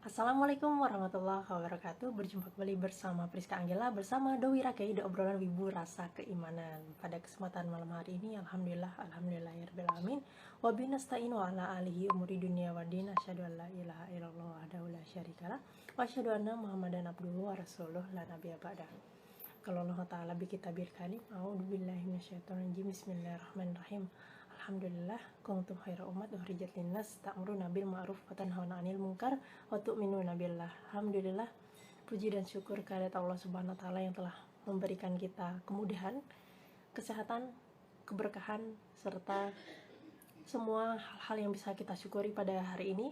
Assalamualaikum warahmatullahi wabarakatuh. Berjumpa kembali bersama Priska Anggela bersama Dowi Rakai di obrolan wibu rasa keimanan. Pada kesempatan malam hari ini, alhamdulillahirabbil alamin. Wa binasta'in wa ala alihi umuri dunia wa din. Asyhadu an la ilaha illallah wahdahu la syarikalah wa asyhadu anna Muhammadan abduhu wa rasuluh la nabiyya ba'dahu. Kalau Allah Ta'ala bi kitabil karim, a'udzubillahi minasyaitonir rajim. Bismillahirrahmanirrahim. Alhamdulillah kuntum khaira umat ukhrijat linnas ta'muruna bil ma'ruf wa tanhauna 'anil munkar wa tu'minuna billah. Alhamdulillah, puji dan syukur kehadirat Allah Subhanahu wa taala yang telah memberikan kita kemudahan, kesehatan, keberkahan serta semua hal-hal yang bisa kita syukuri pada hari ini.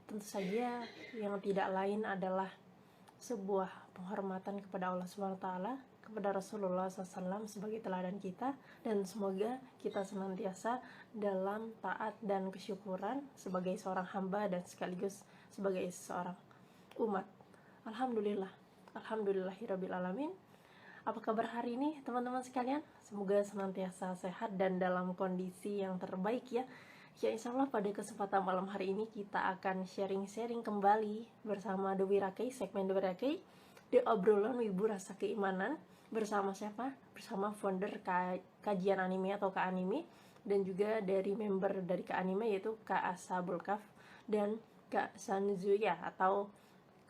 Tentu saja yang tidak lain adalah sebuah penghormatan kepada Allah Subhanahu wa taala, kepada Rasulullah SAW sebagai teladan kita, dan semoga kita senantiasa dalam taat dan kesyukuran sebagai seorang hamba dan sekaligus sebagai seorang umat. Alhamdulillahirabbil alamin. Apa kabar hari ini teman-teman sekalian? Semoga senantiasa sehat dan dalam kondisi yang terbaik ya. Ya, insya Allah pada kesempatan malam hari ini kita akan sharing-sharing kembali bersama Dewi Rakai, segmen Dewi Rakai di obrolan wibu rasa keimanan. Bersama siapa? Bersama founder kajian anime atau Kak Anime, dan juga dari member dari Kak Anime yaitu Kak Ashabul Kahf dan Kak Sanzuya atau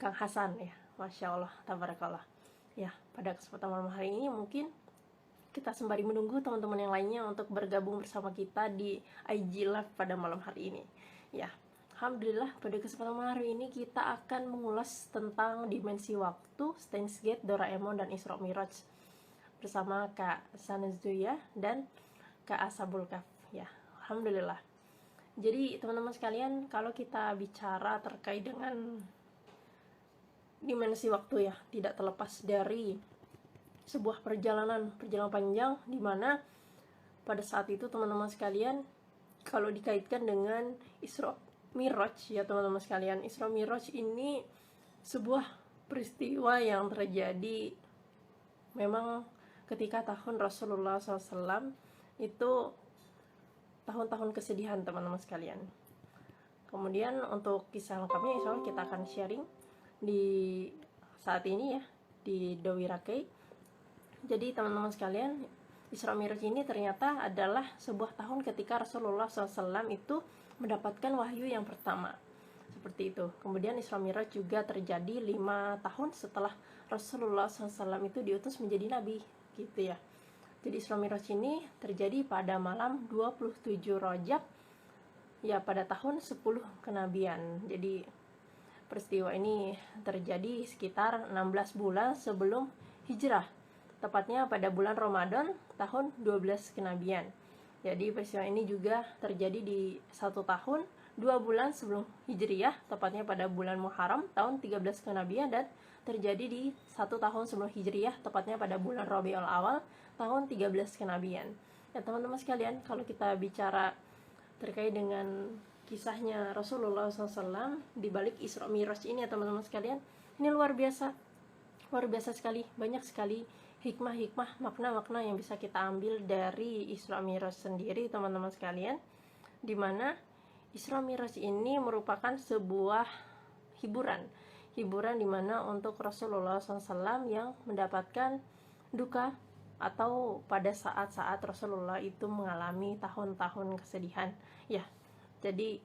Kang Hasan ya. Masya Allah, tabarakallah. Ya, pada kesempatan malam hari ini mungkin kita sembari menunggu teman-teman yang lainnya untuk bergabung bersama kita di IG Live pada malam hari ini. Ya, alhamdulillah pada kesempatan malam hari ini kita akan mengulas tentang dimensi waktu, Steins Gate, Doraemon, dan Isra Miraj bersama Kak Sanzuya dan Kak Ashabul Kahf. Ya, alhamdulillah. Jadi teman-teman sekalian, kalau kita bicara terkait dengan dimensi waktu ya, tidak terlepas dari sebuah perjalanan panjang, di mana pada saat itu teman-teman sekalian, kalau dikaitkan dengan Isra Miraj ya teman-teman sekalian, Isra Miraj ini sebuah peristiwa yang terjadi memang ketika tahun Rasulullah SAW, itu tahun-tahun kesedihan teman-teman sekalian. Kemudian untuk kisah lengkapnya insya Allah kita akan sharing di saat ini ya di Dowi Rakai. Jadi teman-teman sekalian, Isra Miraj ini ternyata adalah sebuah tahun ketika Rasulullah SAW itu mendapatkan wahyu yang pertama. Seperti itu. Kemudian Isra Miraj juga terjadi 5 tahun setelah Rasulullah SAW itu diutus menjadi nabi, gitu ya. Jadi Isra Miraj ini terjadi pada malam 27 Rajab ya, pada tahun 10 kenabian. Jadi peristiwa ini terjadi sekitar 16 bulan sebelum hijrah, tepatnya pada bulan Ramadan tahun 12 kenabian. Jadi peristiwa ini juga terjadi di 1 tahun 2 bulan sebelum hijriyah, tepatnya pada bulan Muharram tahun 13 kenabian, dan terjadi di 1 tahun sebelum hijriyah, tepatnya pada bulan Rabiul Awal tahun 13 kenabian. Ya teman-teman sekalian, kalau kita bicara terkait dengan kisahnya Rasulullah SAW di balik Isra Miraj ini ya teman-teman sekalian, ini luar biasa sekali, banyak sekali hikmah-hikmah, makna-makna yang bisa kita ambil dari Isra Miraj sendiri teman-teman sekalian, dimana Isra Miraj ini merupakan sebuah hiburan dimana untuk Rasulullah SAW yang mendapatkan duka, atau pada saat-saat Rasulullah itu mengalami tahun-tahun kesedihan ya. Jadi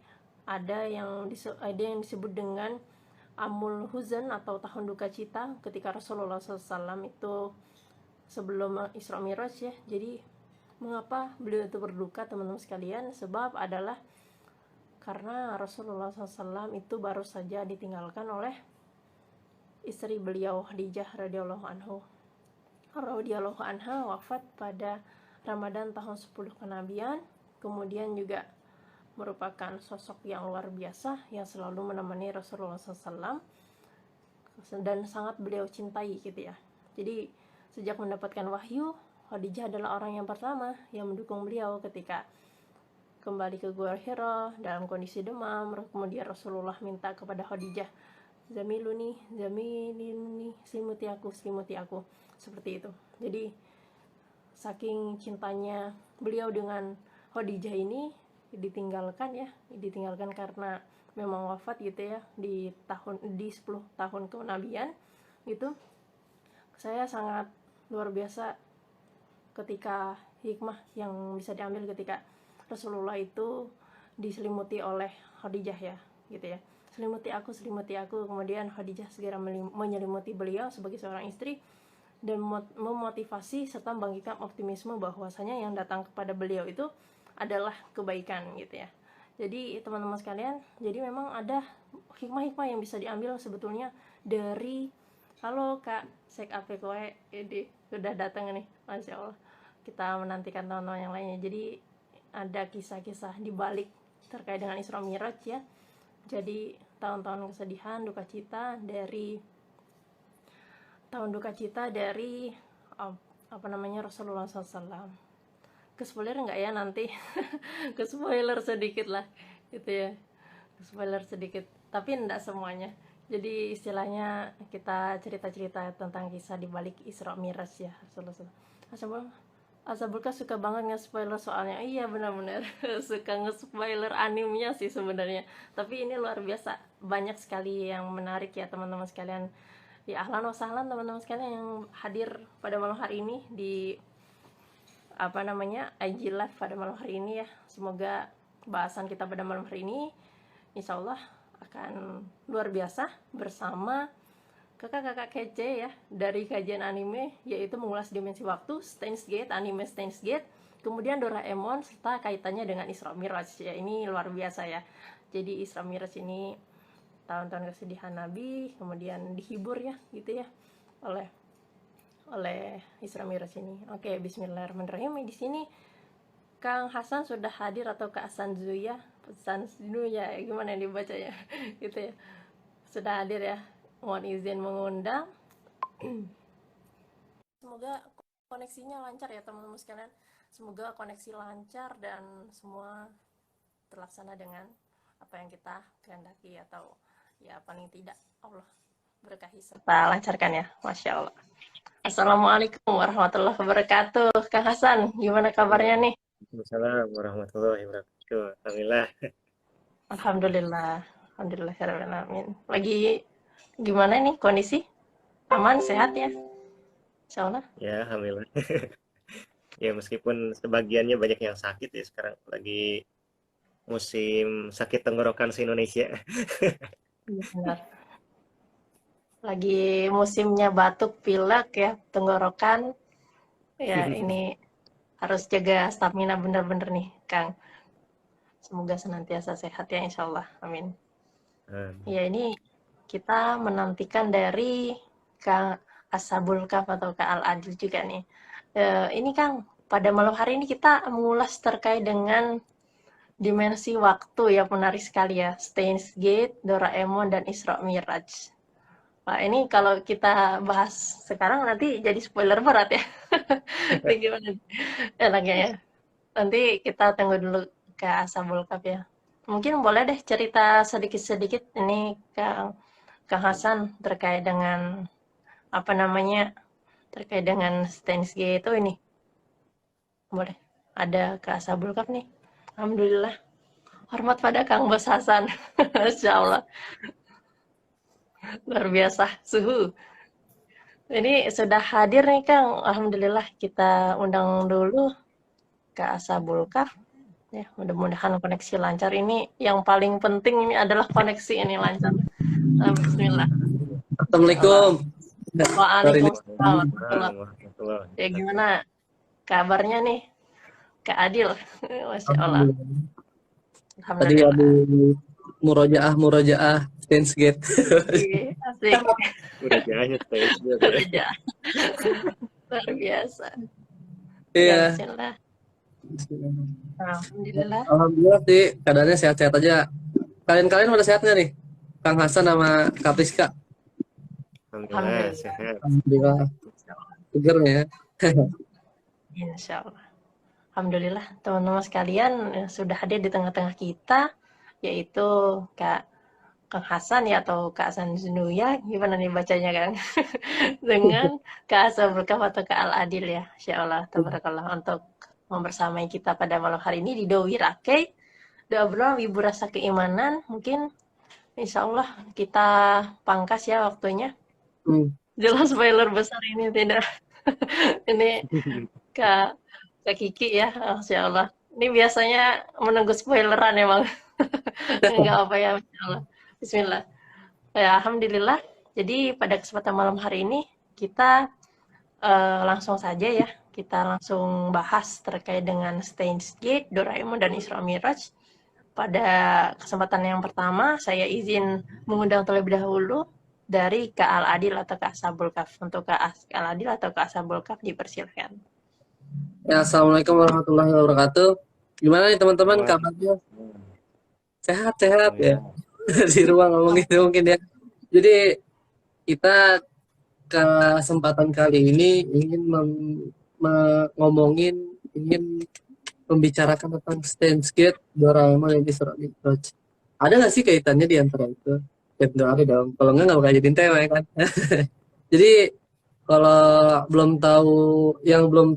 ada yang disebut dengan Amul Huzn atau tahun duka cita ketika Rasulullah SAW itu sebelum Isra Miraj ya. Jadi mengapa beliau itu berduka teman-teman sekalian? Sebab adalah karena Rasulullah SAW itu baru saja ditinggalkan oleh istri beliau Khadijah radhiyallahu anha wafat pada Ramadan tahun 10 kenabian. Kemudian juga merupakan sosok yang luar biasa yang selalu menemani Rasulullah SAW dan sangat beliau cintai gitu ya. Jadi sejak mendapatkan wahyu, Khadijah adalah orang yang pertama yang mendukung beliau ketika kembali ke Gua Hira dalam kondisi demam. Kemudian Rasulullah minta kepada Khadijah, zamiluni, selimuti aku, seperti itu. Jadi saking cintanya beliau dengan Khadijah ini ditinggalkan karena memang wafat gitu ya di 10 tahun kenabian gitu. Saya sangat luar biasa ketika hikmah yang bisa diambil ketika Rasulullah itu diselimuti oleh Khadijah ya gitu ya. Selimuti aku, kemudian Khadijah segera menyelimuti beliau sebagai seorang istri dan memotivasi serta membangkitkan optimisme bahwasanya yang datang kepada beliau itu adalah kebaikan gitu ya. Jadi teman-teman sekalian, jadi memang ada hikmah-hikmah yang bisa diambil sebetulnya dari halo Kak Sek Apekoe, ini sudah datang nih, Masya Allah. Kita menantikan tahun-tahun yang lainnya. Jadi ada kisah-kisah di balik terkait dengan Isra Miraj ya. Jadi tahun-tahun kesedihan, duka cita dari Rasulullah SAW. Ke spoiler nggak ya nanti? Ke spoiler sedikit lah gitu ya. Ke spoiler sedikit, tapi enggak semuanya. Jadi istilahnya kita cerita-cerita tentang kisah di balik Isra Miraj ya Rasulullah. Asabulka suka banget nge-spoiler soalnya. Iya benar-benar suka nge-spoiler animenya sih sebenarnya. Tapi ini luar biasa, banyak sekali yang menarik ya teman-teman sekalian. Ya ahlan wa sahlan teman-teman sekalian yang hadir pada malam hari ini di IG Live pada malam hari ini ya. Semoga bahasan kita pada malam hari ini insya Allah akan luar biasa bersama kakak-kakak kece ya dari kajian anime, yaitu mengulas dimensi waktu, Steins Gate, anime Steins Gate, kemudian Doraemon serta kaitannya dengan Isra Miraj ya. Ini luar biasa ya. Jadi Isra Miraj ini tahun-tahun kesedihan Nabi, kemudian dihibur ya gitu ya oleh Isra Miraj ini. Oke, bismillahirrahmanirrahim. Di sini Kang Hasan sudah hadir atau Kak Sanzuya, gimana yang dibacanya gitu ya. Sudah hadir ya. Mohon izin mengundang. Semoga koneksinya lancar ya teman-teman sekalian. Semoga koneksi lancar dan semua terlaksana dengan apa yang kita kehendaki, atau ya paling tidak Allah berkahi serta lancarkan ya. Masya Allah. Assalamualaikum warahmatullahi wabarakatuh. Kang Hasan, gimana kabarnya nih? Waalaikumsalam warahmatullahi wabarakatuh. Alhamdulillah. Alhamdulillah, alamin. Lagi gimana nih kondisi? Aman, sehat ya? Insya Allah. Ya, alhamdulillah. Ya, meskipun sebagiannya banyak yang sakit ya sekarang, lagi musim sakit tenggorokan se-Indonesia. Benar. Lagi musimnya batuk, pilek ya, tenggorokan. Ya, ini harus jaga stamina bener-bener nih, Kang. Semoga senantiasa sehat ya, insya Allah. Amin. Ya, ini kita menantikan dari Kang Ashabul Kahf atau Kak Al-Adil juga nih. Ini Kang, pada malam hari ini kita mengulas terkait dengan dimensi waktu ya, menarik sekali ya. Steins Gate, Doraemon, dan Isra Miraj. Nah, ini kalau kita bahas sekarang nanti jadi spoiler berat ya. Ini gimana enaknya ya? Nanti kita tunggu dulu ke Ashabul Kahf ya. Mungkin boleh deh cerita sedikit-sedikit ini Kang Hasan terkait dengan terkait dengan Steins Gate itu ini. Boleh. Ada ke Ashabul Kahf nih. Alhamdulillah. Hormat pada Kang Bos Hasan. Masya Allah. Luar biasa. Suhu. Ini sudah hadir nih Kang. Alhamdulillah, kita undang dulu ke Ashabul Kahf. Ya, mudah-mudahan koneksi lancar. Ini yang paling penting ini adalah koneksi ini lancar. Bismillah. Assalamualaikum. Waalaikumsalam. Ya gimana kabarnya nih Kak Adil? Masya Allah. Tadi ada murojaah Steins Gate. Asik. Murojaahnya Steins Gate. Luar biasa. Iya. Alhamdulillah. Alhamdulillah sih, keadaannya sehat-sehat aja. Kalian udah sehat nggak nih? Kang Hasan sama Kak Priska? Alhamdulillah sehat. Alhamdulillah. Seger ya. Insya Allah. Alhamdulillah teman-teman sekalian sudah hadir di tengah-tengah kita, yaitu Kang Hasan ya, atau Kak Hasan Zunuya, gimana nih bacanya Kang? Dengan Kak Ashabul Kahf atau Kak Al-Adil ya. Insya Allah tabarakallah, untuk membersamai kita pada malam hari ini di Doa Wirake, doa berulang wibu rasa keimanan. Mungkin Insya Allah kita pangkas ya waktunya. Hmm. Jelas spoiler besar ini tidak. Ini Kak, Kak Kiki ya, Masya Allah. Ini biasanya menunggu spoileran emang. Enggak apa ya, Masya Allah. Bismillah. Ya, Alhamdulillah. Jadi pada kesempatan malam hari ini kita langsung saja ya. Kita langsung bahas terkait dengan Steins Gate, Doraemon, dan Isra Miraj. Pada kesempatan yang pertama, saya izin mengundang terlebih dahulu dari Kak Al-Adil atau Kak Ashabul Kahf. Untuk Kak Al-Adil atau Kak Ashabul Kahf dipersilahkan. Ya, Assalamualaikum warahmatullahi wabarakatuh. Gimana nih teman-teman kabarnya? Sehat-sehat ya. Di ruang ngomong gitu mungkin ya. Jadi kita kesempatan kali ini ingin ingin membicarakan tentang Steins Gate, Doraemon, dan Isra Miraj. Ada nggak sih kaitannya di antara itu? Ya tentu ada dong. Kalau nggak bakal jadi tema ya kan. Jadi kalau belum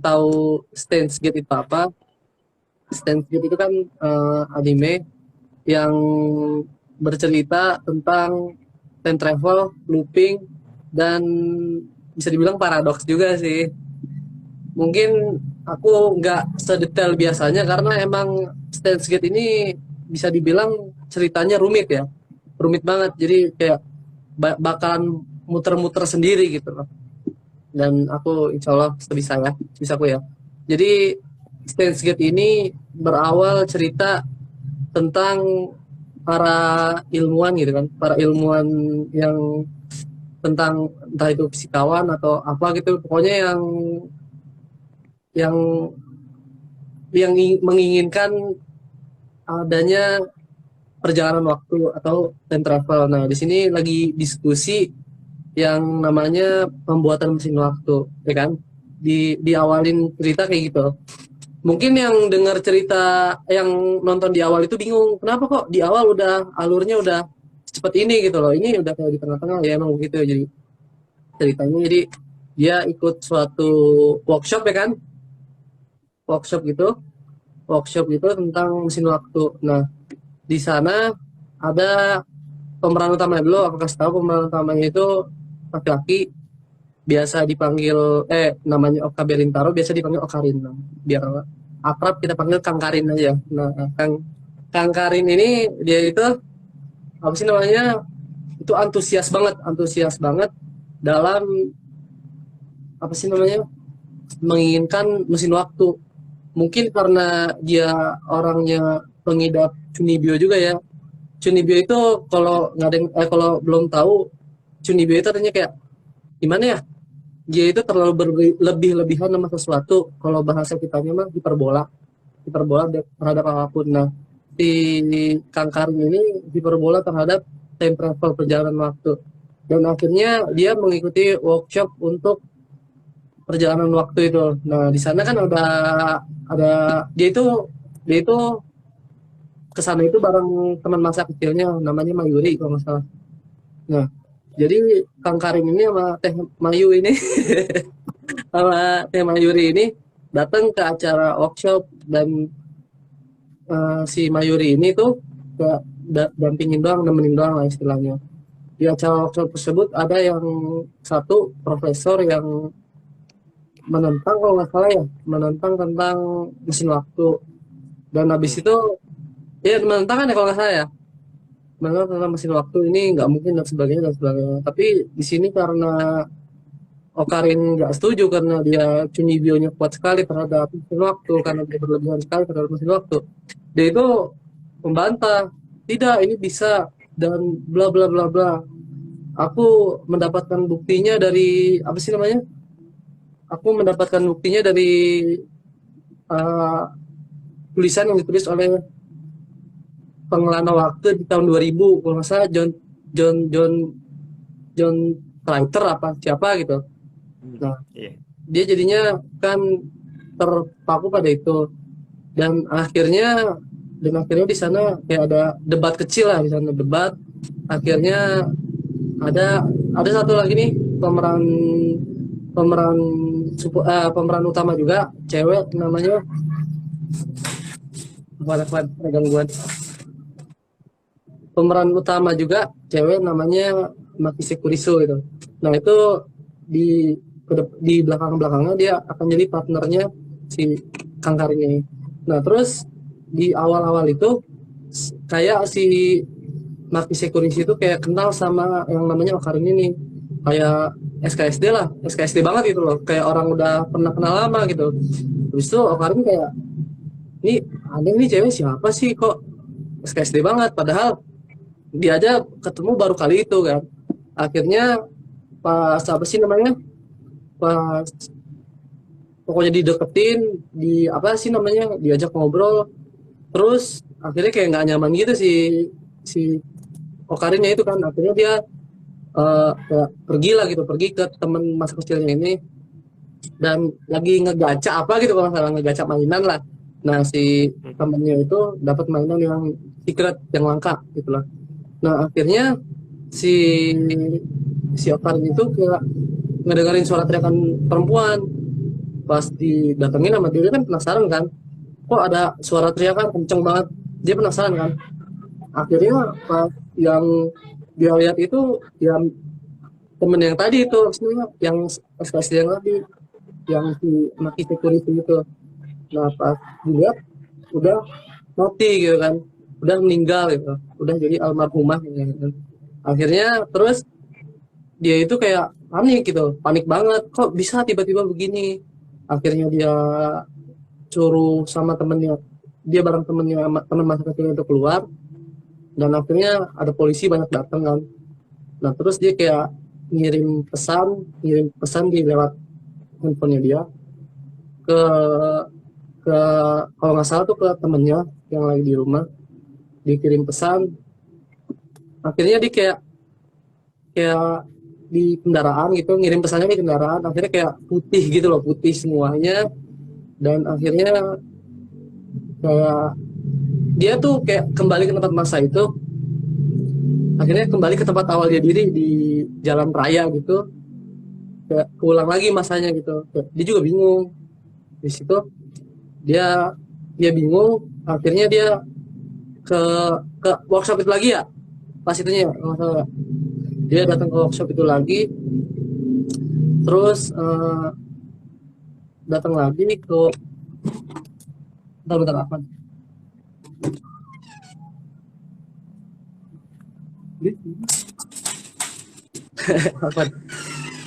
tahu Steins Gate itu apa? Steins Gate itu kan anime yang bercerita tentang time travel, looping, dan bisa dibilang paradoks juga sih. Mungkin aku nggak sedetail biasanya karena emang Steins Gate ini bisa dibilang ceritanya rumit ya, rumit banget. Jadi kayak bakalan muter-muter sendiri gitu loh. Dan aku insya Allah bisaku ya. Jadi Steins Gate ini berawal cerita tentang para ilmuwan gitu kan, para ilmuwan yang tentang entah itu fisikawan atau apa gitu, pokoknya yang menginginkan adanya perjalanan waktu atau time travel. Nah, di sini lagi diskusi yang namanya pembuatan mesin waktu, ya kan? Diawalin cerita kayak gitu. Mungkin yang dengar cerita, yang nonton di awal itu bingung, kenapa kok di awal udah alurnya udah secepat ini gitu loh. Ini udah kayak di tengah-tengah, ya emang begitu. Jadi ceritanya, jadi dia ikut suatu workshop ya kan? Workshop gitu tentang mesin waktu. Nah, di sana ada pemeran utamanya dulu. Aku kasih tahu pemeran utamanya itu laki-laki, biasa dipanggil namanya Oka Berintaro, biasa dipanggil Okarin. Nah, biar akrab kita panggil Kang Karin aja. Nah, Kang Karin ini dia itu apa sih namanya? Itu antusias banget dalam apa sih namanya? Menginginkan mesin waktu. Mungkin karena dia orangnya pengidap Chunibyo juga ya. Chunibyo itu kalau kalau belum tahu, Chunibyo itu artinya kayak gimana ya? Dia itu terlalu berlebih-lebihan sama sesuatu. Kalau bahasa kitanya mah hiperbola terhadap apapun. Nah, si Kang Karin ini hiperbola terhadap time travel, perjalanan waktu. Dan akhirnya dia mengikuti workshop untuk perjalanan waktu itu. Nah, di sana kan ada dia itu kesana itu bareng teman masa kecilnya namanya Mayuri kalau nggak salah. Nah, jadi Kang Karim ini sama Teh Mayu ini sama Teh Mayuri ini datang ke acara workshop, dan si Mayuri ini tuh dampingin doang, nemenin doang lah istilahnya. Di acara workshop tersebut ada yang satu profesor yang menentang, kalau nggak salah ya, menentang tentang mesin waktu. Dan habis itu ya menentang kan ya kalau nggak salah ya, menentang tentang mesin waktu ini nggak mungkin dan sebagainya. Tapi di sini karena Okarin nggak setuju karena dia Chunibyo-nya kuat sekali terhadap mesin waktu, karena dia berlebihan sekali terhadap mesin waktu. Dia itu membantah, tidak, ini bisa dan bla bla bla bla. Aku mendapatkan buktinya dari apa sih namanya? Aku mendapatkan buktinya dari tulisan yang ditulis oleh pengelana waktu di tahun 2000, kalau nggak salah John Traiter apa siapa gitu. Nah, dia jadinya kan terpaku pada itu, dan akhirnya di sana kayak ada debat kecil lah, di sana debat. Akhirnya ada satu lagi nih pemeran utama juga, cewek, namanya ada gangguan. pemeran utama juga cewek namanya Makise Kurisu gitu. Nah itu di di belakang-belakangnya dia akan jadi partnernya si Kang Karin ini. Nah terus di awal-awal itu kayak si Makise Kurisu itu kayak kenal sama yang namanya Okarin ini, kayak SKSD lah, SKSD banget gitu loh, kayak orang udah pernah kenal lama gitu. Terus itu Okarin kayak, ini aneh nih cewek siapa sih kok SKSD banget, padahal dia aja ketemu baru kali itu kan. Akhirnya pas apa sih namanya, pas pokoknya dideketin, di apa sih namanya, diajak ngobrol, terus akhirnya kayak nggak nyaman gitu si Okarinnya itu kan. Akhirnya dia kayak pergi lah gitu, pergi ke temen masa kecilnya ini dan lagi ngegaca apa gitu, kalau nggak salah ngegaca mainan lah. Nah si temennya itu dapat mainan yang secret, yang langka gitu lah. Nah akhirnya si si Okarin itu kayak ngedengerin suara teriakan perempuan. Pas didatengin sama dia kan penasaran kan, kok ada suara teriakan kenceng banget, dia penasaran kan. Akhirnya pas yang dia lihat itu yang temen yang tadi itu sebenarnya, yang SKS yang tadi, yang si Maki Security itu. Nah pas dilihat udah mati gitu kan, udah meninggal gitu, udah jadi almarhumah gitu. Akhirnya terus dia itu kayak panik gitu, panik banget, kok bisa tiba-tiba begini. Akhirnya dia suruh sama temennya, dia bareng temennya, teman masa kecil itu keluar, dan akhirnya ada polisi banyak datang kan. Nah terus dia kayak ngirim pesan di lewat handphonenya dia ke ke kalau nggak salah tuh ke temennya yang lagi di rumah, dikirim pesan. Akhirnya dia kayak di kendaraan gitu, ngirim pesannya di kendaraan, akhirnya kayak putih gitu loh, putih semuanya. Dan akhirnya kayak dia tuh kayak kembali ke tempat masa itu, akhirnya kembali ke tempat awal dia diri di jalan raya gitu, kayak keulang lagi masanya gitu. Kayak dia juga bingung di situ, dia bingung. Akhirnya dia ke workshop itu lagi ya, pas itunya ya, dia datang ke workshop itu lagi, terus datang lagi ke bentar apa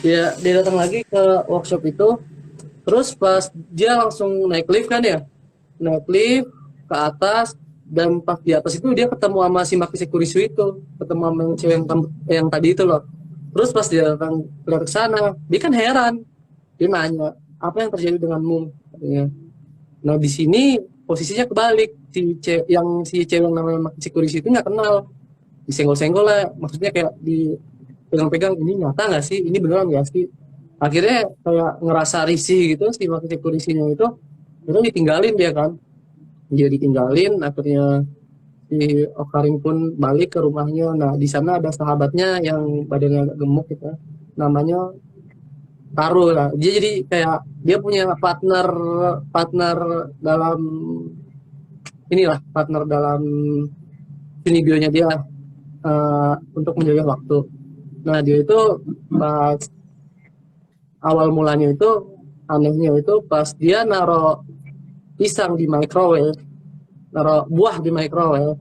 dia datang lagi ke workshop itu. Terus pas dia langsung naik lift kan ya, naik lift ke atas, dan pas di atas itu dia ketemu sama si Maki Sekurisu itu, ketemu sama yang cewek yang tadi itu loh. Terus pas dia datang ke sana, dia kan heran, dia nanya apa yang terjadi denganmu katanya. Nah di sini posisinya kebalik, si cewek yang namanya Maki Sekurisu itu nggak kenal, disenggol-senggol lah, maksudnya kayak dipegang-pegang, ini nyata nggak sih, ini beneran nggak sih. Akhirnya kayak ngerasa risih gitu si Maki Sekurisunya itu ditinggalin dia kan. Dia ditinggalin, akhirnya si Okarin pun balik ke rumahnya. Nah di sana ada sahabatnya yang badannya agak gemuk gitu, namanya Taro lah. Dia jadi kayak dia punya partner dalam inilah, partner dalam bionya dia untuk menjaga waktu. Nah dia itu pas awal mulanya itu anehnya itu pas dia naro pisang di microwave, naro buah di microwave,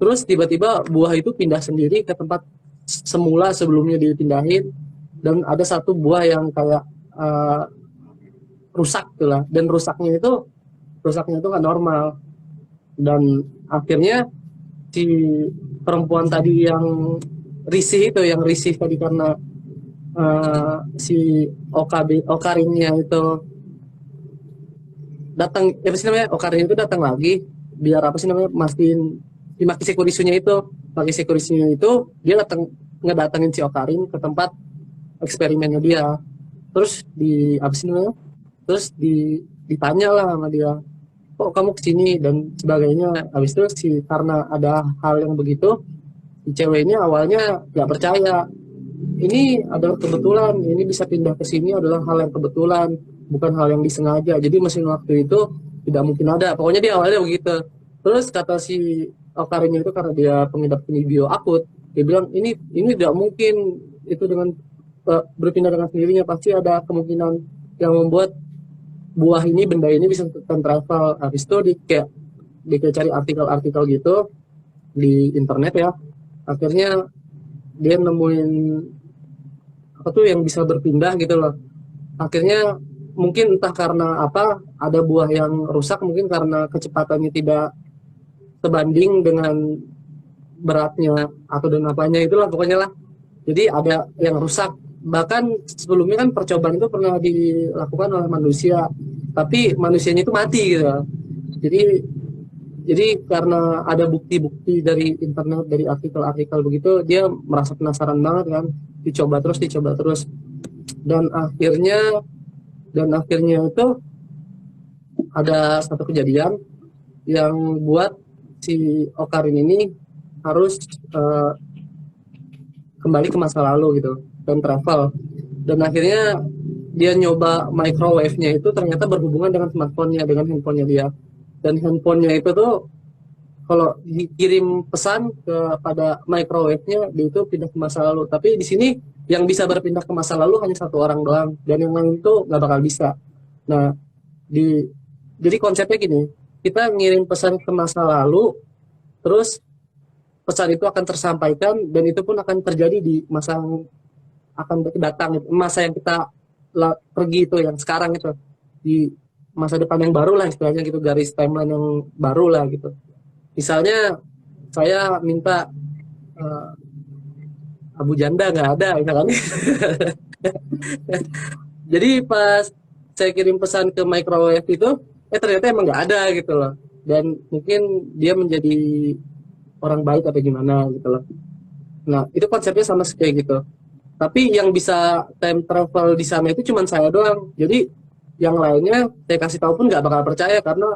terus tiba-tiba buah itu pindah sendiri ke tempat semula sebelumnya dipindahin, dan ada satu buah yang kayak rusak gitu lah, dan rusaknya itu nggak normal. Dan akhirnya si perempuan tadi yang risih tadi karena si Okarinnya itu datang, apa sih namanya, Okarin itu datang lagi biar apa sih namanya, mastiin si Maki Sekurisunya itu dia ngedatengin si Okarin ke tempat eksperimennya dia. Terus apa sih namanya, terus ditanya lah sama dia, kok kamu kesini dan sebagainya. Habis itu karena ada hal yang begitu, si cewek ini awalnya nggak percaya, ini adalah kebetulan, ini bisa pindah ke sini adalah hal yang kebetulan, bukan hal yang disengaja. Jadi mesin waktu itu tidak mungkin ada. Pokoknya dia awalnya begitu. Terus kata si Okarin itu karena dia pengidap video akut, dia bilang ini tidak mungkin itu dengan berpindah dengan sendirinya, pasti ada kemungkinan yang membuat buah ini, benda ini bisa time travel. Habis itu dia cari artikel-artikel gitu di internet ya, akhirnya dia nemuin apa tuh yang bisa berpindah gitu loh. Akhirnya mungkin entah karena apa ada buah yang rusak, mungkin karena kecepatannya tidak sebanding dengan beratnya atau dan apanya itulah pokoknya lah. Jadi ada yang rusak. Bahkan sebelumnya kan percobaan itu pernah dilakukan oleh manusia, tapi manusianya itu mati gitu. Jadi karena ada bukti-bukti dari internet, dari artikel-artikel begitu, dia merasa penasaran banget kan, dicoba terus, dan akhirnya itu ada satu kejadian yang buat si Okarin ini harus kembali ke masa lalu gitu, dan travel. Dan akhirnya dia nyoba microwave-nya itu ternyata berhubungan dengan smartphone-nya, dengan handphonenya dia. Dan handphonenya itu tuh kalau dikirim pesan kepada microwave-nya, dia itu pindah ke masa lalu. Tapi di sini yang bisa berpindah ke masa lalu hanya satu orang doang, dan yang lain itu nggak bakal bisa. Nah, jadi konsepnya gini, kita ngirim pesan ke masa lalu, terus pesan itu akan tersampaikan, dan itu pun akan terjadi di masa yang akan datang, masa yang kita pergi itu, yang sekarang itu, di masa depan yang baru lah istilahnya gitu, garis timeline yang baru lah gitu. Misalnya saya minta Abu Janda nggak ada misalkan. Jadi pas saya kirim pesan ke microwave itu, ternyata emang nggak ada gitu loh, dan mungkin dia menjadi orang baik atau gimana gitu loh. Nah itu konsepnya sama kayak gitu, tapi yang bisa time travel di sana itu cuma saya doang. Jadi yang lainnya saya kasih tahu pun nggak bakal percaya, karena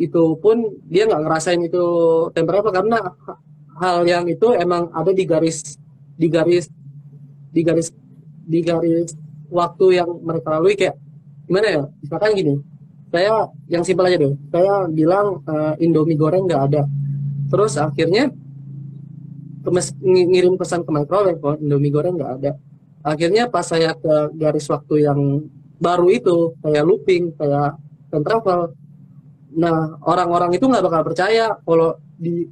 itu pun dia nggak ngerasain itu time travel, karena hal yang itu emang ada di garis waktu yang mereka lalui. Kayak gimana ya, misalkan gini, saya yang simpel aja deh, saya bilang Indomie goreng nggak ada, terus akhirnya ngirim pesan ke microwave, Indomie goreng nggak ada. Akhirnya pas saya ke garis waktu yang baru itu, kayak looping, kayak time travel, nah orang-orang itu nggak bakal percaya kalau di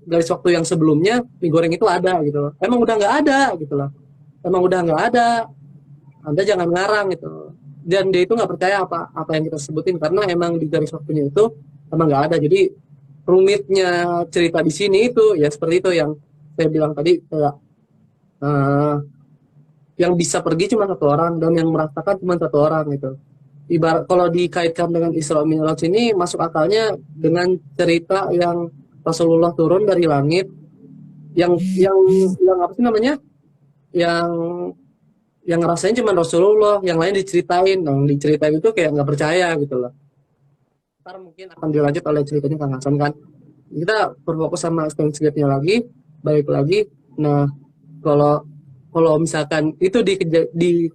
garis waktu yang sebelumnya mie goreng itu ada gitu loh. Emang udah nggak ada gitu loh, emang udah nggak ada, Anda jangan ngarang gitu. Dan dia itu nggak percaya apa yang kita sebutin, karena emang di garis waktunya itu emang nggak ada. Jadi rumitnya cerita di sini itu ya seperti itu yang saya bilang tadi, kayak yang bisa pergi cuma satu orang dan yang merasakan cuma satu orang gitu. Ibarat kalau dikaitkan dengan Isra Mi'raj ini masuk akalnya dengan cerita yang Rasulullah turun dari langit, yang apa sih namanya, yang ngerasain cuma Rasulullah, yang lain diceritain. Nah, yang diceritain itu kayak nggak percaya gitu loh. Ntar mungkin akan dilanjut oleh ceritanya Kang Hasan kan. Kita berfokus sama Steins Gate-nya lagi, balik lagi. Nah, kalau misalkan itu di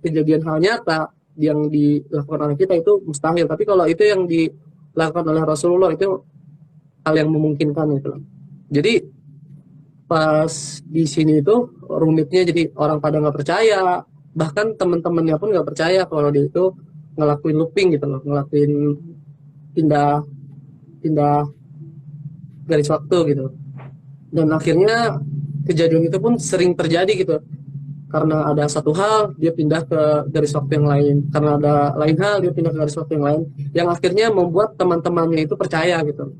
kejadian hal nyata yang dilakukan oleh kita itu mustahil, tapi kalau itu yang dilakukan oleh Rasulullah itu hal yang memungkinkan gitu loh. Jadi pas di sini itu rumitnya, jadi orang pada nggak percaya, bahkan teman-temannya pun nggak percaya kalau dia itu ngelakuin looping gitu loh, ngelakuin pindah garis waktu gitu. Dan akhirnya kejadian itu pun sering terjadi gitu, karena ada satu hal dia pindah ke garis waktu yang lain, karena ada lain hal dia pindah ke garis waktu yang lain, yang akhirnya membuat teman-temannya itu percaya gitu.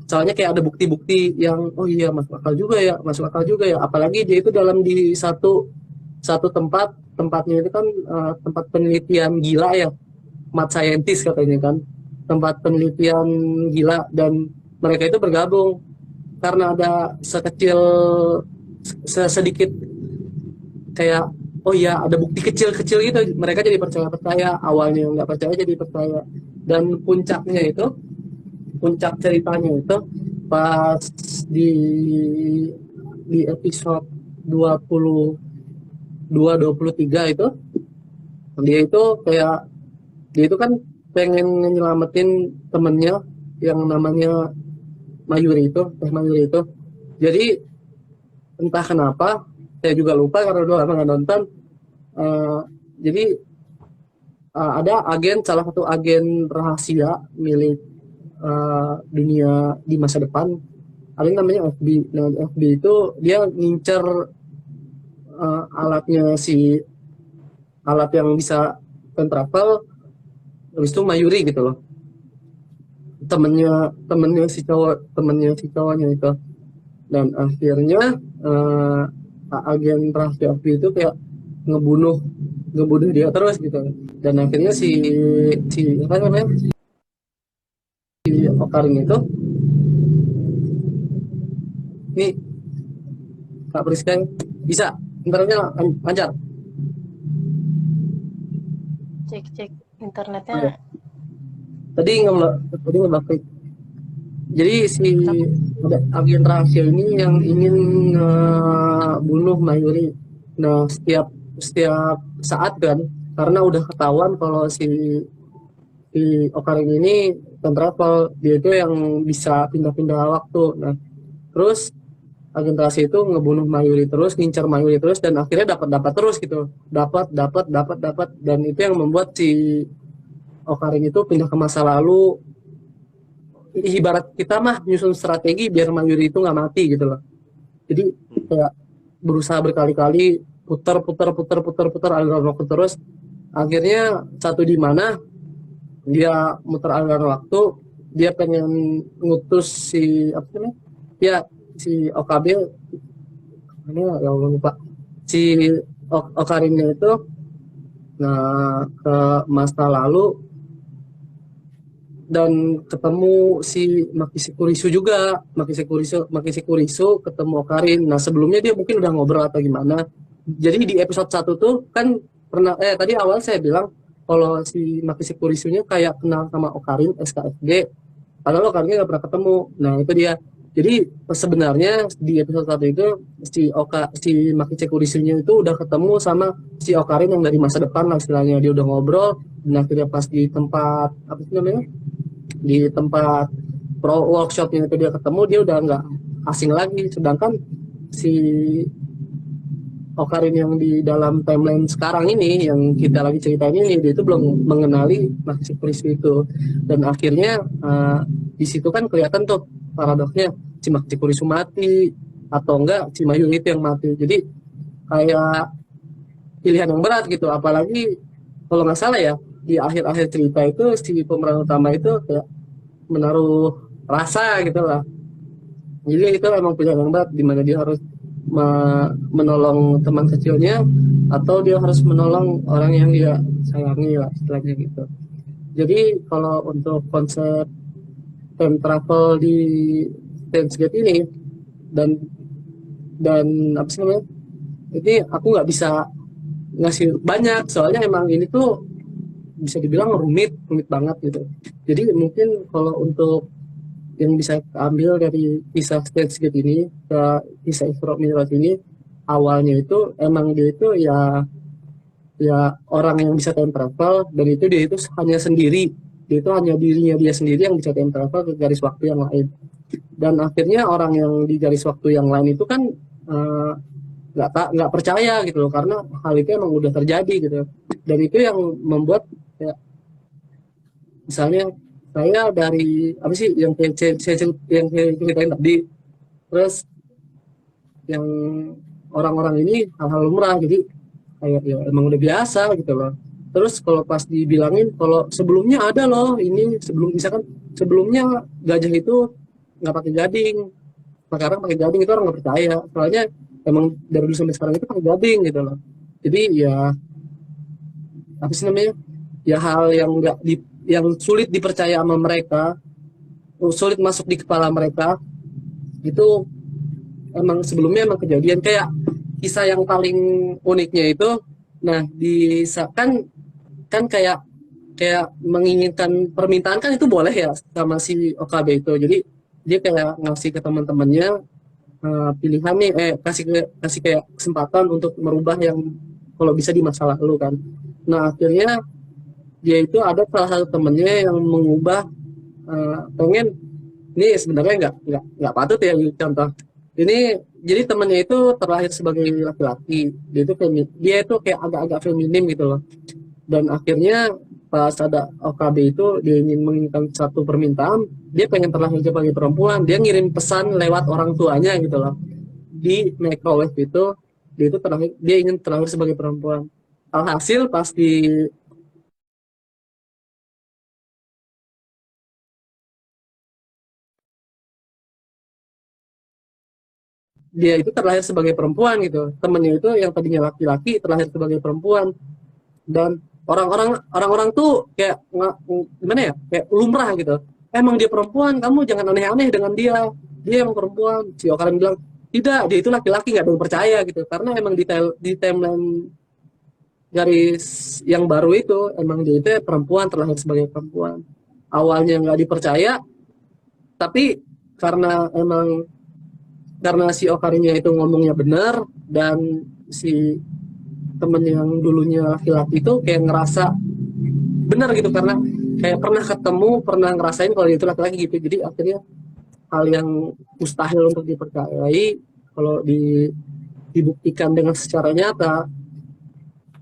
Soalnya kayak ada bukti-bukti yang oh iya masuk akal juga ya, apalagi dia itu dalam di satu tempatnya itu kan tempat penelitian gila ya, mad scientist katanya kan, tempat penelitian gila, dan mereka itu bergabung karena ada sedikit kayak oh iya ada bukti kecil-kecil gitu, mereka jadi percaya, awalnya nggak percaya jadi percaya. Dan puncak ceritanya itu pas di episode 23 itu, dia itu kan pengen nyelamatin temennya yang namanya Mayuri itu, teh Mayuri itu. Jadi entah kenapa, saya juga lupa karena udah lama nggak nonton. Eh, jadi ada salah satu agen rahasia milik dunia di masa depan. Ada yang namanya FB. Nah, FB itu dia ngincer alat yang bisa time travel, habis itu Mayuri gitu loh. Temennya si cowoknya itu. Dan akhirnya agen rahasia FB itu kayak ngebunuh dia terus gitu. Dan akhirnya si apa namanya, si Okarin itu, nih Kak Priska, bisa internetnya lancar. Cek internetnya. Tadi nggak Jadi si ada agen rahasia ini yang ingin bunuh Mayuri. Nah, setiap saat kan, karena udah ketahuan kalau si Okarin ini time travel, dia itu yang bisa pindah-pindah waktu. Nah, terus agen rahasia itu ngebunuh Mayuri terus, ngincar Mayuri terus, dan akhirnya dapat terus gitu, dapat, dan itu yang membuat si Okarin itu pindah ke masa lalu. Ibarat kita mah nyusun strategi biar Mayuri itu nggak mati gitu loh. Jadi kayak berusaha berkali-kali putar aliran waktu terus. Akhirnya satu di mana dia muter aliran waktu, dia pengen ngutus si apa namanya? Ya si OKB, mana ya Allah lupa. Si Okarinnya itu nah ke masa lalu dan ketemu si Maki Kurisu ketemu Okarin. Nah, sebelumnya dia mungkin udah ngobrol atau gimana. Jadi di episode 1 tuh kan pernah tadi awal saya bilang kalau si Maki Kurisunya kayak kenal sama Okarin SKFG, padahal Okarinnya nggak pernah ketemu. Nah, itu dia. Jadi sebenarnya di episode 1 itu si Maki Kurisunya itu udah ketemu sama si Okarin yang dari masa depan lah istilahnya. Dia udah ngobrol, dan akhirnya pas di tempat apa sih namanya, di tempat pro workshopnya itu dia ketemu, dia udah nggak asing lagi. Sedangkan si Okarin yang di dalam timeline sekarang ini yang kita lagi ceritain ini, dia itu belum mengenali Maki Kurisu itu. Dan akhirnya di situ kan kelihatan tuh paradoksnya, si Maki Kurisu mati atau enggak si Mayuri itu yang mati. Jadi kayak pilihan yang berat gitu. Apalagi kalau nggak salah ya, di akhir-akhir cerita itu si pemeran utama itu kayak menaruh rasa gitu lah. Jadi itu emang pilihan yang berat, dimana dia harus menolong teman kecilnya atau dia harus menolong orang yang dia sayangi lah istilahnya gitu. Jadi kalau untuk konsep time travel di Steins Gate ini dan apa sih namanya, ini aku nggak bisa ngasih banyak soalnya emang ini tuh bisa dibilang rumit banget gitu. Jadi mungkin kalau untuk yang bisa ambil dari kisah Steins Gate ini ke kisah Isra Mi'raj ini, awalnya itu emang dia itu ya orang yang bisa time travel, dan itu dia itu hanya sendiri, dia itu hanya dirinya dia sendiri yang bisa time travel ke garis waktu yang lain. Dan akhirnya orang yang di garis waktu yang lain itu kan nggak percaya gitu loh, karena hal itu emang udah terjadi gitu. Dan itu yang membuat ya, misalnya saya dari apa sih yang saya ceritain tadi, terus yang orang-orang ini hal-hal lumrah, jadi kayak ya emang udah biasa gitu loh. Terus kalau pas dibilangin kalau sebelumnya ada loh ini, sebelumnya gajah itu nggak pakai gading, sekarang pakai gading, itu orang nggak percaya, soalnya emang dari dulu sampai sekarang itu pakai gading gitu loh. Jadi ya apa sih namanya, ya hal yang sulit dipercaya sama mereka, sulit masuk di kepala mereka, itu emang sebelumnya emang kejadian. Kayak kisah yang paling uniknya itu, nah kan kayak menginginkan permintaan kan itu boleh ya sama si OKB itu. Jadi dia kayak ngasih ke teman-temannya pilihan nih, kasih kayak kesempatan untuk merubah yang kalau bisa di masa lalu kan. Nah akhirnya dia itu ada salah satu temennya yang mengubah, pengen Ini sebenarnya nggak patut ya contoh. Ini jadi temennya itu terlahir sebagai laki-laki, dia itu kayak agak-agak feminim gitu loh. Dan akhirnya pas ada OKB itu dia ingin menginginkan satu permintaan, dia pengen terlahir sebagai perempuan, dia ngirim pesan lewat orang tuanya gitu loh. Di microwave itu dia ingin terlahir sebagai perempuan. Alhasil pas dia itu terlahir sebagai perempuan gitu, temennya itu yang tadinya laki-laki terlahir sebagai perempuan. Dan orang-orang tuh kayak gimana ya, kayak lumrah gitu, emang dia perempuan, kamu jangan aneh-aneh dengan dia yang perempuan. Si Okaran bilang tidak, dia itu laki-laki, nggak ada yang percaya gitu, karena emang di timeline garis yang baru itu emang dia itu perempuan, terlahir sebagai perempuan. Awalnya nggak dipercaya, tapi karena si Okarinya itu ngomongnya benar, dan si temen yang dulunya laki-laki itu kayak ngerasa benar gitu, karena kayak pernah ketemu, pernah ngerasain kalau dia itu laki-laki gitu. Jadi akhirnya hal yang mustahil untuk dipercayai kalau dibuktikan dengan secara nyata,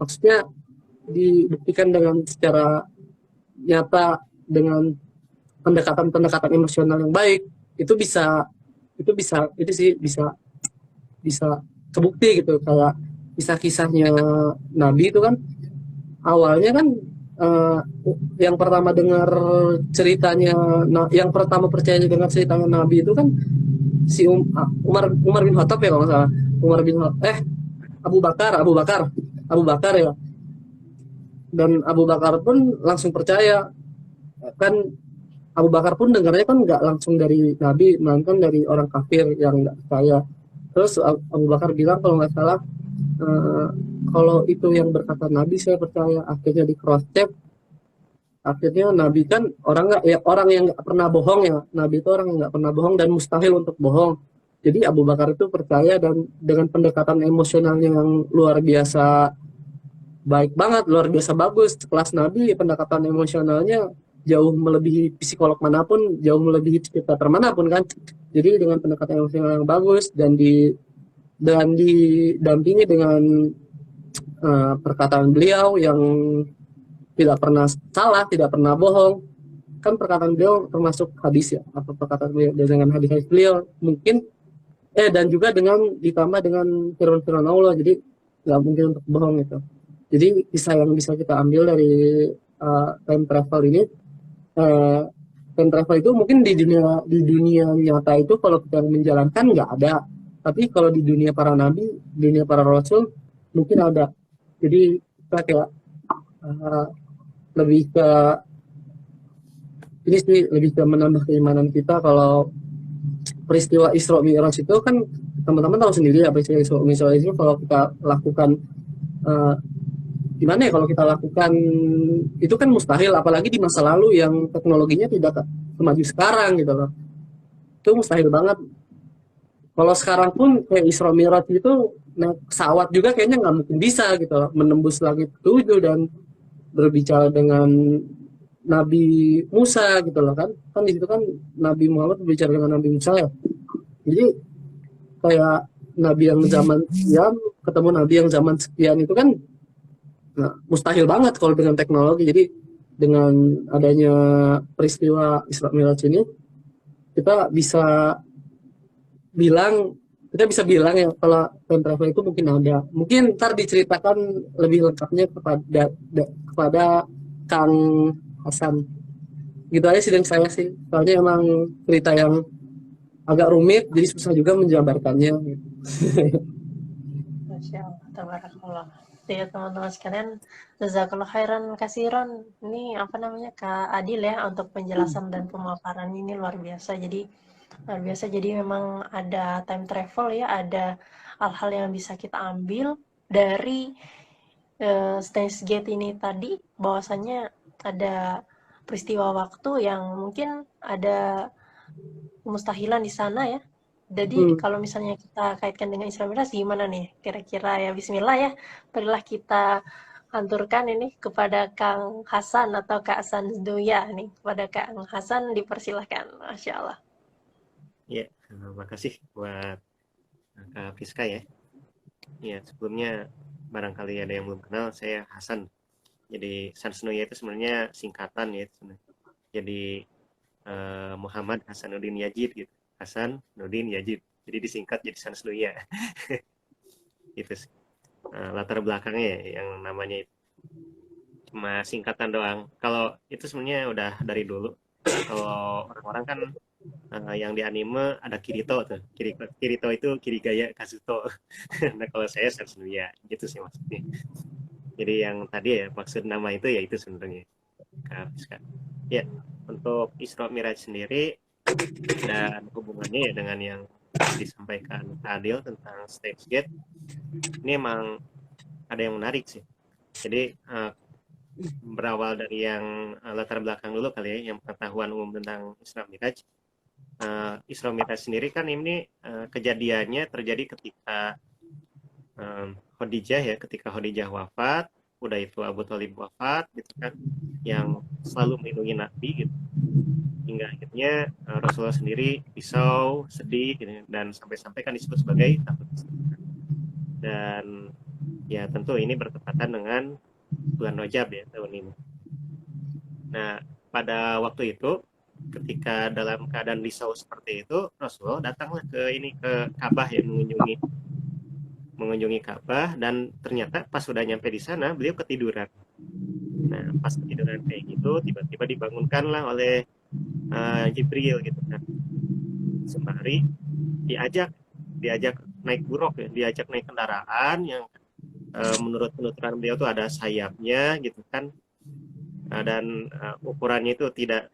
maksudnya dibuktikan dengan secara nyata dengan pendekatan-pendekatan emosional yang baik, itu bisa itu sih bisa kebukti gitu. Kayak kisah-kisahnya Nabi itu kan awalnya kan, eh, yang pertama dengar ceritanya, yang pertama percaya dengan ceritanya Nabi itu kan si Umar bin Khattab ya kalau nggak salah. Umar bin Abu Bakar ya. Dan Abu Bakar pun langsung percaya kan. Abu Bakar pun dengarnya kan nggak langsung dari Nabi, melainkan dari orang kafir yang nggak percaya. Terus Abu Bakar bilang kalau nggak salah, eh, kalau itu yang berkata Nabi saya percaya. Akhirnya di cross check, akhirnya Nabi kan orang yang nggak pernah bohong ya. Nabi itu orang yang nggak pernah bohong dan mustahil untuk bohong. Jadi Abu Bakar itu percaya, dan dengan pendekatan emosionalnya yang luar biasa baik banget, luar biasa bagus. Kelas Nabi pendekatan emosionalnya jauh melebihi psikolog manapun, jauh melebihi psikiater manapun kan. Jadi dengan pendekatan emosional yang bagus, dan didampingi dengan perkataan beliau yang tidak pernah salah, tidak pernah bohong. Kan perkataan beliau termasuk hadis ya, apa perkataan beliau, dan dengan hadis-hadis beliau mungkin dan juga ditambah dengan firman-firman Allah, jadi nggak mungkin untuk bohong itu. Jadi kisah yang bisa kita ambil dari time travel ini, time travel itu mungkin di dunia nyata itu kalau kita menjalankan nggak ada, tapi kalau di dunia para nabi, dunia para rasul mungkin ada. Jadi kita kayak uh, lebih ke ini sih, lebih ke menambah keimanan kita kalau peristiwa Isra Mi'raj itu kan teman-teman tahu sendiri ya. Peristiwa Isra Mi'raj itu kalau kita lakukan, uh, gimana ya, kalau kita lakukan itu kan mustahil, apalagi di masa lalu yang teknologinya tidak semaju sekarang gitu loh. Itu mustahil banget. Kalau sekarang pun kayak Isra Mi'raj itu naik pesawat juga kayaknya nggak mungkin bisa gitu loh, menembus langit ketujuh dan berbicara dengan Nabi Musa gitu loh kan. Kan di situ kan Nabi Muhammad berbicara dengan Nabi Musa ya. Jadi kayak Nabi yang zaman sekian ketemu Nabi yang zaman sekian itu kan, nah, mustahil banget kalau dengan teknologi. Jadi dengan adanya peristiwa Isra Mi'raj ini, kita bisa bilang ya kalau time travel itu mungkin ada. Mungkin ntar diceritakan lebih lengkapnya kepada Kang Hasan. Gitu aja sih dari saya sih. Soalnya emang cerita yang agak rumit, jadi susah juga menjabarkannya. Masya Allah, tabarakallah. Ya teman-teman sekalian, jazakallah khairan kasiron. Ini apa namanya, Kak Adil ya, untuk penjelasan dan pemaparan ini luar biasa. Jadi luar biasa. Jadi memang ada time travel ya, ada hal-hal yang bisa kita ambil dari Steins Gate ini tadi, bahwasannya ada peristiwa waktu yang mungkin ada kemustahilan di sana ya. Jadi kalau misalnya kita kaitkan dengan Isra Mi'raj gimana nih? Kira-kira ya bismillah ya. Marilah kita anturkan ini kepada Kang Hasan atau Kak Hasan Duya nih. Kepada Kang Hasan dipersilahkan. Masya Allah. Ya, makasih buat Kak Priska ya. Ya, sebelumnya barangkali ada yang belum kenal, saya Hasan. Jadi Sansnuya itu sebenarnya singkatan ya sebenarnya. Jadi Muhammad Hasanuddin Yajid gitu. Hasan Nudin Yajid. Jadi disingkat jadi Sansnuya. Itu sih. Latar belakangnya ya, yang namanya itu cuma singkatan doang. Kalau itu sebenarnya udah dari dulu. Kalau orang-orang kan yang di anime ada Kirito tuh. Kirito itu Kirigaya Kazuto. Nah kalau saya Sansnuya gitu sih maksudnya. Jadi yang tadi ya maksud nama itu ya itu sebenarnya. Kak Rizka. Ya, untuk Isra Miraj sendiri dan hubungannya ya dengan yang disampaikan Kak Adil tentang stage gate, ini emang ada yang menarik sih. Jadi berawal dari yang latar belakang dulu kali ya, yang pengetahuan umum tentang Isra Miraj. Isra Miraj sendiri kan ini kejadiannya terjadi ketika Khadijah ya, ketika Khadijah wafat, udah itu Abu Thalib wafat gitu kan, yang selalu melindungi Nabi gitu. Hingga akhirnya Rasulullah sendiri risau, sedih gitu, dan sampai-sampai kan disebut sebagai takut. Dan ya tentu ini bertepatan dengan bulan Rajab ya tahun ini. Nah, pada waktu itu ketika dalam keadaan risau seperti itu, Rasulullah datanglah ke Ka'bah ya, mengunjungi Ka'bah, dan ternyata pas sudah nyampe di sana beliau ketiduran. Nah, pas ketiduran kayak gitu, tiba-tiba dibangunkanlah oleh Jibril gitu kan. Sembari diajak naik buruk ya, diajak naik kendaraan yang menurut penuturan beliau tuh ada sayapnya gitu kan. Dan ukurannya itu tidak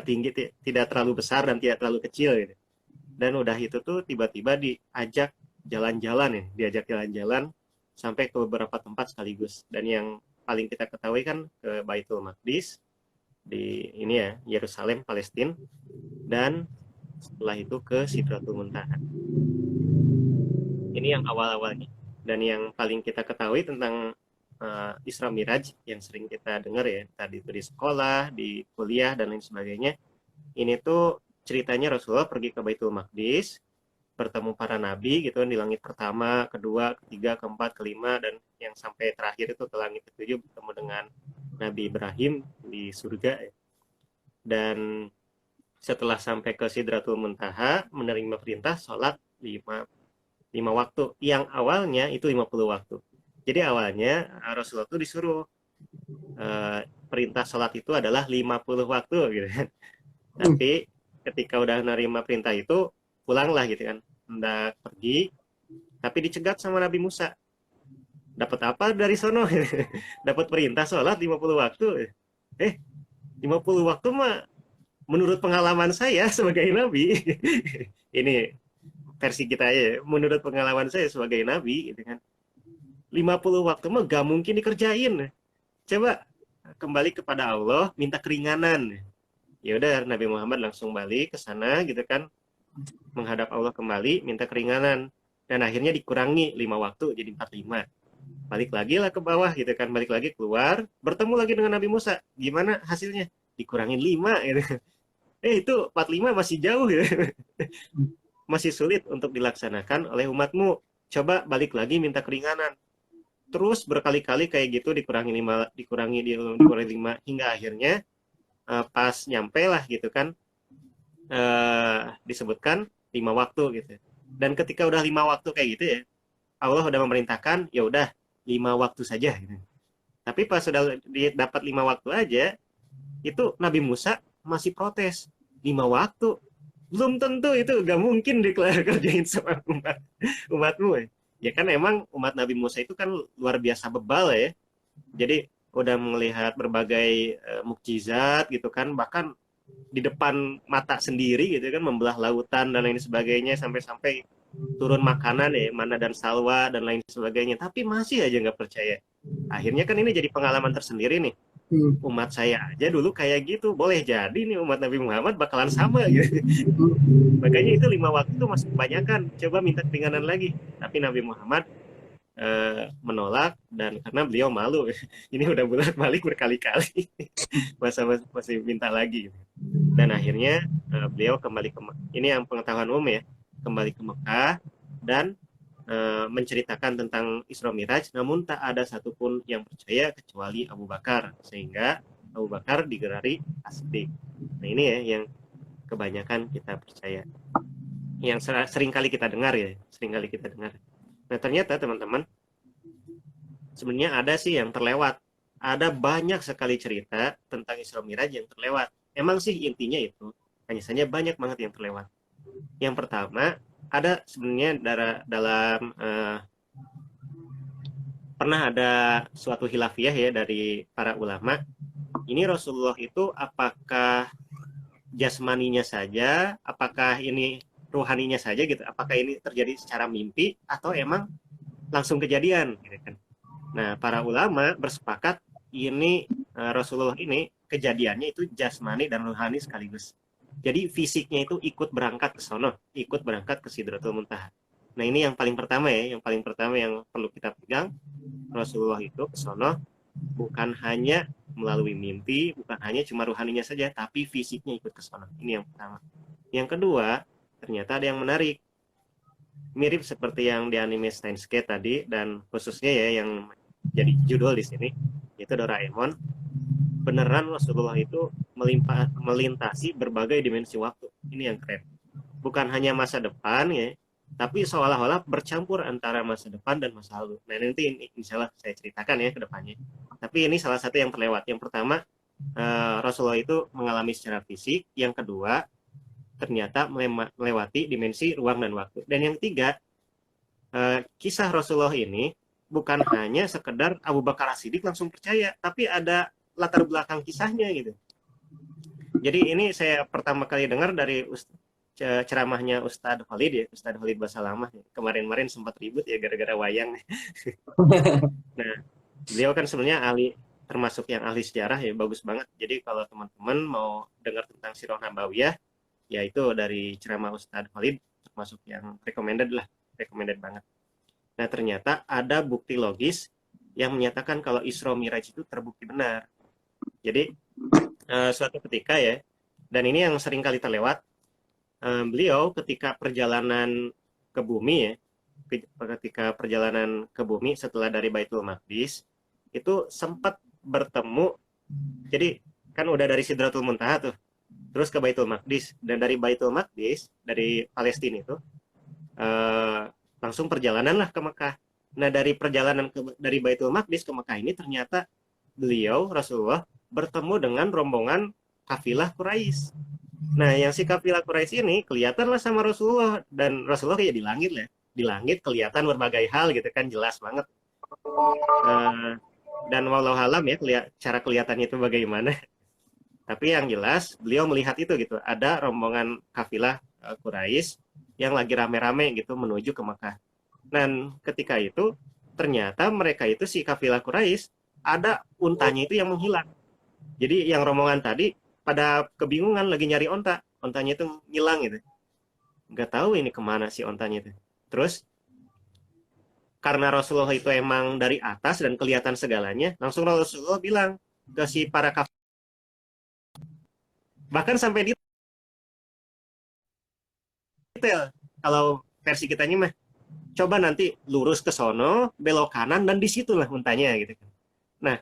tinggi, tidak terlalu besar dan tidak terlalu kecil gitu. Dan udah itu tuh tiba-tiba diajak jalan-jalan sampai ke beberapa tempat sekaligus. Dan yang paling kita ketahui kan ke Baitul Maqdis di ini ya, Yerusalem, Palestina, dan setelah itu ke Sidratul Muntaha. Ini yang awal-awalnya. Dan yang paling kita ketahui tentang Isra Miraj yang sering kita dengar ya, tadi itu di sekolah, di kuliah, dan lain sebagainya. Ini tuh ceritanya Rasulullah pergi ke Baitul Maqdis, bertemu para nabi gitu di langit pertama, kedua, ketiga, keempat, kelima, dan yang sampai terakhir itu ke langit ketujuh bertemu dengan Nabi Ibrahim di surga. Dan setelah sampai ke Sidratul Muntaha, menerima perintah sholat 5 waktu. Yang awalnya itu 50 waktu. Jadi awalnya Rasulullah itu disuruh perintah sholat itu adalah 50 waktu gitu kan. Tapi ketika udah nerima perintah itu, pulanglah gitu kan. Hendak pergi, tapi dicegat sama Nabi Musa. Dapat apa dari sono? Dapat perintah sholat 50 waktu. 50 waktu mah menurut pengalaman saya sebagai Nabi. Ini versi kita ya. Menurut pengalaman saya sebagai Nabi gitu kan. 50 waktu mah gak mungkin dikerjain. Coba kembali kepada Allah, minta keringanan. Ya udah, Nabi Muhammad langsung balik ke sana gitu kan, menghadap Allah kembali, minta keringanan, dan akhirnya dikurangi 5 waktu jadi 45. Balik lagi lah ke bawah gitu kan, balik lagi keluar, bertemu lagi dengan Nabi Musa. Gimana hasilnya? Dikurangin 5 gitu. Itu 45 masih jauh gitu. Masih sulit untuk dilaksanakan oleh umatmu. Coba balik lagi minta keringanan. Terus berkali-kali kayak gitu dikurangi 5 hingga akhirnya pas nyampe lah gitu kan, disebutkan 5 waktu gitu. Dan ketika udah 5 waktu kayak gitu ya, Allah udah memerintahkan ya udah 5 waktu saja gitu. Tapi pas sudah dapat 5 waktu aja, itu Nabi Musa masih protes. 5 waktu belum tentu itu, gak mungkin dikerjain sama umatmu ya. Ya kan emang umat Nabi Musa itu kan luar biasa bebal ya. Jadi udah melihat berbagai mukjizat gitu kan, bahkan di depan mata sendiri gitu kan, membelah lautan dan lain sebagainya, sampai-sampai turun makanan ya, mana dan salwa dan lain sebagainya, tapi masih aja nggak percaya. Akhirnya kan ini jadi pengalaman tersendiri nih. Umat saya aja dulu kayak gitu, boleh jadi nih umat Nabi Muhammad bakalan sama gitu. Makanya itu 5 waktu itu masih kebanyakan, coba minta keringanan lagi. Tapi Nabi Muhammad menolak, dan karena beliau malu ini udah bolak-balik berkali-kali masa masih minta lagi gitu. Dan akhirnya beliau kembali ke ini yang pengetahuan umum ya, kembali ke Mekah dan menceritakan tentang Isra Miraj, namun tak ada satupun yang percaya kecuali Abu Bakar, sehingga Abu Bakar digelari As-Siddiq. Nah ini ya yang kebanyakan kita percaya, yang sering kali kita dengar ya, sering kali kita dengar. Nah ternyata teman-teman, sebenarnya ada sih yang terlewat. Ada banyak sekali cerita tentang Isra Miraj yang terlewat. Emang sih intinya itu, hanya saja banyak banget yang terlewat. Yang pertama, ada sebenarnya dalam pernah ada suatu khilafiyah ya dari para ulama. Ini Rasulullah itu apakah jasmaninya saja, apakah ini ruhaninya saja gitu, apakah ini terjadi secara mimpi atau emang langsung kejadian gitu kan. Nah, para ulama bersepakat ini Rasulullah ini kejadiannya itu jasmani dan ruhani sekaligus. Jadi fisiknya itu ikut berangkat ke sono, ikut berangkat ke Sidratul Muntaha. Nah, ini yang paling pertama ya, yang paling pertama yang perlu kita pegang. Rasulullah itu ke sono bukan hanya melalui mimpi, bukan hanya cuma ruhaninya saja, tapi fisiknya ikut ke sono. Ini yang pertama. Yang kedua, ternyata ada yang menarik. Mirip seperti yang di anime Steins Gate tadi, dan khususnya ya yang jadi judul di sini, yaitu Doraemon. Beneran Rasulullah itu melintasi berbagai dimensi waktu. Ini yang keren. Bukan hanya masa depan ya, tapi seolah-olah bercampur antara masa depan dan masa lalu. Nah nanti insya Allah saya ceritakan ya ke depannya. Tapi ini salah satu yang terlewat. Yang pertama, Rasulullah itu mengalami secara fisik. Yang kedua, ternyata melewati dimensi ruang dan waktu. Dan yang ketiga, kisah Rasulullah ini bukan hanya sekedar Abu Bakar As-Siddiq langsung percaya, tapi ada latar belakang kisahnya gitu. Jadi ini saya pertama kali dengar dari ceramahnya Ustadz Khalid ya, Ustadz Khalid Basalamah. Kemarin-kemarin sempat ribut ya gara-gara wayang. Nah, beliau kan sebenarnya ahli, termasuk yang ahli sejarah ya, bagus banget. Jadi kalau teman-teman mau dengar tentang Sirah Nabawiyah, ya itu dari ceramah Ustadz Khalid, termasuk yang recommended banget. Nah, ternyata ada bukti logis yang menyatakan kalau Isra Miraj itu terbukti benar. Jadi suatu ketika ya, dan ini yang sering kali terlewat, beliau ketika perjalanan ke bumi ya, ketika perjalanan ke bumi setelah dari Baitul Maqdis, itu sempat bertemu, jadi kan udah dari Sidratul Muntaha tuh, terus ke Baitul Maqdis, dan dari Baitul Maqdis, dari Palestina itu, langsung perjalanan lah ke Mekah. Nah dari perjalanan dari Baitul Maqdis ke Mekah ini ternyata beliau Rasulullah bertemu dengan rombongan kafilah Quraisy. Nah yang si kafilah Quraisy ini kelihatanlah sama Rasulullah, dan Rasulullah kayak di langit lah, di langit kelihatan berbagai hal gitu kan, jelas banget. Dan walau alam ya cara kelihatannya itu bagaimana. Tapi yang jelas beliau melihat itu gitu, ada rombongan kafilah Quraisy yang lagi rame-rame gitu menuju ke Mekah. Dan ketika itu ternyata mereka itu si kafilah Quraisy ada untanya itu yang menghilang. Jadi yang rombongan tadi pada kebingungan lagi nyari onta, ontanya itu ngilang gitu. Nggak tahu ini kemana si ontanya itu. Terus karena Rasulullah itu emang dari atas dan kelihatan segalanya, langsung Rasulullah bilang ke si para kafir, bahkan sampai detail. Kalau versi kitanya mah, coba nanti lurus ke sono, belok kanan, dan disitulah untanya gitu. Nah,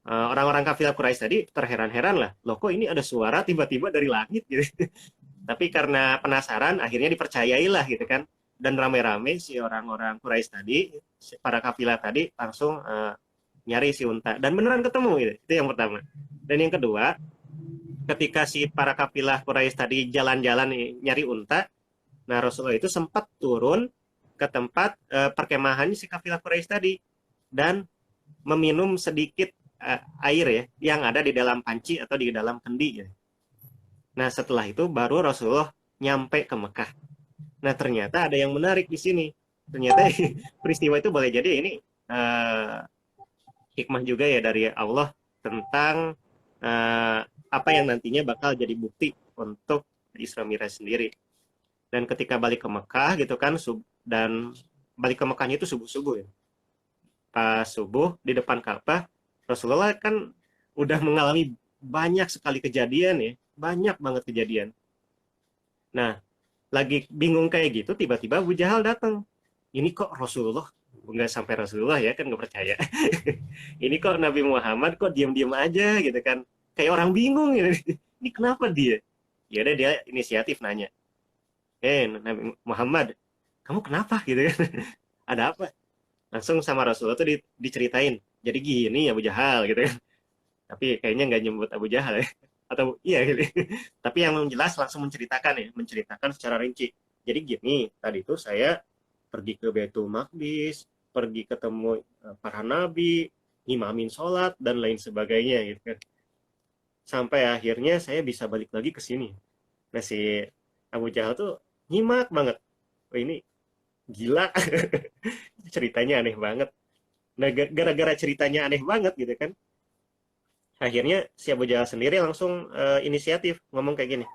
orang-orang kafilah Quraisy tadi terheran-heran lah, loh kok ini ada suara tiba-tiba dari langit gitu. Tapi karena penasaran, akhirnya dipercayailah gitu kan. Dan rame-rame si orang-orang Quraisy tadi, para kafilah tadi langsung nyari si unta. Dan beneran ketemu gitu. Itu yang pertama. Dan yang kedua, ketika si para kafilah Quraisy tadi jalan-jalan nyari unta, nah Rasulullah itu sempat turun ke tempat perkemahan si kafilah Quraisy tadi dan meminum sedikit air ya yang ada di dalam panci atau di dalam kendi ya. Nah setelah itu baru Rasulullah nyampe ke Mekah. Nah ternyata ada yang menarik di sini. Ternyata peristiwa itu boleh jadi ini hikmah juga ya dari Allah tentang apa yang nantinya bakal jadi bukti untuk Isra Miraj sendiri. Dan ketika balik ke Mekah gitu kan, dan balik ke Mekahnya itu subuh-subuh ya. pas subuh di depan Ka'bah, Rasulullah kan udah mengalami banyak sekali kejadian ya, banyak banget kejadian. Nah, lagi bingung kayak gitu, tiba-tiba Abu Jahal datang. Ini kok Rasulullah, nggak sampai Rasulullah ya, kan nggak percaya. Ini kok Nabi Muhammad kok diam-diam aja gitu kan. Kayak orang bingung gitu. Ini kenapa dia? Ya udah dia inisiatif nanya. Nabi Muhammad, kamu kenapa gitu kan? Ada apa? Langsung sama Rasulullah tuh diceritain. Jadi gini Abu Jahal gitu kan. Tapi kayaknya nggak nyebut Abu Jahal ya. Atau iya gitu. Tapi yang jelas langsung menceritakan secara rinci. Jadi gini, tadi itu saya pergi ke Baitul Maqdis, pergi ketemu para nabi, ngimamin sholat dan lain sebagainya gitu kan. Sampai akhirnya saya bisa balik lagi ke sini. Nah si Abu Jahal tuh nyimak banget. Oh, ini gila. Ceritanya aneh banget. Nah gara-gara ceritanya aneh banget gitu kan. Akhirnya si Abu Jahal sendiri langsung inisiatif ngomong kayak gini.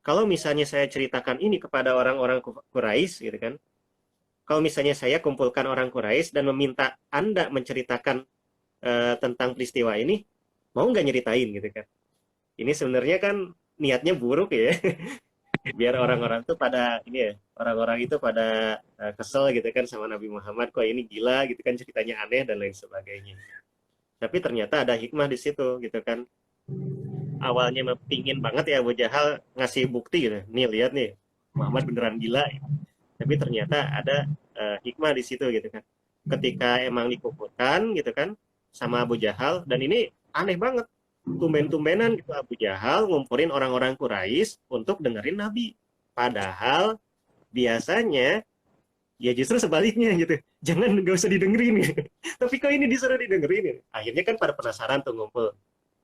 Kalau misalnya saya ceritakan ini kepada orang-orang Quraisy gitu kan. Kalau misalnya saya kumpulkan orang Quraisy dan meminta Anda menceritakan tentang peristiwa ini, mau nggak nyeritain gitu kan. Ini sebenarnya kan niatnya buruk ya. Biar orang-orang tuh pada ini ya, orang-orang itu pada kesel gitu kan sama Nabi Muhammad, kok ini gila gitu kan, ceritanya aneh dan lain sebagainya. Tapi ternyata ada hikmah di situ gitu kan. Awalnya pingin banget ya Abu Jahal ngasih bukti gitu. Nih lihat nih, Muhammad beneran gila. Tapi ternyata ada hikmah di situ gitu kan. Ketika emang dikumpulkan gitu kan sama Abu Jahal, dan ini aneh banget. Tumben-tumbenan gitu Abu Jahal ngumpulin orang-orang Quraisy untuk dengerin Nabi. Padahal biasanya ya justru sebaliknya gitu. Jangan, nggak usah didengerin gitu. Tapi kok ini disuruh didengerin gitu. Akhirnya kan pada penasaran tuh ngumpul.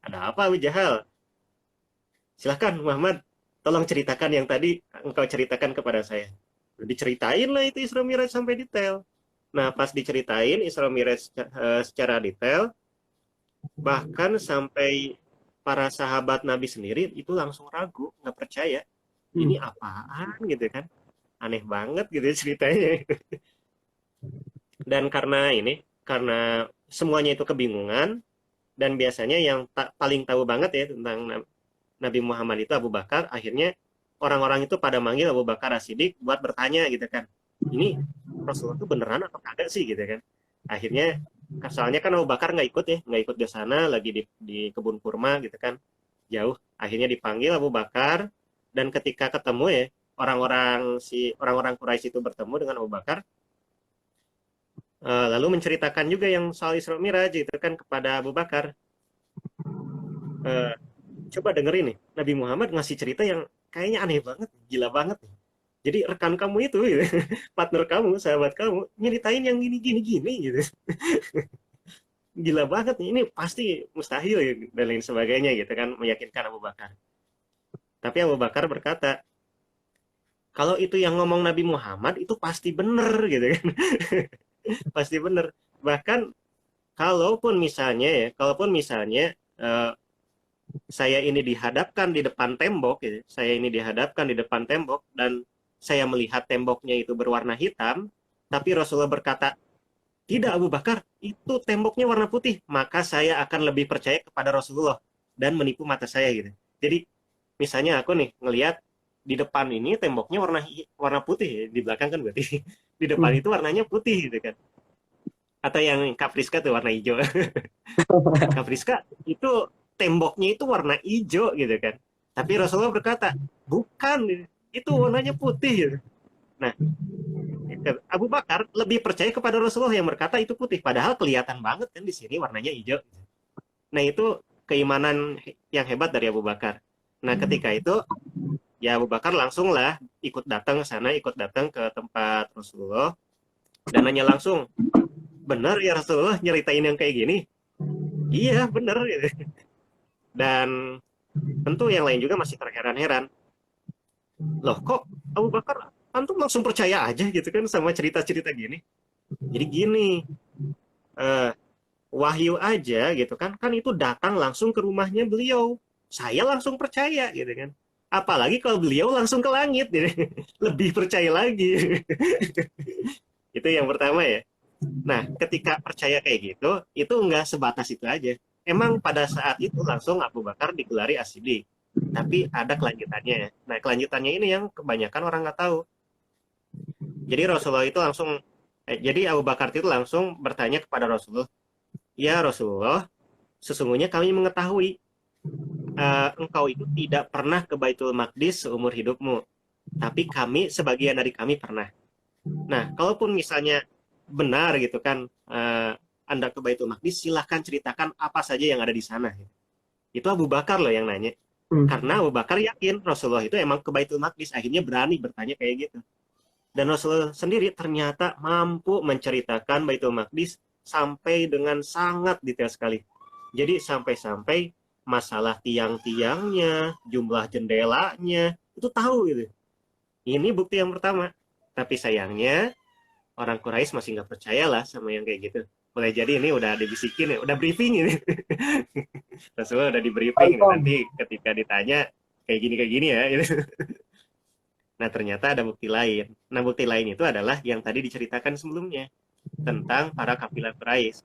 Ada apa Abu Jahal? Silahkan Muhammad, tolong ceritakan yang tadi engkau ceritakan kepada saya. Diceritain lah itu Isra Mi'raj sampai detail. Nah pas diceritain Isra Mi'raj secara detail, bahkan sampai para sahabat Nabi sendiri itu langsung ragu, nggak percaya. Ini apaan gitu kan. Aneh banget gitu ceritanya. Dan karena semuanya itu kebingungan, dan biasanya yang paling tahu banget ya tentang Nabi Muhammad itu Abu Bakar, akhirnya orang-orang itu pada manggil Abu Bakar As-Siddiq buat bertanya gitu kan. Ini Rasulullah itu beneran atau kagak sih gitu kan. Akhirnya soalnya kan Abu Bakar nggak ikut ke sana, lagi di kebun kurma gitu kan, jauh. Akhirnya dipanggil Abu Bakar, dan ketika ketemu ya orang-orang Quraisy itu bertemu dengan Abu Bakar, lalu menceritakan juga yang soal Isra Mi'raj gitu kan kepada Abu Bakar. Coba dengerin nih, Nabi Muhammad ngasih cerita yang kayaknya aneh banget, gila banget. Jadi rekan kamu itu gitu, partner kamu, sahabat kamu, nyeritain yang gini gitu. Gila banget nih, ini pasti mustahil ya, dan lain sebagainya gitu kan, meyakinkan Abu Bakar. Tapi Abu Bakar berkata, kalau itu yang ngomong Nabi Muhammad itu pasti bener gitu kan. Pasti bener. Bahkan kalaupun misalnya saya ini dihadapkan di depan tembok gitu, dan saya melihat temboknya itu berwarna hitam, tapi Rasulullah berkata, tidak Abu Bakar, itu temboknya warna putih, maka saya akan lebih percaya kepada Rasulullah dan menipu mata saya gitu. Jadi misalnya aku nih ngelihat di depan ini temboknya warna putih ya, di belakang kan berarti di depan itu warnanya putih gitu kan. Atau yang Kapriska tuh warna hijau. Kapriska itu temboknya itu warna hijau gitu kan. Tapi Rasulullah berkata, bukan, itu warnanya putih gitu. Nah, Abu Bakar lebih percaya kepada Rasulullah yang berkata itu putih, padahal kelihatan banget kan di sini warnanya hijau. Nah, itu keimanan yang hebat dari Abu Bakar. Nah, ketika itu ya Abu Bakar langsung lah ikut datang ke tempat Rasulullah dan nanya langsung, benar ya Rasulullah nyeritain yang kayak gini? Iya, benar gitu. Dan tentu yang lain juga masih terheran-heran. Loh kok Abu Bakar antum langsung percaya aja gitu kan sama cerita-cerita gini? Jadi gini, wahyu aja gitu kan itu datang langsung ke rumahnya beliau. Saya langsung percaya gitu kan. Apalagi kalau beliau langsung ke langit gitu. Lebih percaya lagi. Itu yang pertama ya. Nah, ketika percaya kayak gitu, itu nggak sebatas itu aja. Emang pada saat itu langsung Abu Bakar digelari As-Siddiq. Tapi ada kelanjutannya ya. Nah, kelanjutannya ini yang kebanyakan orang nggak tahu. Jadi Rasulullah itu langsung, jadi Abu Bakar itu langsung bertanya kepada Rasulullah, ya Rasulullah, sesungguhnya kami mengetahui engkau itu tidak pernah ke Baitul Maqdis seumur hidupmu. Tapi kami, sebagian dari kami pernah. Nah, kalaupun misalnya benar gitu kan, Anda ke Baitul Maqdis, silahkan ceritakan apa saja yang ada di sana. Itu Abu Bakar loh yang nanya. Hmm. Karena Abu Bakar yakin Rasulullah itu emang ke Baitul Maqdis, akhirnya berani bertanya kayak gitu. Dan Rasulullah sendiri ternyata mampu menceritakan Baitul Maqdis sampai dengan sangat detail sekali. Jadi sampai-sampai masalah tiang-tiangnya, jumlah jendelanya, itu tahu gitu. Ini bukti yang pertama. Tapi sayangnya orang Quraisy masih nggak percaya lah sama yang kayak gitu. Boleh jadi ini udah dibisikin ya, udah briefing ini. Rasulullah udah di briefing ini. Nanti ketika ditanya kayak gini ya. Gitu. Nah ternyata ada bukti lain. Nah bukti lain itu adalah yang tadi diceritakan sebelumnya tentang para kafilah Quraisy.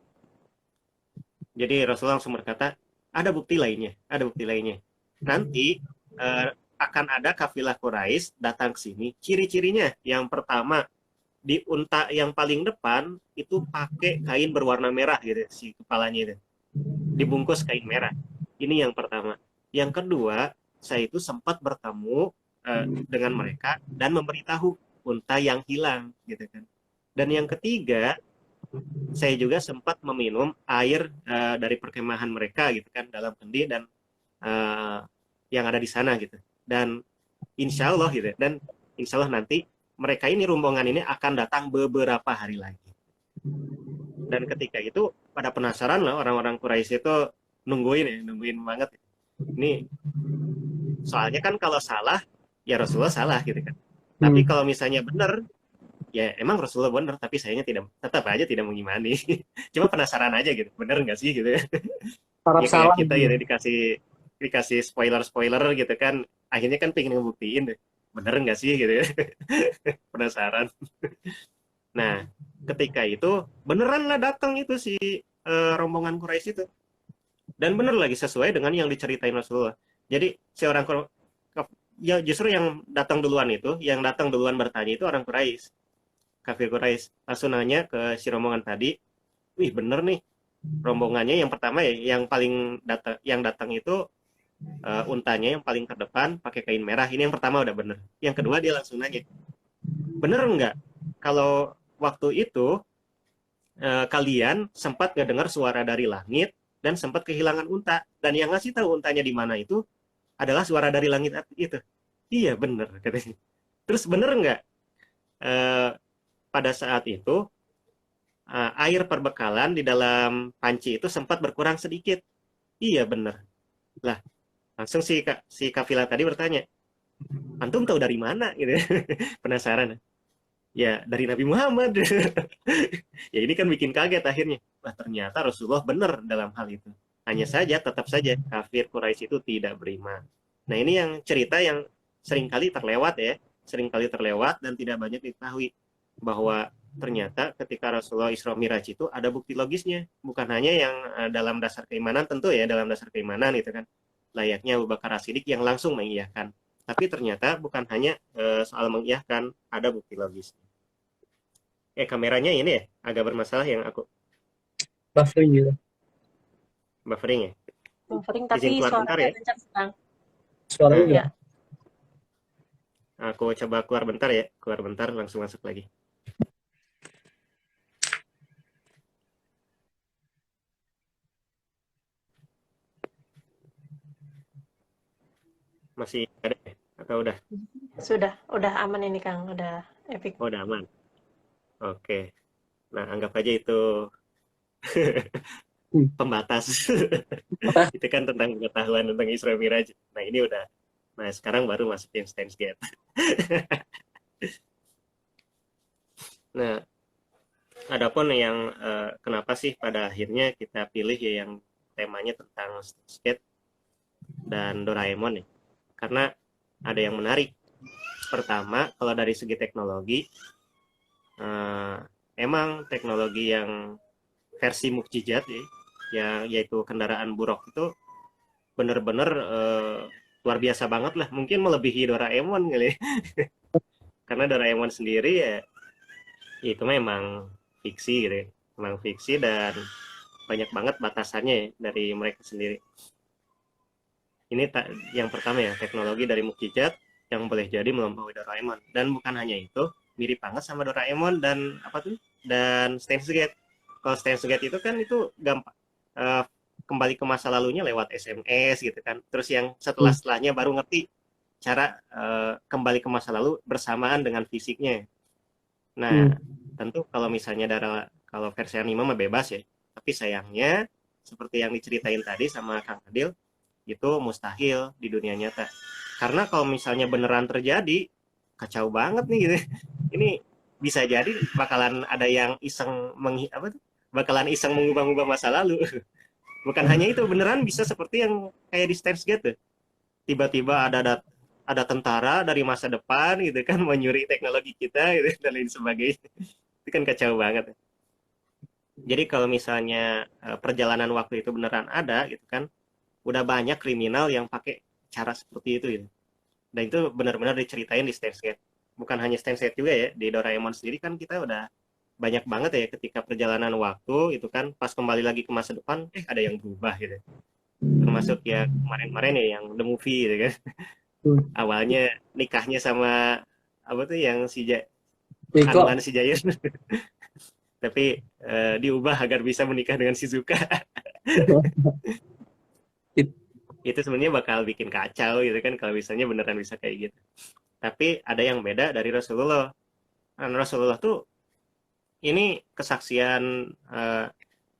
Jadi Rasulullah langsung berkata, ada bukti lainnya, ada bukti lainnya. Nanti akan ada kafilah Quraisy datang ke sini. Ciri-cirinya yang pertama, di unta yang paling depan itu pakai kain berwarna merah gitu si kepalanya itu. Dibungkus kain merah. Ini yang pertama. Yang kedua, saya itu sempat bertemu dengan mereka dan memberitahu unta yang hilang gitu kan. Dan yang ketiga, saya juga sempat meminum air dari perkemahan mereka gitu kan dalam kendi dan yang ada di sana gitu. Dan insya Allah gitu. Dan insya Allah nanti mereka ini rombongan ini akan datang beberapa hari lagi. Dan ketika itu pada penasaran lah orang-orang Quraisy itu nungguin banget. Ini soalnya kan kalau salah ya Rasulullah salah gitu kan. Tapi kalau misalnya benar ya emang Rasulullah benar tapi sayangnya tetap aja tidak mengimani. Cuma penasaran aja gitu, benar nggak sih gitu ya. Harap Ya kayak salah kita gitu. ya dikasih spoiler gitu kan, akhirnya kan pengen ngebuktiin bener nggak sih gitu ya. Penasaran. Nah ketika itu beneran lah datang itu si rombongan Quraisy itu, dan bener lagi sesuai dengan yang diceritain Rasulullah. Jadi si orang ya justru yang datang duluan bertanya itu orang Quraisy, kafir Quraisy langsung nanya ke si rombongan tadi, wih bener nih rombongannya yang pertama ya yang datang itu untanya yang paling terdepan pakai kain merah, ini yang pertama udah bener. Yang kedua dia langsung nanya, bener nggak kalau waktu itu kalian sempat nggak dengar suara dari langit dan sempat kehilangan unta, dan yang ngasih tahu untanya di mana itu adalah suara dari langit itu. Iya bener katanya. Terus bener nggak eh, pada saat itu air perbekalan di dalam panci itu sempat berkurang sedikit? Iya bener. Lah langsung si kafilah tadi bertanya, antum tahu dari mana gitu. Penasaran ya, dari Nabi Muhammad. Ya ini kan bikin kaget akhirnya. Wah ternyata Rasulullah benar dalam hal itu. Hanya saja tetap saja kafir Quraisy itu tidak beriman. Nah ini yang cerita yang seringkali terlewat ya, seringkali terlewat dan tidak banyak diketahui bahwa ternyata ketika Rasulullah Isra Miraj itu ada bukti logisnya, bukan hanya yang dalam dasar keimanan, tentu ya dalam dasar keimanan itu kan layaknya Abu Bakar As-Siddiq yang langsung mengiyakan, tapi ternyata bukan hanya soal mengiyakan, ada bukti logisnya. Kameranya ini ya agak bermasalah yang aku Buffering gitu. buffering ya. Buffering Izin tapi keluar bentar suaranya ya. lancar sekarang. Suaranya Nah, nggak? Ya, aku coba keluar bentar ya, keluar bentar langsung masuk lagi. Masih ada ya? Atau udah? udah aman ini Kang, udah epic. Oh, udah aman. Oke. Nah, anggap aja itu Hmm. pembatas. Itu kan tentang pengetahuan tentang Isra Miraj. Nah, ini udah. Nah, sekarang baru masukin Steins Gate. Nah, adapun yang kenapa sih pada akhirnya kita pilih ya yang temanya tentang Steins Gate dan Doraemon ya. Karena ada yang menarik. Pertama, kalau dari segi teknologi, emang teknologi yang versi mukjizat ya, yang yaitu kendaraan buruk itu bener-bener luar biasa banget lah, mungkin melebihi Doraemon kali ya. Karena Doraemon sendiri ya itu memang fiksi gitu ya. Memang fiksi dan banyak banget batasannya ya dari mereka sendiri. Ini yang pertama ya, teknologi dari mukjizat yang boleh jadi melampaui Doraemon. Dan bukan hanya itu, mirip banget sama Doraemon dan apa tuh? Dan Steins Gate. Kalau Steins Gate itu kan itu gampang kembali ke masa lalunya lewat SMS gitu kan. Terus yang setelahnya baru ngerti cara kembali ke masa lalu bersamaan dengan fisiknya. Nah, tentu kalau misalnya kalau versi anime mah bebas ya. Tapi sayangnya seperti yang diceritain tadi sama Kang Adil, itu mustahil di dunia nyata. Karena kalau misalnya beneran terjadi, kacau banget nih gitu. Ini bisa jadi bakalan ada yang iseng bakalan iseng mengubah-ubah masa lalu. Bukan hanya itu, beneran bisa seperti yang kayak di Steins Gate tuh. Tiba-tiba ada tentara dari masa depan gitu kan menyuri teknologi kita gitu dan lain sebagainya. Itu kan kacau banget. Jadi kalau misalnya perjalanan waktu itu beneran ada gitu kan, udah banyak kriminal yang pakai cara seperti itu gitu. Dan itu benar-benar diceritain di Steins Gate. Bukan hanya Steins Gate juga ya, di Doraemon sendiri kan kita udah banyak banget ya ketika perjalanan waktu itu kan pas kembali lagi ke masa depan ada yang berubah gitu. Termasuk ya kemarin-kemarin ya yang The Movie gitu kan. Awalnya nikahnya sama apa tuh yang anuan si Giant. Tapi diubah agar bisa menikah dengan Shizuka. Itu sebenarnya bakal bikin kacau gitu kan kalau misalnya beneran bisa kayak gitu. Tapi ada yang beda dari Rasulullah. Nah, Rasulullah tuh ini kesaksian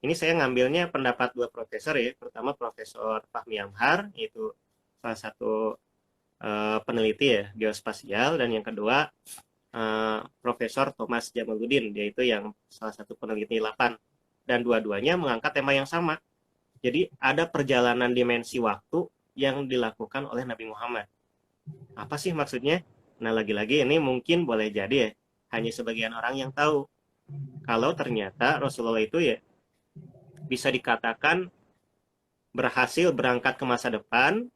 ini saya ngambilnya pendapat dua profesor ya. Pertama Profesor Fahmi Amhar, itu salah satu peneliti ya geospasial, dan yang kedua Profesor Thomas Jamaluddin, yaitu yang salah satu peneliti 8. Dan dua-duanya mengangkat tema yang sama. Jadi ada perjalanan dimensi waktu yang dilakukan oleh Nabi Muhammad. Apa sih maksudnya? Nah, lagi-lagi ini mungkin boleh jadi ya, hanya sebagian orang yang tahu. Kalau ternyata Rasulullah itu ya bisa dikatakan berhasil berangkat ke masa depan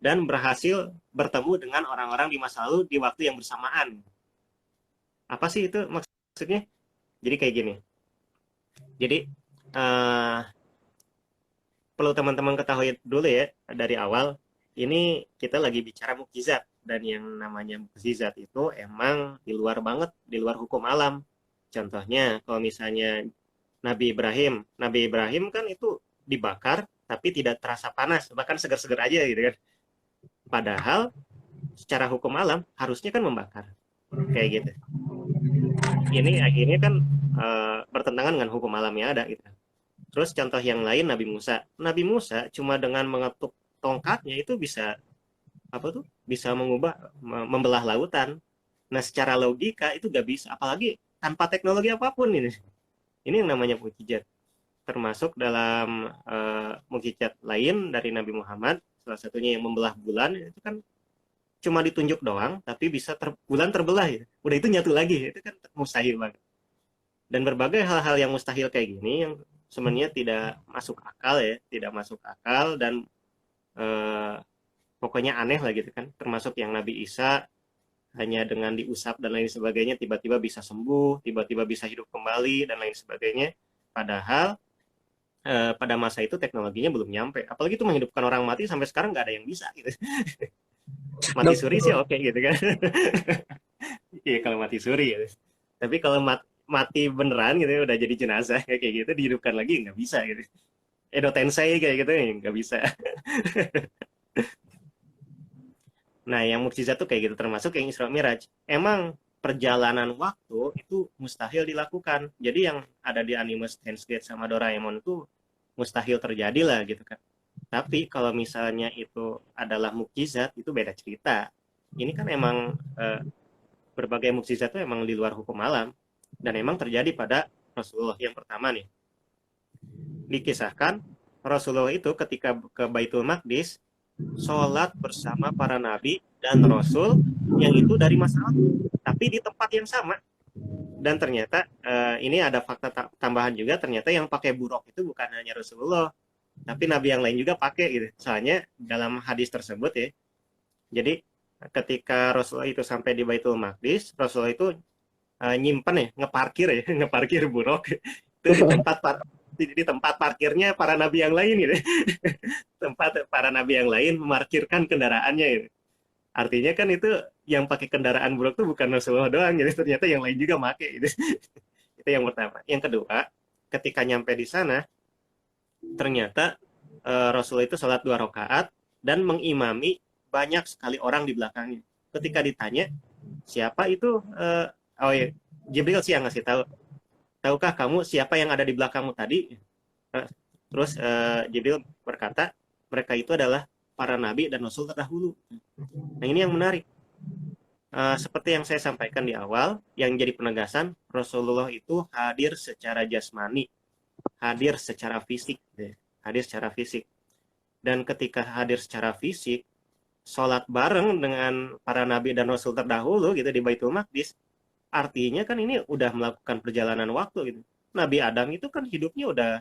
dan berhasil bertemu dengan orang-orang di masa lalu di waktu yang bersamaan. Apa sih itu maksudnya? Jadi kayak gini. Jadi perlu teman-teman ketahui dulu ya dari awal, ini kita lagi bicara mukjizat, dan yang namanya mukjizat itu emang di luar banget, di luar hukum alam. Contohnya kalau misalnya Nabi Ibrahim kan itu dibakar tapi tidak terasa panas, bahkan segar-segar aja gitu kan. Padahal secara hukum alam harusnya kan membakar kayak gitu. Ini akhirnya kan bertentangan dengan hukum alam yang ada gitu. Terus contoh yang lain Nabi Musa cuma dengan mengetuk tongkatnya itu bisa bisa membelah lautan. Nah, secara logika itu gak bisa, apalagi tanpa teknologi apapun ini. Ini yang namanya mukjizat. Termasuk dalam mukjizat lain dari Nabi Muhammad, salah satunya yang membelah bulan, itu kan cuma ditunjuk doang, tapi bisa bulan terbelah ya. Udah itu nyatu lagi, itu kan mustahil banget. Dan berbagai hal-hal yang mustahil kayak gini yang sebenarnya tidak masuk akal ya, tidak masuk akal dan pokoknya aneh lah gitu kan. Termasuk yang Nabi Isa hanya dengan diusap dan lain sebagainya tiba-tiba bisa sembuh, tiba-tiba bisa hidup kembali dan lain sebagainya. Padahal pada masa itu teknologinya belum nyampe. Apalagi itu menghidupkan orang mati sampai sekarang nggak ada yang bisa gitu. Mati suri sih oke gitu kan. Iya kalau mati suri ya. Tapi kalau mati beneran gitu udah jadi jenazah kayak gitu dihidupkan lagi nggak bisa gitu. Edo Tensei kayak gitu nggak bisa. Nah, yang mukjizat tuh kayak gitu, termasuk yang Isra Miraj. Emang perjalanan waktu itu mustahil dilakukan. Jadi yang ada di anime Steins Gate sama Doraemon itu mustahil terjadi lah gitu kan. Tapi kalau misalnya itu adalah mukjizat, itu beda cerita. Ini kan emang berbagai mukjizat itu emang di luar hukum alam. Dan emang terjadi pada Rasulullah yang pertama nih. Dikisahkan Rasulullah itu ketika ke Baitul Maqdis, sholat bersama para nabi dan rasul yang itu dari masa lalu, tapi di tempat yang sama Dan ternyata ini ada fakta tambahan juga, ternyata yang pakai buruk itu bukan hanya Rasulullah, tapi nabi yang lain juga pakai gitu. Soalnya dalam hadis tersebut ya, jadi ketika Rasulullah itu sampai di Baitul Maqdis, Rasulullah itu nyimpen ya, ngeparkir ya, ngeparkir buruk itu di tempat parkirnya para nabi yang lain gitu. Tempat para nabi yang lain memarkirkan kendaraannya gitu. Artinya kan itu yang pakai kendaraan buruk itu bukan Rasulullah doang, jadi ternyata yang lain juga pakai gitu. Itu yang pertama. Yang kedua, ketika nyampe di sana, ternyata Rasulullah itu sholat 2 rakaat dan mengimami banyak sekali orang di belakangnya. Ketika ditanya, siapa itu? Oh ya, Jibril sih yang ngasih tahu. Tahukah kamu siapa yang ada di belakangmu tadi? Terus Jibril berkata, mereka itu adalah para nabi dan rasul terdahulu. Nah ini yang menarik. Seperti yang saya sampaikan di awal, yang jadi penegasan, Rasulullah itu hadir secara jasmani, hadir secara fisik, hadir secara fisik. Dan ketika hadir secara fisik, sholat bareng dengan para nabi dan rasul terdahulu gitu di Baitul Maqdis, artinya kan ini udah melakukan perjalanan waktu gitu. Nabi Adam itu kan hidupnya udah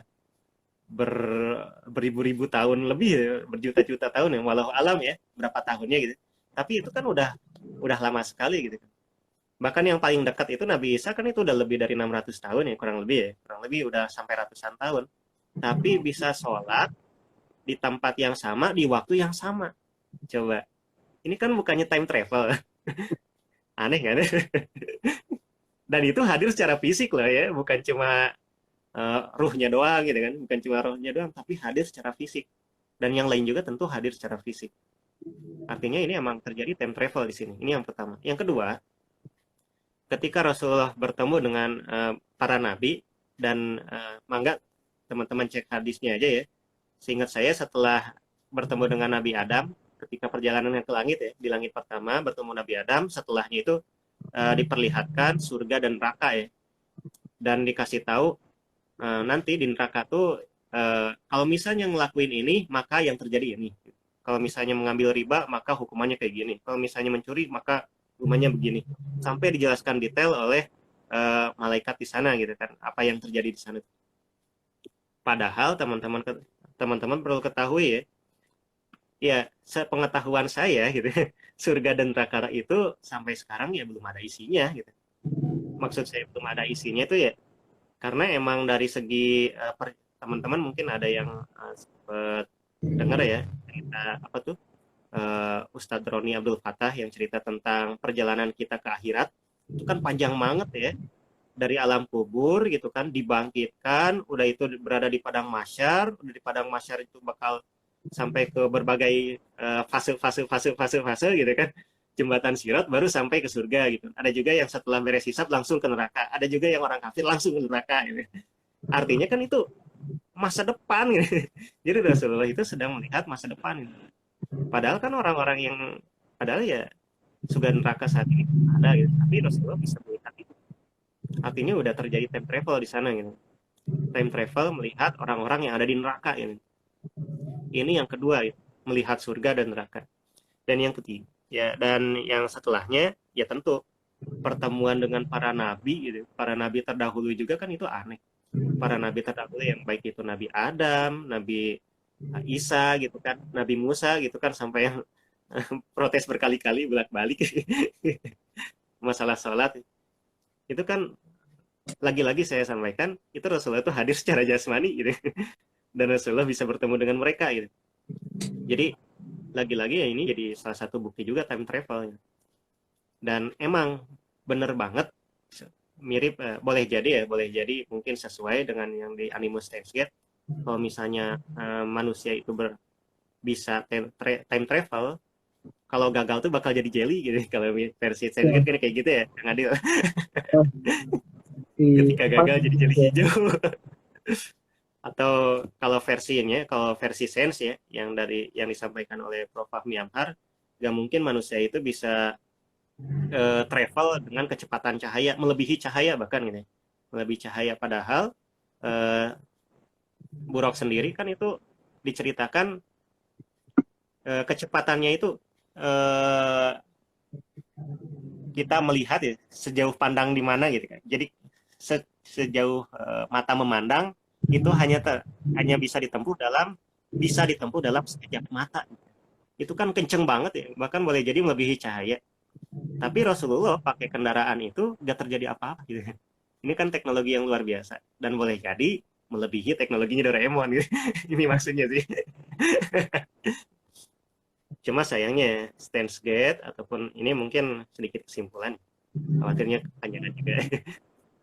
beribu-ribu tahun lebih ya, berjuta-juta tahun ya, walau alam ya, berapa tahunnya gitu. Tapi itu kan udah lama sekali gitu. Bahkan yang paling dekat itu Nabi Isa kan itu udah lebih dari 600 tahun ya, kurang lebih ya. Kurang lebih udah sampai ratusan tahun. Tapi bisa sholat di tempat yang sama, di waktu yang sama. Coba. Ini kan bukannya time travel. Aneh kan? Dan itu hadir secara fisik loh ya, bukan cuma ruhnya doang gitu kan, bukan cuma ruhnya doang, tapi hadir secara fisik. Dan yang lain juga tentu hadir secara fisik. Artinya ini emang terjadi time travel di sini. Ini yang pertama. Yang kedua, ketika Rasulullah bertemu dengan para nabi dan mangga teman-teman cek hadisnya aja ya. Seingat saya setelah bertemu dengan Nabi Adam ketika perjalanannya ke langit ya, di langit pertama bertemu Nabi Adam, setelahnya itu diperlihatkan surga dan neraka ya. Dan dikasih tahu nanti di neraka tuh kalau misalnya ngelakuin ini maka yang terjadi ini. Kalau misalnya mengambil riba maka hukumannya kayak gini. Kalau misalnya mencuri maka hukumannya begini. Sampai dijelaskan detail oleh malaikat di sana gitu kan, apa yang terjadi di sana. Padahal teman-teman perlu ketahui ya, ya sepengetahuan saya gitu, surga dan neraka itu sampai sekarang ya belum ada isinya gitu. Maksud saya belum ada isinya itu ya karena emang dari segi teman-teman mungkin ada yang sempat dengar ya cerita apa tuh Ustadz Roni Abdul Fattah yang cerita tentang perjalanan kita ke akhirat. Itu kan panjang banget ya, dari alam kubur gitu kan, dibangkitkan, udah itu berada di padang mahsyar, udah di padang mahsyar itu bakal sampai ke berbagai fase gitu kan, jembatan sirat baru sampai ke surga gitu. Ada juga yang setelah beres hisab langsung ke neraka, ada juga yang orang kafir langsung ke neraka gitu. Artinya kan itu masa depan gitu. Jadi Rasulullah itu sedang melihat masa depan gitu. Padahal kan orang-orang yang padahal ya surga neraka saat ini ada gitu, tapi Rasulullah bisa melihat itu. Artinya udah terjadi time travel di sana gitu. Time travel melihat orang-orang yang ada di neraka ini. Ini yang kedua, gitu. Melihat surga dan neraka. Dan yang ketiga, ya dan yang setelahnya ya tentu pertemuan dengan para nabi gitu. Para nabi terdahulu juga kan itu aneh. Para nabi terdahulu yang baik itu Nabi Adam, Nabi Isa gitu kan, Nabi Musa gitu kan, sampai yang protes berkali-kali bolak-balik masalah sholat. Itu kan lagi-lagi saya sampaikan itu Rasulullah itu hadir secara jasmani gitu. Dan Rasulullah bisa bertemu dengan mereka gitu. Jadi lagi-lagi ya ini jadi salah satu bukti juga time travel. Dan emang bener banget mirip boleh jadi mungkin sesuai dengan yang di Animus Steins Gate. Kalau misalnya manusia itu bisa time travel, kalau gagal tuh bakal jadi jelly gitu. Kalau versi Steins Gate kan kayak gitu ya, Kang Adil. Ketika gagal jadi jelly hijau. Atau kalau versi Sense ya, yang disampaikan oleh Prof. Fahmi Amhar, nggak mungkin manusia itu bisa travel dengan kecepatan cahaya, melebihi cahaya bahkan gitu. Melebihi cahaya, padahal Buraq sendiri kan itu diceritakan kecepatannya itu kita melihat ya sejauh pandang di mana gitu kan. Jadi sejauh mata memandang itu hanya bisa ditempuh dalam sekejap mata. Itu kan kenceng banget ya, bahkan boleh jadi melebihi cahaya. Tapi Rasulullah pakai kendaraan itu nggak terjadi apa-apa gitu. Ini kan teknologi yang luar biasa dan boleh jadi melebihi teknologinya Doraemon gitu. Ini maksudnya sih. Cuma sayangnya Steins Gate ataupun ini mungkin sedikit kesimpulan, khawatirnya kepanjangan juga.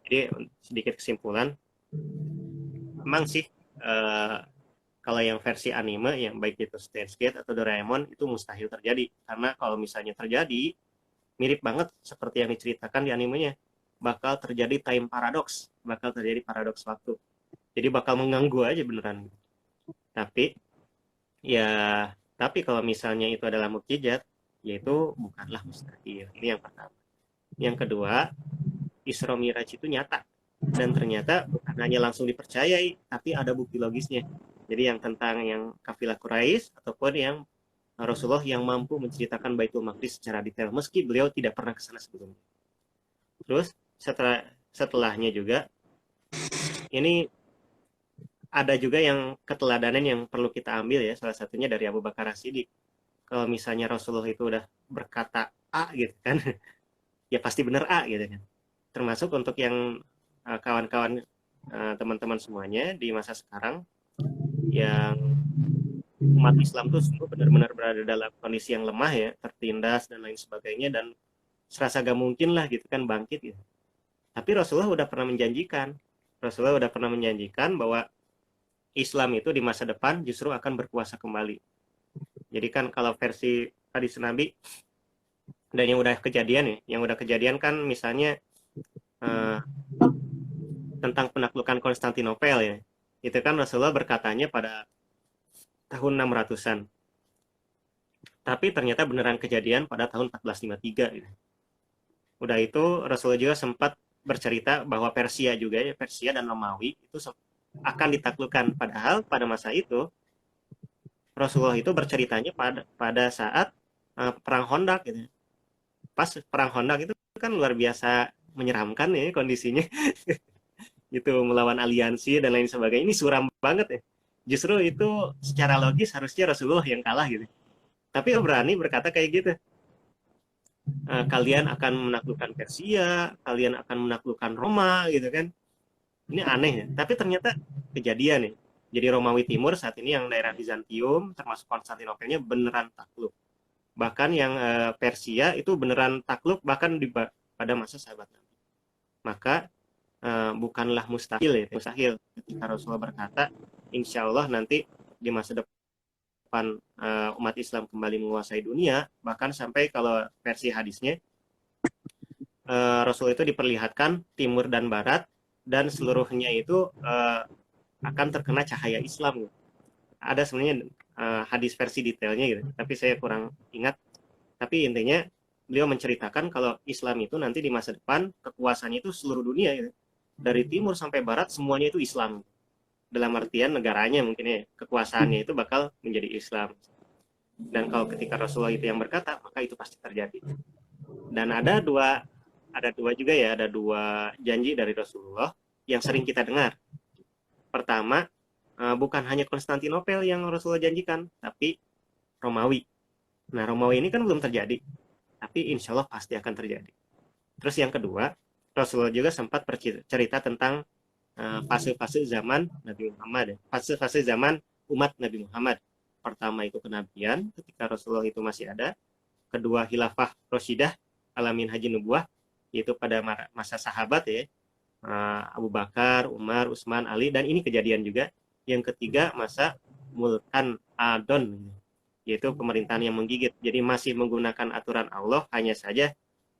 Jadi sedikit kesimpulan, memang sih eh, kalau yang versi anime yang baik itu Steins Gate atau Doraemon itu mustahil terjadi karena kalau misalnya terjadi mirip banget seperti yang diceritakan di animenya, bakal terjadi time paradox, bakal terjadi paradoks waktu. Jadi bakal mengganggu aja beneran. Tapi ya, tapi kalau misalnya itu adalah mukjizat, yaitu bukanlah mustahil. Ini yang pertama. Yang kedua, Isra Miraj itu nyata. Dan ternyata bukan hanya langsung dipercayai, tapi ada bukti logisnya. Jadi yang tentang yang kafilah Quraisy ataupun yang Rasulullah yang mampu menceritakan Baitul Maqdis secara detail, meski beliau tidak pernah ke sana sebelumnya. Terus setelahnya juga, ini ada juga yang keteladanan yang perlu kita ambil ya, salah satunya dari Abu Bakar As-Siddiq. Kalau misalnya Rasulullah itu udah berkata A gitu kan, ya pasti benar A gitu kan. Termasuk untuk yang kawan-kawan teman-teman semuanya di masa sekarang yang umat Islam tuh sungguh benar-benar berada dalam kondisi yang lemah ya, tertindas dan lain sebagainya, dan serasa gak mungkin lah gitu kan bangkit gitu. Tapi Rasulullah udah pernah menjanjikan bahwa Islam itu di masa depan justru akan berkuasa kembali. Jadi kan kalau versi hadis Nabi dan yang udah kejadian ya, yang udah kejadian kan misalnya eh, tentang penaklukan Konstantinopel ya. Itu kan Rasulullah berkatanya pada tahun 600-an. Tapi ternyata beneran kejadian pada tahun 1453 gitu. Udah itu Rasulullah juga sempat bercerita bahwa Persia juga ya, Persia dan Romawi itu akan ditaklukkan. Padahal pada masa itu Rasulullah itu berceritanya pada saat perang Hondak gitu. Pas perang Hondak itu kan luar biasa menyeramkan ya kondisinya. Itu melawan aliansi dan lain sebagainya. Ini suram banget ya. Justru itu secara logis harusnya Rasulullah yang kalah gitu. Tapi berani berkata kayak gitu. Kalian akan menaklukkan Persia, kalian akan menaklukkan Roma gitu kan. Ini aneh ya. Tapi ternyata kejadian nih. Jadi Romawi Timur saat ini yang daerah Bizantium termasuk Konstantinopelnya beneran takluk. Bahkan yang Persia itu beneran takluk bahkan pada masa sahabat Nabi. Maka bukanlah mustahil ya, mustahil ketika Rasulullah berkata, insya Allah nanti di masa depan umat Islam kembali menguasai dunia, bahkan sampai kalau versi hadisnya Rasul itu diperlihatkan timur dan barat dan seluruhnya itu akan terkena cahaya Islam. Ada sebenarnya hadis versi detailnya gitu, tapi saya kurang ingat. Tapi intinya beliau menceritakan kalau Islam itu nanti di masa depan kekuasaannya itu seluruh dunia gitu. Dari timur sampai barat semuanya itu Islam. Dalam artian negaranya mungkin ya, kekuasaannya itu bakal menjadi Islam. Dan kalau ketika Rasulullah itu yang berkata, maka itu pasti terjadi. Dan ada dua juga ya, ada dua janji dari Rasulullah yang sering kita dengar. Pertama, bukan hanya Konstantinopel yang Rasulullah janjikan, tapi Romawi. Nah, Romawi ini kan belum terjadi, tapi insya Allah pasti akan terjadi. Terus yang kedua, Rasulullah juga sempat bercerita tentang fase-fase zaman Nabi Muhammad, fase-fase zaman umat Nabi Muhammad. Pertama itu kenabian ketika Rasulullah itu masih ada. Kedua khilafah Rasyidah alamin haji nubuah, yaitu pada masa sahabat ya, Abu Bakar, Umar, Utsman, Ali, dan ini kejadian juga. Yang ketiga masa mulkan adon, yaitu pemerintahan yang menggigit. Jadi masih menggunakan aturan Allah, hanya saja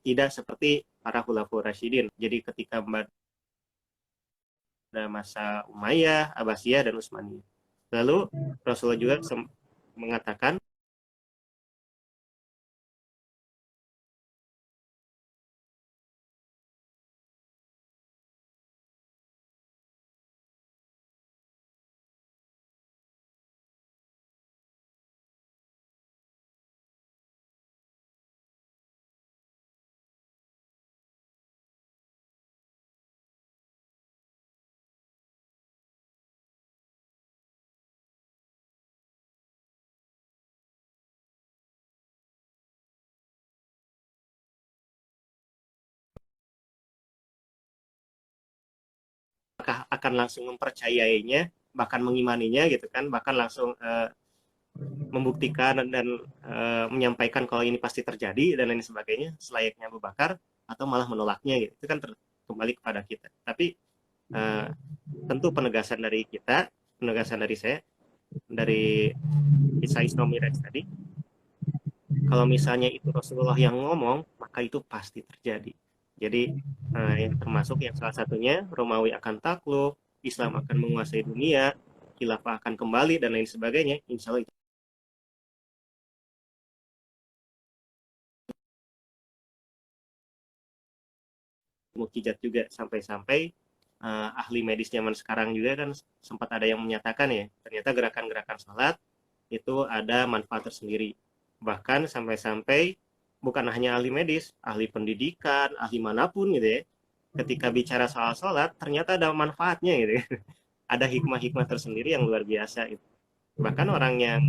tidak seperti para khulafaur rasyidin. Jadi ketika pada masa Umayyah, Abbasiyah, dan Utsmaniyah. Lalu Rasulullah juga mengatakan akan langsung mempercayainya, bahkan mengimaninya gitu kan, bahkan langsung membuktikan dan menyampaikan kalau ini pasti terjadi dan lain sebagainya selayaknya Abu Bakar, atau malah menolaknya gitu. Itu kan kembali kepada kita. Tapi tentu penegasan dari kita, penegasan dari saya, dari kisah Isra Mi'raj tadi, kalau misalnya itu Rasulullah yang ngomong, maka itu pasti terjadi. Jadi yang termasuk yang salah satunya Romawi akan takluk, Islam akan menguasai dunia, khilafah akan kembali dan lain sebagainya. Insya Allah itu mukjizat juga, sampai-sampai ahli medis zaman sekarang juga kan sempat ada yang menyatakan ya, ternyata gerakan-gerakan sholat itu ada manfaat tersendiri. Bahkan sampai-sampai bukan hanya ahli medis, ahli pendidikan, ahli manapun gitu ya, ketika bicara soal sholat ternyata ada manfaatnya gitu ya. Ada hikmah-hikmah tersendiri yang luar biasa gitu. Bahkan orang yang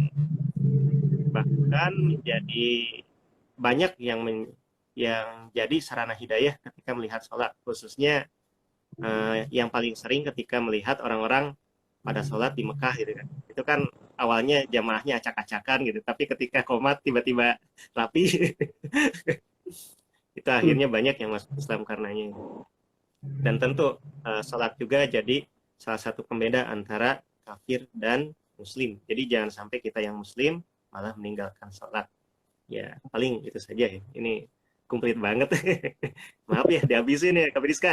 bahkan jadi banyak yang jadi sarana hidayah ketika melihat sholat, khususnya yang paling sering ketika melihat orang-orang pada sholat di Mekah gitu kan. Itu kan awalnya jamaahnya acak-acakan gitu, tapi ketika komat tiba-tiba rapi, itu akhirnya banyak yang masuk Islam karenanya. Dan tentu sholat juga jadi salah satu pembeda antara kafir dan muslim. Jadi jangan sampai kita yang muslim malah meninggalkan sholat. Ya paling itu saja ya. Ini komplit banget. Maaf ya dihabisin ya Kak Rizka.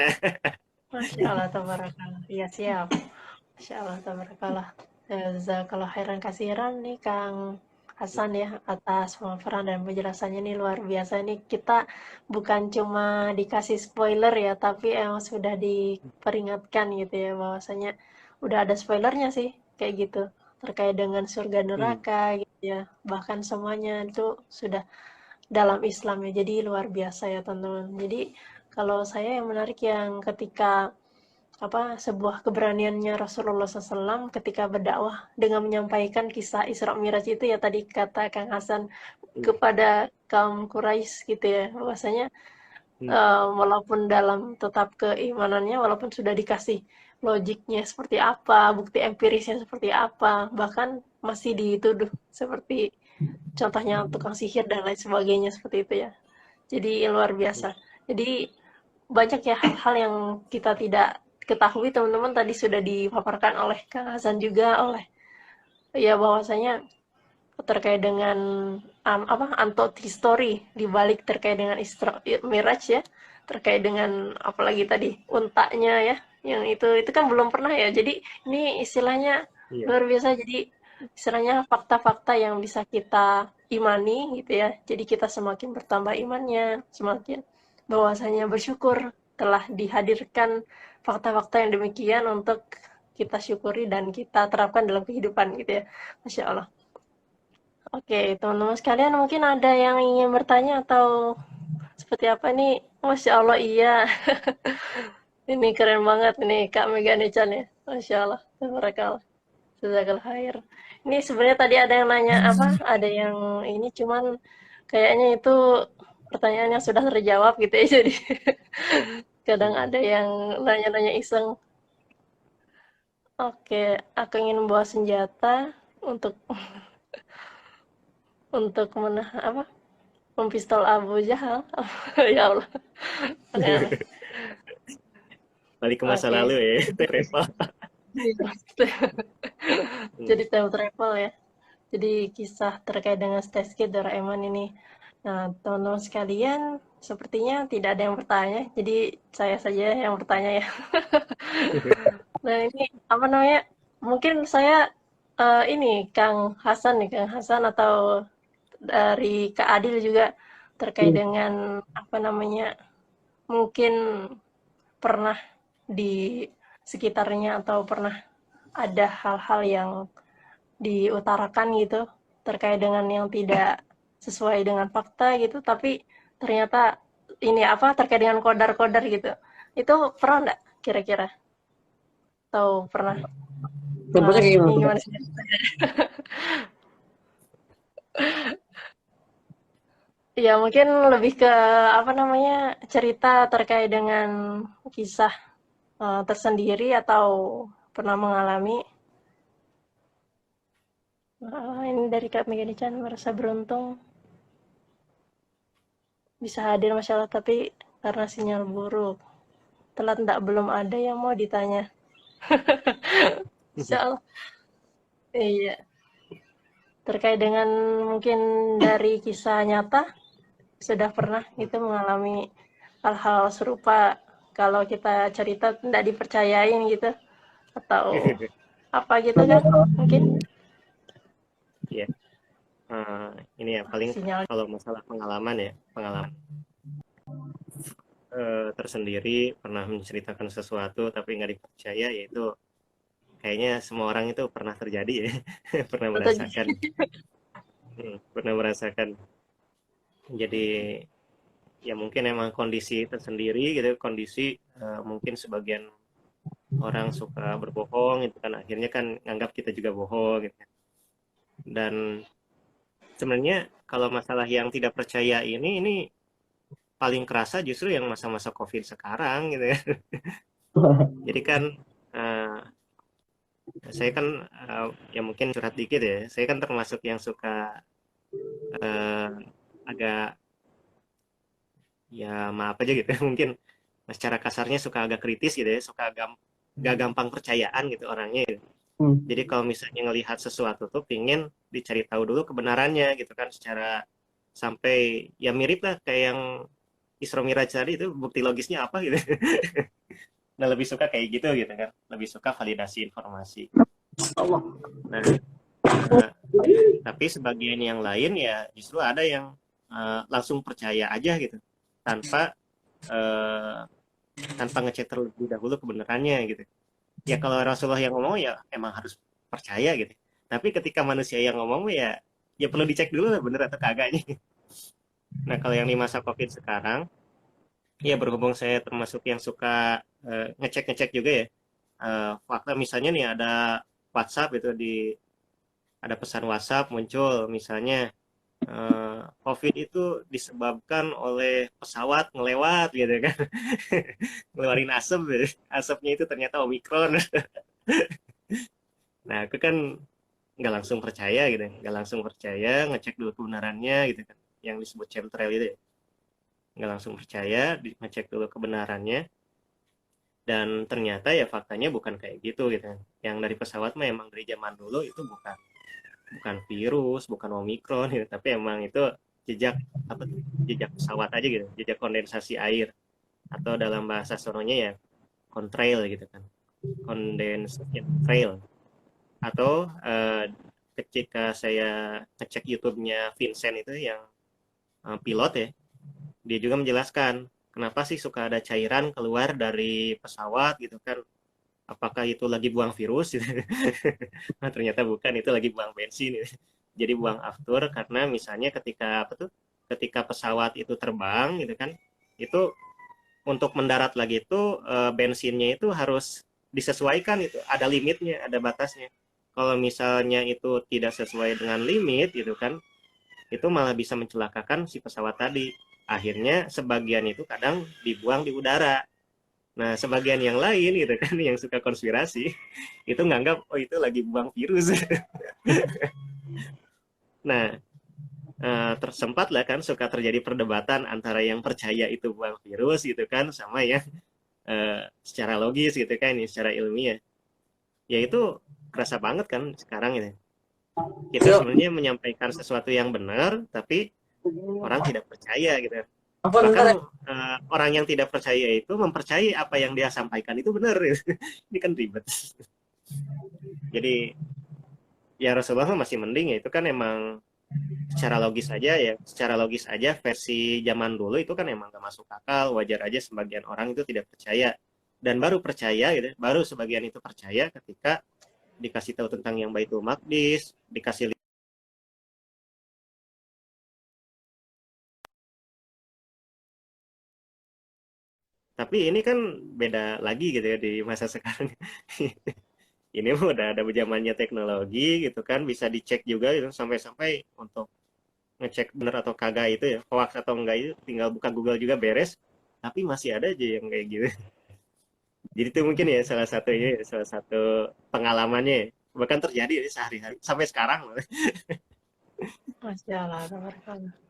Masya Allah, tabarakallah. Iya, siap. Masya Allah, tabarakallah. Jazakallah khairan kasiran nih Kang Hasan ya atas pemaparan dan penjelasannya nih luar biasa. Nih kita bukan cuma dikasih spoiler ya, tapi emang sudah diperingatkan gitu ya bahwasanya udah ada spoilernya sih kayak gitu terkait dengan surga neraka gitu ya. Bahkan semuanya itu sudah dalam Islam ya. Jadi luar biasa ya teman-teman. Jadi kalau saya yang menarik yang ketika sebuah keberaniannya Rasulullah SAW ketika berdakwah dengan menyampaikan kisah Isra Miraj itu ya tadi kata Kang Hasan kepada kaum Quraisy gitu ya bahwasanya walaupun dalam tetap keimanannya walaupun sudah dikasih logiknya seperti apa bukti empirisnya seperti apa bahkan masih dituduh seperti contohnya tukang sihir dan lain sebagainya seperti itu ya jadi luar biasa jadi banyak ya hal-hal yang kita tidak ketahui teman-teman tadi sudah dipaparkan oleh Kang Hasan juga oleh ya bahwasanya terkait dengan untold history di balik terkait dengan Isra Miraj ya terkait dengan apalagi tadi untanya ya yang itu kan belum pernah ya jadi ini istilahnya luar biasa jadi istilahnya fakta-fakta yang bisa kita imani gitu ya jadi kita semakin bertambah imannya semakin bahwasanya bersyukur telah dihadirkan fakta-fakta yang demikian untuk kita syukuri dan kita terapkan dalam kehidupan gitu ya Masya Allah. Oke, teman-teman sekalian mungkin ada yang ingin bertanya atau seperti apa nih? Masya Allah, iya. Ini keren banget nih Kak Mega Nechan ya. Masya Allah, tabarakallah. Jazakallah khair. Ini sebenarnya tadi ada yang nanya apa? Ada yang ini cuman kayaknya itu pertanyaannya sudah terjawab gitu ya. Jadi kadang ada yang nanya-nanya iseng. Oke, aku ingin membawa senjata untuk apa? Mempistol Abu Jahal. Ya Allah. Aneh-aneh. Balik ke masa lalu ya, travel. Jadi time travel ya. Jadi kisah terkait dengan Steins Gate Doraemon ini. Nah, teman-teman sekalian, sepertinya tidak ada yang bertanya. Jadi saya saja yang bertanya ya. Nah, ini apa namanya? Mungkin saya ini Kang Hasan nih, Kang Hasan atau dari Kak Adil juga terkait dengan apa namanya? Mungkin pernah di sekitarnya atau pernah ada hal-hal yang diutarakan gitu terkait dengan yang tidak sesuai dengan fakta gitu tapi ternyata ini apa terkait dengan kodar-kodar gitu itu pernah nggak kira-kira atau pernah Contohnya kayak ini gimana gimana tuh? sih ya mungkin lebih ke apa namanya cerita terkait dengan kisah tersendiri atau pernah mengalami? Ini dari Kak Megani Chan, merasa beruntung bisa hadir masalah tapi karena sinyal buruk. Telat enggak, belum ada yang mau ditanya. Insya iya. Terkait dengan mungkin dari kisah nyata, sudah pernah itu mengalami hal-hal serupa, kalau kita cerita tidak dipercayain gitu, atau apa gitu kan, mungkin Iya. Ini ya paling sinyal. kalau masalah pengalaman ya, pengalaman tersendiri pernah menceritakan sesuatu tapi nggak dipercaya, yaitu kayaknya semua orang itu pernah terjadi ya. Pernah Atau merasakan. Pernah merasakan. Jadi ya mungkin emang kondisi tersendiri gitu, kondisi mungkin sebagian orang suka berbohong itu kan, akhirnya kan nganggap kita juga bohong gitu. Dan sebenarnya kalau masalah yang tidak percaya ini paling kerasa justru yang masa-masa COVID sekarang gitu ya. Jadi kan uh, saya kan ya mungkin curhat dikit ya. Saya kan termasuk yang suka uh, agak, ya maaf aja gitu ya, mungkin secara kasarnya suka agak kritis gitu ya, suka agak gak gampang percayaan gitu orangnya gitu. Jadi kalau misalnya ngelihat sesuatu tuh pingin dicari tahu dulu kebenarannya gitu kan, secara sampai ya mirip lah kayak yang Isra Miraj tadi, itu bukti logisnya apa gitu. Nah lebih suka kayak gitu gitu kan, lebih suka validasi informasi. Nah tapi sebagian yang lain ya justru ada yang langsung percaya aja gitu, tanpa uh, tanpa ngecek terlebih dahulu kebenarannya gitu. Ya kalau Rasulullah yang ngomong ya emang harus percaya gitu. Tapi ketika manusia yang ngomong ya ya perlu dicek dulu lah bener atau kagaknya. Nah kalau yang di masa COVID sekarang, ya berhubung saya termasuk yang suka ngecek-ngecek juga ya. Fakta misalnya nih ada WhatsApp itu, ada pesan WhatsApp muncul misalnya COVID itu disebabkan oleh pesawat ngelewat gitu kan. Ngeluarin asap, asapnya itu ternyata Omikron. Nah itu kan nggak langsung percaya gitu, nggak langsung percaya, ngecek dulu kebenarannya gitu kan, yang disebut chemtrail itu ya. Nggak langsung percaya, ngecek dulu kebenarannya, dan ternyata ya faktanya bukan kayak gitu gitu kan. Yang dari pesawat mah emang dari zaman dulu itu bukan bukan virus, bukan omikron gitu, tapi emang itu jejak apa tuh, jejak pesawat aja gitu, jejak kondensasi air, atau dalam bahasa sononya ya contrail gitu kan, condensation trail. Atau ketika saya ngecek YouTube-nya Vincent itu yang pilot ya, dia juga menjelaskan kenapa sih suka ada cairan keluar dari pesawat gitu kan, apakah itu lagi buang virus gitu. Nah, ternyata bukan, itu lagi buang bensin gitu. Jadi buang aftur karena misalnya ketika apa tuh, ketika pesawat itu terbang gitu kan, itu untuk mendarat lagi itu bensinnya itu harus disesuaikan, itu ada limitnya, ada batasnya. Kalau misalnya itu tidak sesuai dengan limit gitu kan, itu malah bisa mencelakakan si pesawat tadi. Akhirnya sebagian itu kadang dibuang di udara. Nah, sebagian yang lain gitu kan, yang suka konspirasi, itu nganggap oh itu lagi buang virus. Nah, tersempat lah kan suka terjadi perdebatan antara yang percaya itu buang virus gitu kan, sama yang secara logis gitu kan, ini secara ilmiah. Ya itu kerasa banget kan sekarang ini. Kita Siap. sebenarnya menyampaikan sesuatu yang benar, tapi orang tidak percaya gitu. Apa Bahkan bentar ya? orang yang tidak percaya itu mempercayai apa yang dia sampaikan itu benar. Ini kan ribet. Jadi ya Rasulullah masih mending ya, itu kan emang secara logis aja ya, secara logis aja versi zaman dulu itu kan emang gak masuk akal, wajar aja sebagian orang itu tidak percaya, dan baru percaya gitu, baru sebagian itu percaya ketika dikasih tahu tentang yang Baitul Maqdis, dikasih. Tapi ini kan beda lagi gitu ya di masa sekarang. Ini udah ada zamannya teknologi gitu kan, bisa dicek juga gitu, sampai-sampai untuk ngecek bener atau kagak itu ya, hoax atau enggak itu tinggal buka Google juga beres, tapi masih ada aja yang kayak gitu. Jadi itu mungkin ya salah satunya, salah satu pengalamannya. Bahkan terjadi ya sehari-hari sampai sekarang loh. Masya Allah, tabarakallah. Hmm.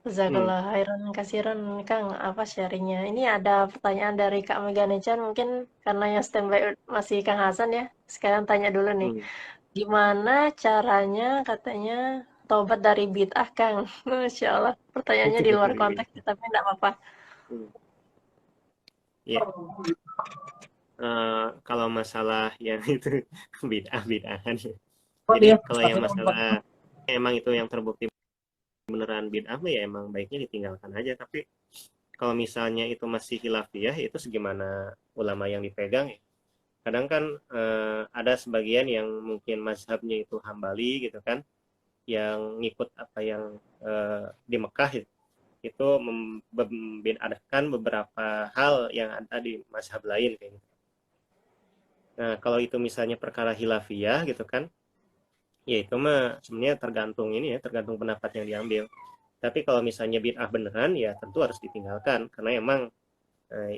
Jazakallah khairan kasiran Kang apa sharingnya. Ini ada pertanyaan dari Kak Megane Chan mungkin karena yang standby masih Kang Hasan ya. Sekarang tanya dulu nih. Hmm. Gimana caranya katanya tobat dari bid'ah Kang? Masya Allah. Pertanyaannya di Tobat luar dari konteks bid'ah. tapi enggak apa-apa. Hmm. Ya, kalau masalah yang itu bid'ah-bid'ahan. Oh Jadi dia, kalau yang masalah emang itu yang terbukti beneran bid'ah mah ya emang baiknya ditinggalkan aja. Tapi kalau misalnya itu masih khilafiyah, itu segimana ulama yang dipegang ya. Kadang kan ada sebagian yang mungkin mazhabnya itu Hambali gitu kan, yang ngikut apa yang di Mekah itu membid'ahkan beberapa hal yang ada di mazhab lain kayak gitu. Nah, kalau itu misalnya perkara khilafiyah gitu kan, ya itu mah sebenarnya tergantung ini ya, tergantung pendapat yang diambil. Tapi kalau misalnya bid'ah beneran, ya tentu harus ditinggalkan. Karena emang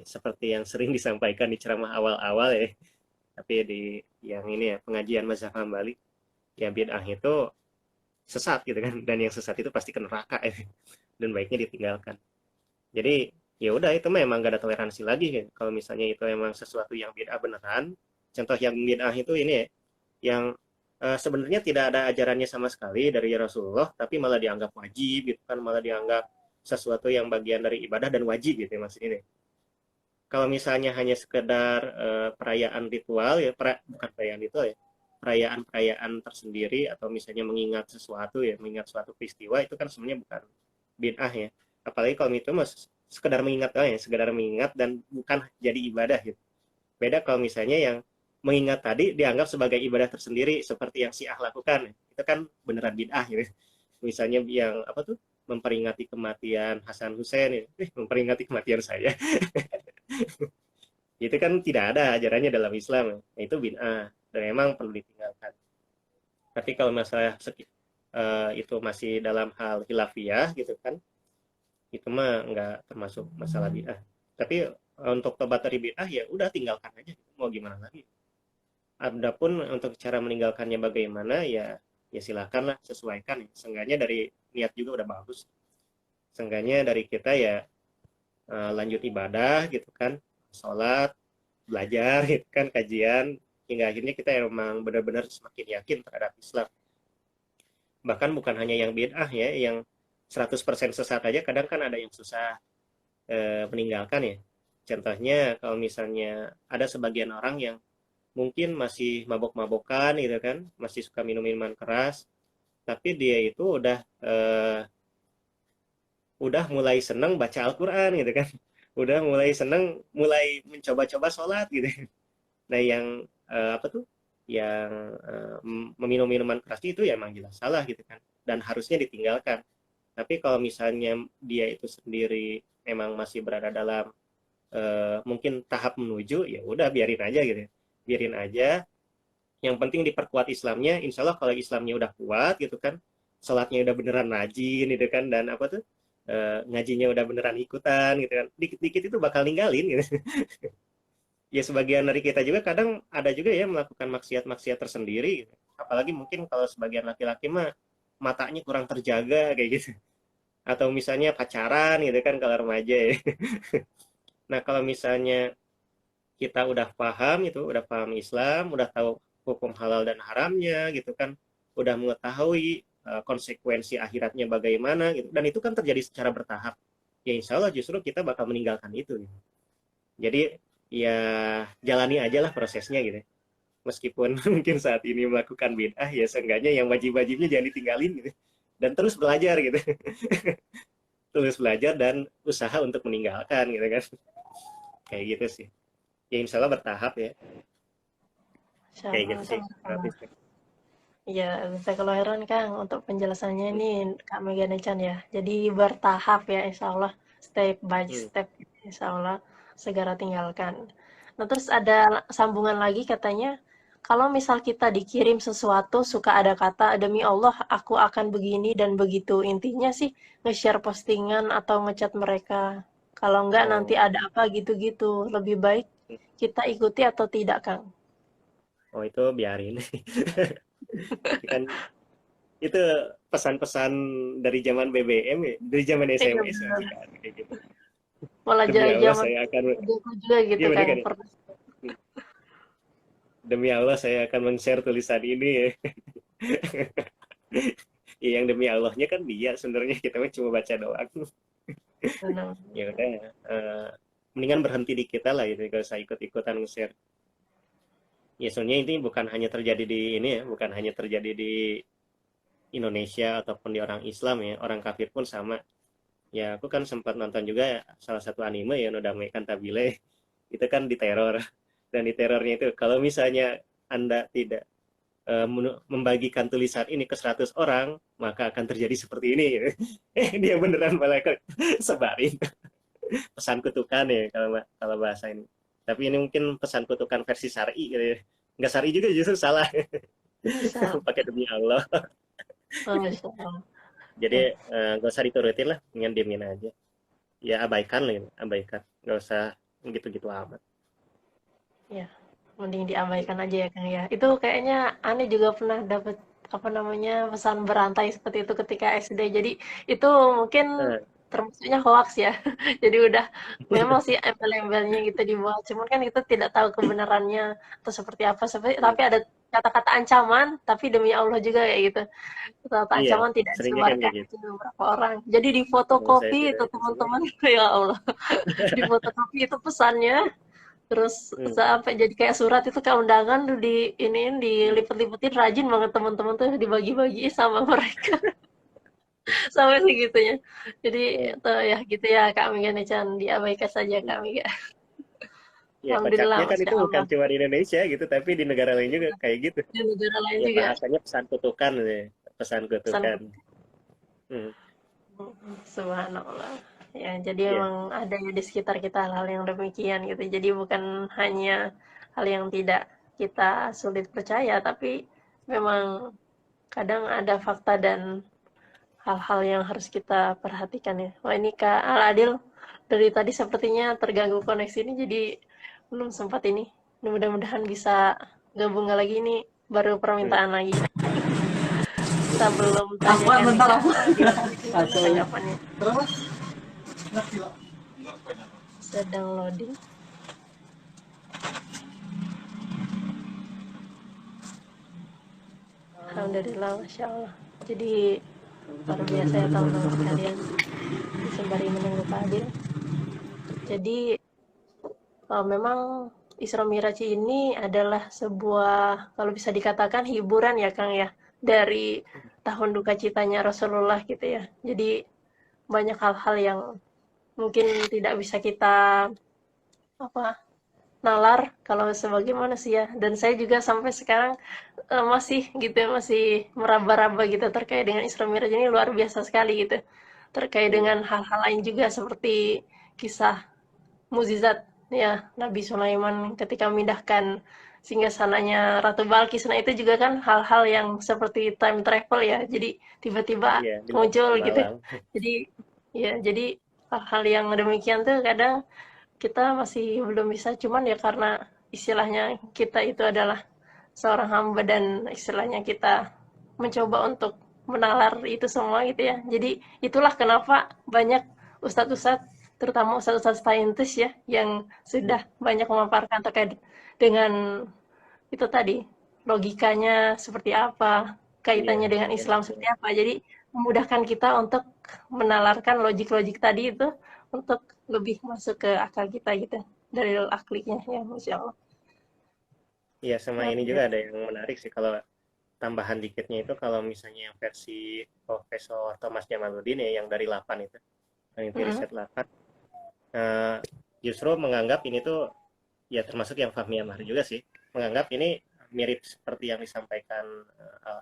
seperti yang sering disampaikan di ceramah awal-awal ya, tapi di yang ini ya, pengajian mazhab Hambali, ya bid'ah itu sesat gitu kan. Dan yang sesat itu pasti ke neraka ya. Dan baiknya ditinggalkan. Jadi ya udah itu memang gak ada toleransi lagi kan. Kalau misalnya itu emang sesuatu yang bid'ah beneran, contoh yang bid'ah itu ini ya, yang sebenarnya tidak ada ajarannya sama sekali dari Rasulullah, tapi malah dianggap wajib gitu kan, malah dianggap sesuatu yang bagian dari ibadah dan wajib gitu ya mas ini. Kalau misalnya hanya sekedar perayaan ritual ya, bukan perayaan ritual ya, perayaan-perayaan tersendiri atau misalnya mengingat sesuatu ya, mengingat suatu peristiwa itu kan sebenarnya bukan bid'ah ya. Apalagi kalau itu mas sekedar mengingat ya, sekedar mengingat dan bukan jadi ibadah gitu. Beda kalau misalnya yang mengingat tadi dianggap sebagai ibadah tersendiri seperti yang Syiah lakukan. Itu kan beneran bid'ah gitu. Misalnya yang apa tuh memperingati kematian Hasan Hussein ya. Memperingati kematian saya. Itu kan tidak ada ajarannya dalam Islam. Ya. Itu bid'ah dan memang perlu ditinggalkan. Tapi kalau masalah itu masih dalam hal hilafiyah gitu kan, itu mah nggak termasuk masalah bid'ah. Tapi untuk tobat dari bid'ah ya udah tinggalkan aja. Mau gimana lagi? Adapun untuk cara meninggalkannya bagaimana ya ya silakanlah sesuaikan ya. Seenggaknya dari niat juga udah bagus. Seenggaknya dari kita ya lanjut ibadah gitu kan, sholat, belajar gitu kan, kajian hingga akhirnya kita emang benar-benar semakin yakin terhadap Islam. Bahkan bukan hanya yang bid'ah ya, yang 100% sesat aja kadang kan ada yang susah meninggalkan ya. Contohnya kalau misalnya ada sebagian orang yang mungkin masih mabok-mabokan gitu kan, masih suka minum minuman keras, tapi dia itu udah mulai seneng baca Al-Quran gitu kan, udah mulai seneng, mulai mencoba-coba sholat gitu. Nah yang apa tuh, yang meminum minuman keras itu ya emang jelas salah gitu kan, dan harusnya ditinggalkan. Tapi kalau misalnya dia itu sendiri memang masih berada dalam mungkin tahap menuju, ya udah biarin aja gitu, biarin aja. Yang penting diperkuat Islamnya. Insya Allah kalau Islamnya udah kuat gitu kan, sholatnya udah beneran rajin gitu kan, dan apa tuh ngajinya udah beneran ikutan gitu kan, dikit-dikit itu bakal ninggalin gitu. Ya sebagian dari kita juga kadang ada juga ya melakukan maksiat-maksiat tersendiri gitu. Apalagi mungkin kalau sebagian laki-laki mah matanya kurang terjaga kayak gitu, atau misalnya pacaran gitu kan kalau remaja ya. Nah kalau misalnya kita udah paham itu, udah paham Islam, udah tahu hukum halal dan haramnya gitu kan, udah mengetahui konsekuensi akhiratnya bagaimana gitu, dan itu kan terjadi secara bertahap, ya insya Allah justru kita bakal meninggalkan itu gitu. Jadi ya jalani aja lah prosesnya gitu, meskipun mungkin saat ini melakukan bid'ah ya seenggaknya yang wajib-wajibnya jangan ditinggalin gitu, dan terus belajar gitu. Terus belajar dan usaha untuk meninggalkan gitu kan, kayak gitu sih. Ya insya Allah bertahap ya, Masya kayak Allah, gitu sih. tabarakallah. Ya, jazakallah khairan Kang untuk penjelasannya ini Kak Megane Chan ya. Jadi bertahap ya insya Allah, step by Hmm. step insya Allah segera tinggalkan. Nah terus ada sambungan lagi katanya, kalau misal kita dikirim sesuatu suka ada kata demi Allah aku akan begini dan begitu. Intinya sih nge-share postingan atau ngechat mereka. Kalau enggak nanti Oh, ada apa gitu-gitu. Lebih baik kita ikuti atau tidak, Kang? Oh itu biarin. Tapi kan itu pesan-pesan dari zaman BBM ya, dari zaman Iya SMS masih benar. kan kayak gitu. Malah Demi Allah zaman saya akan, aku juga gitu, iya bener Kang. kan ya? Pernah. Demi Allah saya akan men-share tulisan ini ya. Ya yang demi Allahnya kan dia sebenarnya kita mah cuma baca doang. Benar. Ya udah, mendingan berhenti di kita lah gitu, gak usah ikut-ikutan nge-share. Ya soalnya ini bukan hanya terjadi di ini ya, bukan hanya terjadi di Indonesia ataupun di orang Islam ya, orang kafir pun sama. Ya aku kan sempat nonton juga salah satu anime ya Nodame Cantabile. Itu kan diteror. Dan di terornya itu kalau misalnya Anda tidak membagikan tulisan ini ke 100 orang, maka akan terjadi seperti ini. Dia beneran malah sebarin pesan kutukan ya kalau kalau bahasa ini. Tapi ini mungkin pesan kutukan versi syar'i gitu ya. Nggak syar'i juga justru salah. Bisa. Pakai demi Allah. Oh, Masya Allah. Jadi Ya, nggak usah diturutin lah, dengan diemin aja. Ya abaikan lah, ini, abaikan. Nggak usah gitu-gitu amat. ya. Mending diabaikan aja ya, Kang ya. Itu kayaknya aneh juga pernah dapat apa namanya pesan berantai seperti itu ketika SD. Jadi itu mungkin Nah, termasuknya hoax ya. Jadi udah memang sih embel-embelnya gitu dibuat. Cuman kan kita tidak tahu kebenarannya atau seperti apa. Tapi ada kata-kata ancaman, tapi demi Allah juga kayak gitu. Kata-kata iya, ancaman tidak seringnya kan disebarkan kayak gitu. ke beberapa orang. Jadi di Kalau saya fotokopi tidak itu itu semua. teman-teman, ya Allah. Di fotokopi itu pesannya. Terus Hmm. sampai jadi kayak surat itu kayak undangan tuh di iniin dilipet-lipetin rajin banget teman-teman tuh dibagi-bagi sama mereka sampai segitunya. Jadi Hmm. tuh ya gitu ya Kak Mega nih Chan diabaikan saja Kak Mega. Ya Alhamdulillah kocaknya kan Masya itu bukan Allah cuma di Indonesia gitu, tapi di negara lain juga kayak gitu. di negara lain Ya juga bahasanya pesan kutukan ya, pesan pesan kutukan. Hmm. subhanallah. Ya, jadi Ya, emang ada ya di sekitar kita hal-hal yang demikian gitu. Jadi bukan hanya hal yang tidak kita sulit percaya, tapi memang kadang ada fakta dan hal-hal yang harus kita perhatikan ya. Wah ini Kak Aladil dari tadi sepertinya terganggu koneksi ini jadi belum sempat ini. Mudah-mudahan bisa gabung lagi ini baru hmm. permintaan lagi. Kita belum Apa tanyakan nih bentar Kak apa? Aladil gimana Kacau ya. tanggapannya. Terus? Sedang loading. Alhamdulillah, Masya Allah. Jadi luar biasa ya teman-teman sekalian. Sembari menunggu Kak Adil. Jadi memang Isra Miraj ini adalah sebuah kalau bisa dikatakan hiburan ya Kang ya dari tahun duka citanya Rasulullah gitu ya. Jadi banyak hal-hal yang mungkin tidak bisa kita apa nalar kalau sebagai manusia dan saya juga sampai sekarang masih gitu ya, masih meraba-raba gitu terkait dengan Isra Miraj ini luar biasa sekali gitu. Terkait Iya, dengan hal-hal lain juga seperti kisah mukjizat ya Nabi Sulaiman ketika memindahkan singgasananya Ratu Balkis. Nah, itu juga kan hal-hal yang seperti time travel ya. Jadi tiba-tiba iya di muncul lautan gitu. malam. Jadi ya, jadi hal-hal yang demikian tuh kadang kita masih belum bisa cuman ya karena istilahnya kita itu adalah seorang hamba dan istilahnya kita mencoba untuk menalar itu semua gitu ya. Jadi itulah kenapa banyak ustadz-ustadz terutama ustadz-ustadz saintis ya yang Hmm. sudah banyak memaparkan terkait dengan itu tadi logikanya seperti apa, Iya, kaitannya dengan iya Islam betul. seperti apa. Jadi memudahkan kita untuk menalarkan logik-logik tadi itu untuk lebih masuk ke akal kita gitu dari aklinya ya Masya Allah. Iya sama Luar ini juga biasa. ada yang menarik sih kalau tambahan dikitnya itu kalau misalnya yang versi Profesor Thomas Jamaluddin ya yang dari 8 itu, yang itu Mm-mm. riset 8, eh, justru menganggap ini tuh ya termasuk yang Fahmi Amar juga sih, menganggap ini mirip seperti yang disampaikan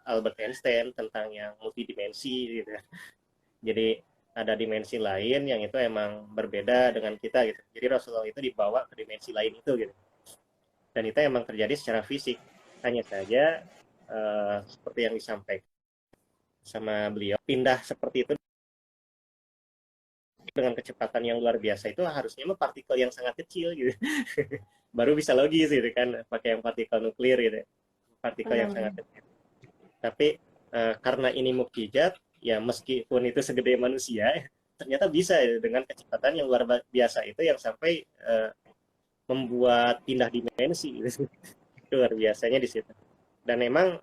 Albert Einstein tentang yang multidimensi gitu ya. Jadi ada dimensi lain yang itu emang berbeda dengan kita gitu. Jadi Rasulullah itu dibawa ke dimensi lain itu gitu. Dan itu emang terjadi secara fisik. Hanya saja seperti yang disampaikan sama beliau, pindah seperti itu dengan kecepatan yang luar biasa itu harusnya mah partikel yang sangat kecil gitu. Baru bisa logis gitu kan, pakai yang partikel nuklir gitu, partikel yang sangat Benar-benar. kecil. Tapi karena ini mukjizat, ya meskipun itu segede manusia, ternyata bisa ya, dengan kecepatan yang luar biasa itu yang sampai membuat pindah dimensi gitu. Luar biasanya di situ. Dan memang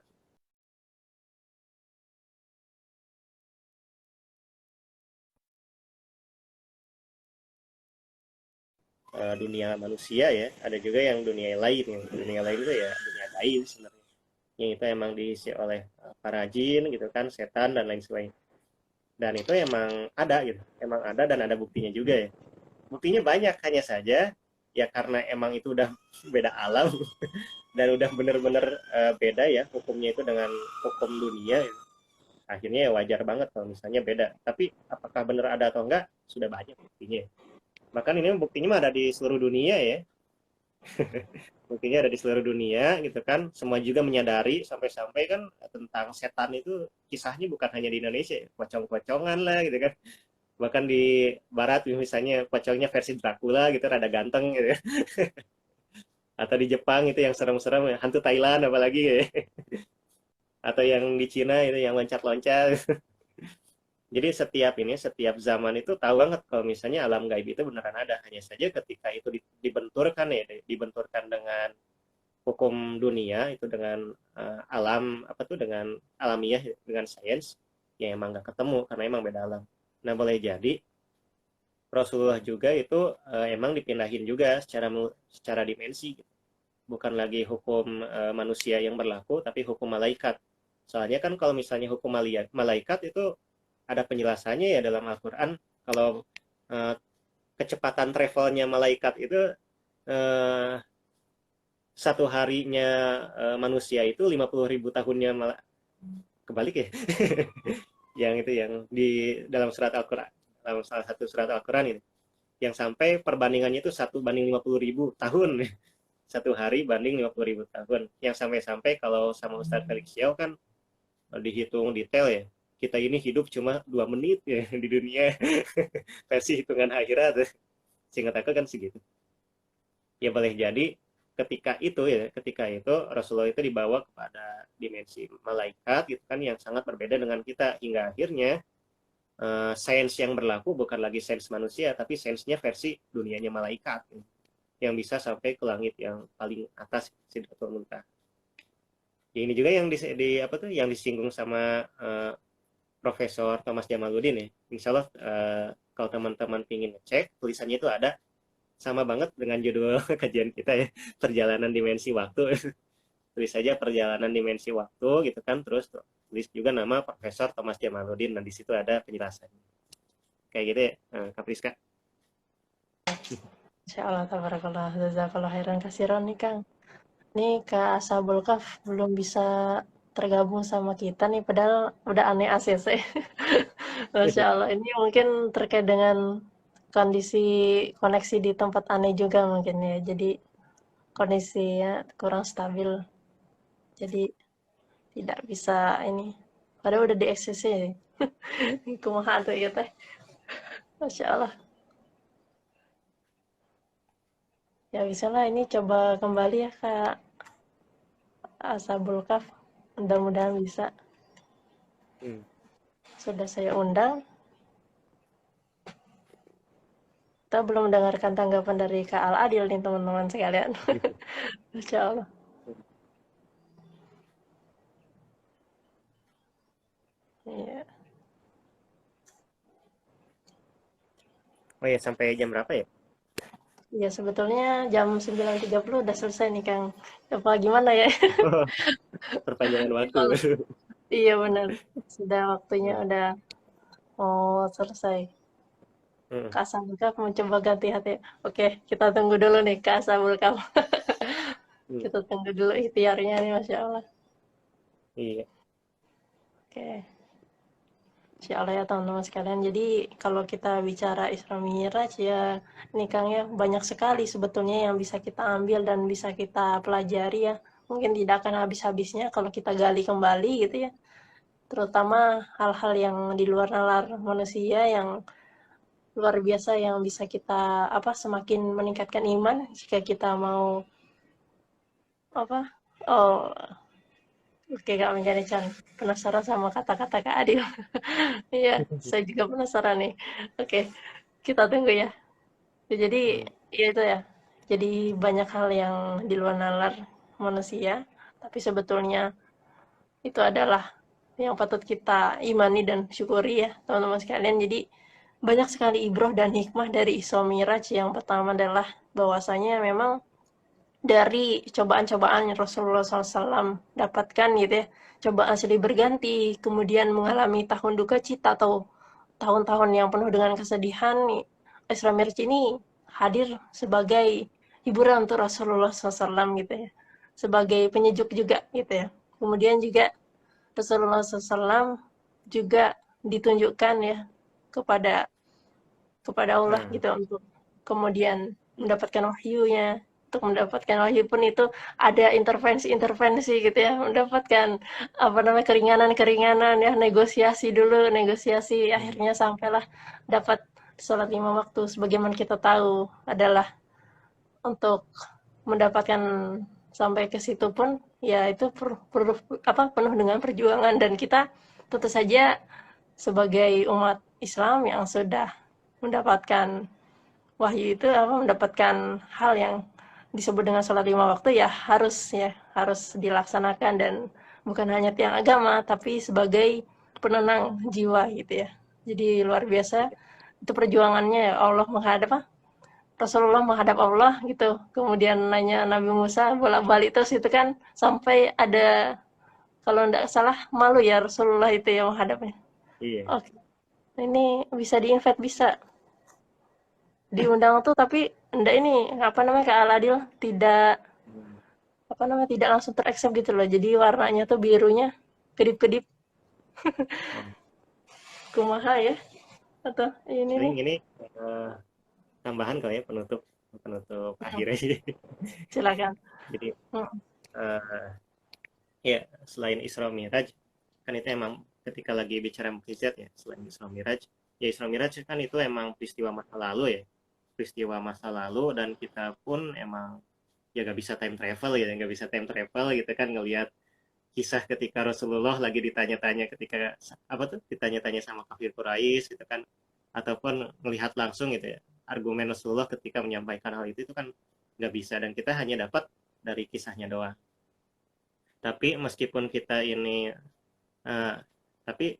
dunia manusia ya, ada juga yang dunia lain. Yang dunia lain itu ya dunia lain sebenarnya. Yang itu emang diisi oleh para jin gitu kan, setan dan lain sebagainya. Dan itu emang ada gitu, emang ada dan ada buktinya juga ya. Buktinya banyak, hanya saja ya karena emang itu udah beda alam dan udah bener-bener beda ya hukumnya itu dengan hukum dunia ya. Akhirnya ya wajar banget kalau misalnya beda. Tapi apakah benar ada atau enggak, sudah banyak buktinya. Bahkan ini buktinya mah ada di seluruh dunia ya. Buktinya ada di seluruh dunia gitu kan. Semua juga menyadari sampai-sampai kan tentang setan itu kisahnya bukan hanya di Indonesia, ya. Pocong-pocongan lah gitu kan. Bahkan di barat misalnya pocongnya versi Dracula gitu rada ganteng gitu. Atau di Jepang itu yang serem-serem, hantu Thailand apalagi ya. Atau yang di Cina itu yang loncat-loncat. Jadi setiap zaman itu tahu banget kalau misalnya alam gaib itu beneran ada. Hanya saja ketika itu dibenturkan ya, dibenturkan dengan hukum dunia itu dengan alam apa tuh dengan alamiah dengan sains ya emang nggak ketemu karena emang beda alam. Nah boleh jadi Rasulullah juga itu emang dipindahin juga secara dimensi gitu. Bukan lagi hukum manusia yang berlaku tapi hukum malaikat. Soalnya kan kalau misalnya hukum malaikat itu ada penjelasannya ya dalam Al-Quran. Kalau uh, kecepatan travelnya malaikat itu uh, satu harinya manusia itu 50.000 tahunnya kebalik ya. Yang itu yang di dalam surat Al-Quran, dalam salah satu surat Al-Quran itu. Yang sampai perbandingannya itu 1 banding 50.000 tahun. Satu hari banding 50.000 tahun. Yang sampai-sampai kalau sama Ustadz Felix Xiao kan dihitung detail ya. Kita ini hidup cuma 2 menit ya di dunia. Versi hitungan akhirat. Singkat aku kan segitu. Ya boleh jadi ketika itu Rasulullah itu dibawa kepada dimensi malaikat gitu kan yang sangat berbeda dengan kita hingga akhirnya sains yang berlaku bukan lagi sains manusia tapi sainsnya versi dunianya malaikat yang bisa sampai ke langit yang paling atas Sidratul Muntaha. Ya, ini juga yang apa tuh yang disinggung sama Profesor Thomas Jamaluddin ya. Insya Allah kalau teman-teman ingin ngecek tulisannya itu ada sama banget dengan judul kajian kita ya, perjalanan dimensi waktu. Tulis saja perjalanan dimensi waktu gitu kan, terus tulis juga nama Profesor Thomas Jamaluddin dan di situ ada penjelasannya. Kayak gitu ya, Kak Priska. Insyaallah tabarakallah jazakallah khairan katsiran nih Kang. Nih Kak Ashabul Kahf belum bisa tergabung sama kita nih padahal udah aneh ACC. Masya Allah, ini mungkin terkait dengan kondisi koneksi di tempat aneh juga mungkin ya. Jadi kondisinya kurang stabil. Jadi tidak bisa ini. Padahal udah di XCC. Kumaha tuh ya teh. Masya Allah. Ya bisa lah ini coba kembali ya Kak Ashabul Kahf. Mudah-mudahan bisa. Sudah saya undang. Kita belum mendengarkan tanggapan dari Kak Al Adil nih teman-teman sekalian. Masya Allah. Iya. Oh ya, sampai jam berapa ya? Iya, sebetulnya jam 9.30 udah selesai nih, Kang. Apa gimana ya? Perpanjangan waktu. Iya, benar. Sudah waktunya udah mau selesai. Kak Sabulkaf mau coba ganti hati. Oke, kita tunggu dulu nih, Kak Sabulkaf. Kita tunggu dulu ikhtiarnya nih, Masya Allah. Iya. Oke. Insya Allah ya teman-teman sekalian. Jadi kalau kita bicara Isra Mi'raj ya ini Kang ya banyak sekali sebetulnya yang bisa kita ambil dan bisa kita pelajari ya. Mungkin tidak akan habis-habisnya kalau kita gali kembali gitu ya. Terutama hal-hal yang di luar nalar manusia yang luar biasa yang bisa kita semakin meningkatkan iman jika kita mau apa oh oke Kak Menjadi penasaran sama kata-kata Kak Adil. Iya, saya juga penasaran nih. Oke, kita tunggu ya. Jadi Hmm. ya itu ya. Jadi banyak hal yang di luar nalar manusia, tapi sebetulnya itu adalah yang patut kita imani dan syukuri ya teman-teman sekalian. Jadi banyak sekali ibroh dan hikmah dari Isra Miraj. Yang pertama adalah bahwasanya memang dari cobaan-cobaan yang Rasulullah SAW dapatkan gitu ya, cobaan silih berganti, kemudian mengalami tahun duka cita atau tahun-tahun yang penuh dengan kesedihan, Isra Miraj ini hadir sebagai hiburan untuk Rasulullah SAW gitu ya, sebagai penyejuk juga gitu ya. Kemudian juga Rasulullah SAW juga ditunjukkan ya kepada kepada Allah Nah, gitu untuk kemudian mendapatkan wahyunya. Untuk mendapatkan wahyu pun itu ada intervensi-intervensi gitu ya, mendapatkan keringanan-keringanan ya, negosiasi dulu, negosiasi hmm, akhirnya sampailah dapat sholat 5 waktu. Sebagaimana kita tahu adalah untuk mendapatkan sampai ke situ pun ya itu penuh dengan perjuangan, dan kita tentu saja sebagai umat Islam yang sudah mendapatkan wahyu itu mendapatkan hal yang disebut dengan sholat 5 waktu ya harus dilaksanakan, dan bukan hanya tiang agama tapi sebagai penenang jiwa gitu ya. Jadi luar biasa itu perjuangannya ya, Allah menghadap Rasulullah menghadap Allah gitu, kemudian nanya Nabi Musa bolak-balik terus itu kan, sampai ada kalau tidak salah malu ya Rasulullah itu yang menghadapnya. iya. Oke, ini bisa diinvite, bisa diundang tuh, tapi enggak ini Kak Aladil tidak Hmm. tidak langsung teraccept gitu loh. Jadi warnanya tuh birunya kedip-kedip, Oh, kumaha ya, atau ini paling nih. ini eh, tambahan kali ya penutup penutup akhir aja. Silakan. Jadi Hmm. eh, ya selain Isra Miraj kan itu emang ketika lagi bicara mukjizat ya, selain Isra Miraj, ya Isra Miraj kan itu emang peristiwa masa lalu ya, peristiwa masa lalu, dan kita pun emang ya gak bisa time travel ya, nggak bisa time travel gitu kan, ngelihat kisah ketika Rasulullah lagi ditanya-tanya ketika apa tuh ditanya-tanya sama kafir Quraisy gitu kan, ataupun melihat langsung gitu ya argumen Rasulullah ketika menyampaikan hal itu kan nggak bisa, dan kita hanya dapat dari kisahnya doang. Tapi meskipun kita ini uh, tapi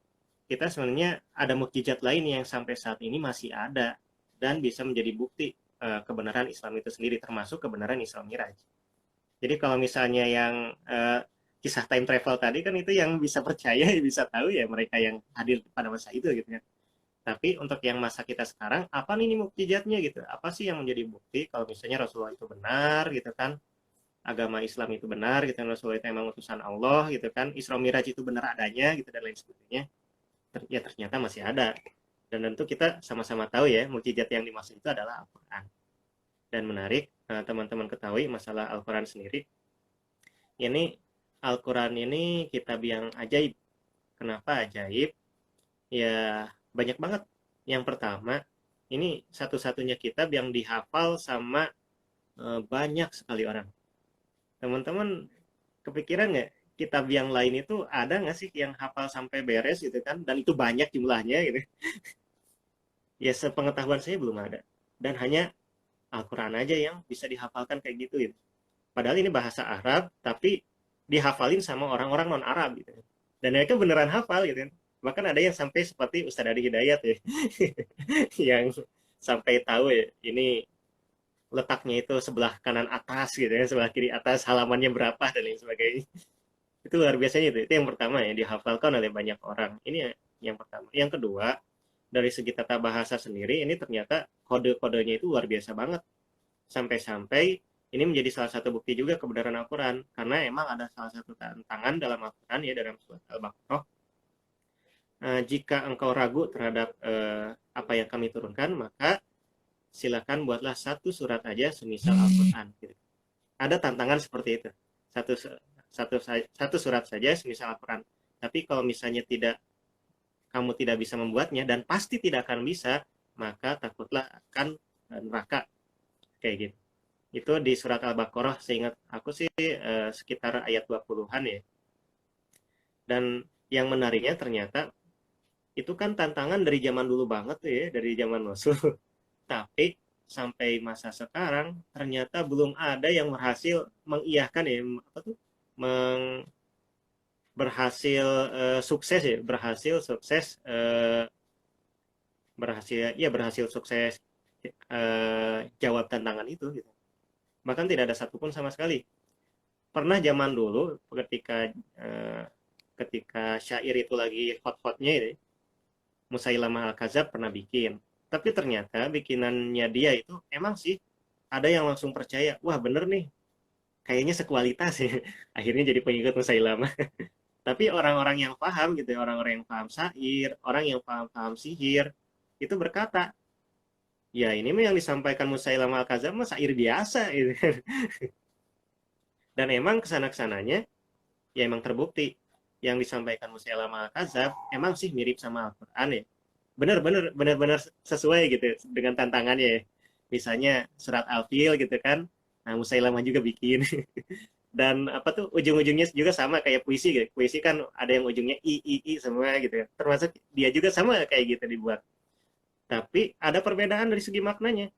kita sebenarnya ada mukjizat lain yang sampai saat ini masih ada dan bisa menjadi bukti kebenaran Islam itu sendiri, termasuk kebenaran Isra Miraj. Jadi kalau misalnya yang kisah time travel tadi kan itu yang bisa percaya, bisa tahu ya mereka yang hadir pada masa itu gitu ya. Tapi untuk yang masa kita sekarang, apa nih mukjizatnya gitu? Apa sih yang menjadi bukti kalau misalnya Rasulullah itu benar gitu kan? Agama Islam itu benar gitu kan, Rasulullah itu emang utusan Allah gitu kan, Isra Miraj itu benar adanya gitu dan lain sebagainya. Ya ternyata masih ada. Dan tentu kita sama-sama tahu ya, mukjizat yang dimaksud itu adalah Al-Qur'an. Dan menarik, teman-teman ketahui masalah Al-Qur'an sendiri, ini Al-Quran ini kitab yang ajaib. Kenapa ajaib? Ya banyak banget. Yang pertama, ini satu-satunya kitab yang dihafal sama banyak sekali orang. Teman-teman kepikiran nggak kitab yang lain itu ada nggak sih yang hafal sampai beres gitu kan? Dan itu banyak jumlahnya gitu. Ya sepengetahuan saya belum ada. Dan hanya Al-Quran aja yang bisa dihafalkan kayak gitu gitu. Padahal ini bahasa Arab, tapi dihafalin sama orang-orang non-Arab gitu. Dan mereka beneran hafal gitu. Bahkan ada yang sampai seperti Ustadz Adi Hidayat ya, yang sampai tahu ya, ini letaknya itu sebelah kanan atas gitu ya, sebelah kiri atas, halamannya berapa dan lain sebagainya. Itu luar biasanya itu yang pertama ya, dihafalkan oleh banyak orang. Ini yang pertama. Yang kedua, dari segi tata bahasa sendiri, ini ternyata kode-kodenya itu luar biasa banget. Sampai-sampai ini menjadi salah satu bukti juga kebenaran Al-Quran, karena emang ada salah satu tantangan dalam Al-Quran ya, dalam surat Al-Baqarah. Jika engkau ragu terhadap apa yang kami turunkan, maka silakan buatlah satu surat aja semisal Al-Quran. Gitu. Ada tantangan seperti itu, satu satu surat saja semisal Al-Quran. Tapi kalau misalnya kamu tidak bisa membuatnya, dan pasti tidak akan bisa, maka takutlah akan neraka, kayak gitu. Itu di surat Al-Baqarah, seingat aku sih sekitar ayat 20-an ya. Dan yang menariknya ternyata itu kan tantangan dari zaman dulu banget tuh ya, dari zaman Rasul. Tapi sampai masa sekarang ternyata belum ada yang berhasil mengiyahkan ya, apa tuh, meng, berhasil sukses ya, berhasil sukses jawab tantangan itu gitu. Bahkan tidak ada satupun sama sekali. Pernah zaman dulu ketika ketika syair itu lagi hot-hotnya ini, Musailamah Al-Kadzab pernah bikin. Tapi ternyata bikinannya dia itu emang sih ada yang langsung percaya, wah bener nih, kayaknya sekualitas ya. Akhirnya jadi pengikut Musailamah. Tapi orang-orang yang paham gitu ya, orang-orang yang paham syair, orang yang paham-paham sihir, itu berkata, ya ini mah yang disampaikan Musailamah Al-Kadzab mah syair biasa gitu. Dan emang kesana-kesananya, ya emang terbukti yang disampaikan Musailamah Al-Kadzab emang sih mirip sama Al-Quran ya. Bener-bener sesuai gitu dengan tantangannya ya. Misalnya surat Al-Fil gitu kan, nah Musailamah juga bikin. Dan apa tuh ujung-ujungnya juga sama kayak puisi gitu. Puisi kan ada yang ujungnya i semua gitu. Termasuk dia juga sama kayak gitu dibuat. Tapi ada perbedaan dari segi maknanya.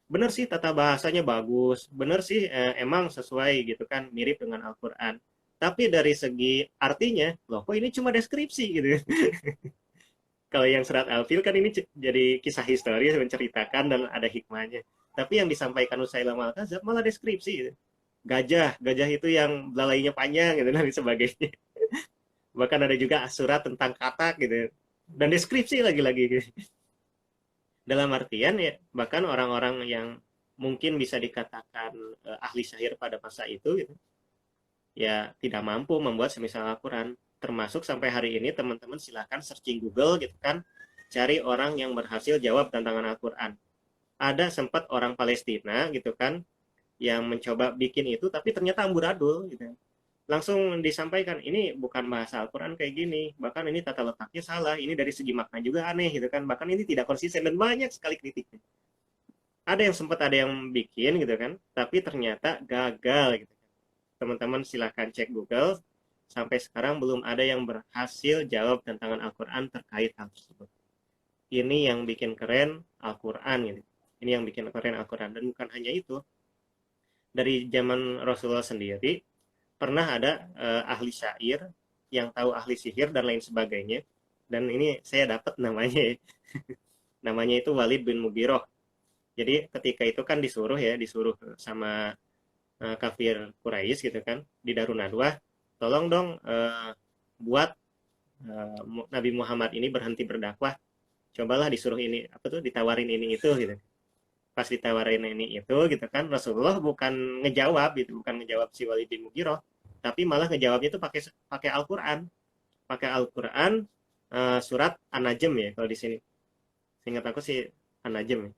Bener sih tata bahasanya bagus, bener sih emang sesuai gitu kan, mirip dengan Al-Quran. Tapi dari segi artinya, loh kok ini cuma deskripsi gitu. Kalau yang surat Al-Fil kan ini jadi kisah historis menceritakan dan ada hikmahnya. Tapi yang disampaikan Musailamah Al-Kadzab malah deskripsi gitu. Gajah itu yang belalainya panjang gitu dan sebagainya. Bahkan ada juga surat tentang katak gitu. Dan deskripsi lagi-lagi gitu. Dalam artian ya, bahkan orang-orang yang mungkin bisa dikatakan ahli syair pada masa itu gitu, ya tidak mampu membuat semisal Al-Quran. Termasuk sampai hari ini teman-teman silahkan searching Google gitu kan, cari orang yang berhasil jawab tantangan Al-Quran. Ada sempat orang Palestina gitu kan, yang mencoba bikin itu, tapi ternyata amburadul gitu. Langsung disampaikan, ini bukan bahasa Al-Quran kayak gini, bahkan ini tata letaknya salah, ini dari segi makna juga aneh gitu kan, bahkan ini tidak konsisten dan banyak sekali kritiknya. Ada yang sempat ada yang bikin gitu kan, tapi ternyata gagal gitu. Teman-teman silahkan cek Google, sampai sekarang belum ada yang berhasil jawab tantangan Al-Quran terkait hal tersebut. Ini yang bikin keren Al-Quran gitu. Ini yang bikin keren Al-Quran. Dan bukan hanya itu, dari zaman Rasulullah sendiri pernah ada ahli syair yang tahu ahli sihir dan lain sebagainya. Dan ini saya dapat namanya, namanya itu Walid bin Mughirah. Jadi ketika itu kan disuruh sama kafir Quraisy gitu kan di Darun Nadwah, tolong dong buat Nabi Muhammad ini berhenti berdakwah. Cobalah disuruh ini apa tuh ditawarin ini itu gitu. Pas ditawarin ini itu gitu kan, Rasulullah bukan ngejawab gitu, bukan ngejawab si Walid bin Mughirah, tapi malah ngejawabnya itu pakai pakai Al-Qur'an. Pakai Al-Qur'an surat An-Najm ya kalau di sini. Seingat aku sih An-Najm ya.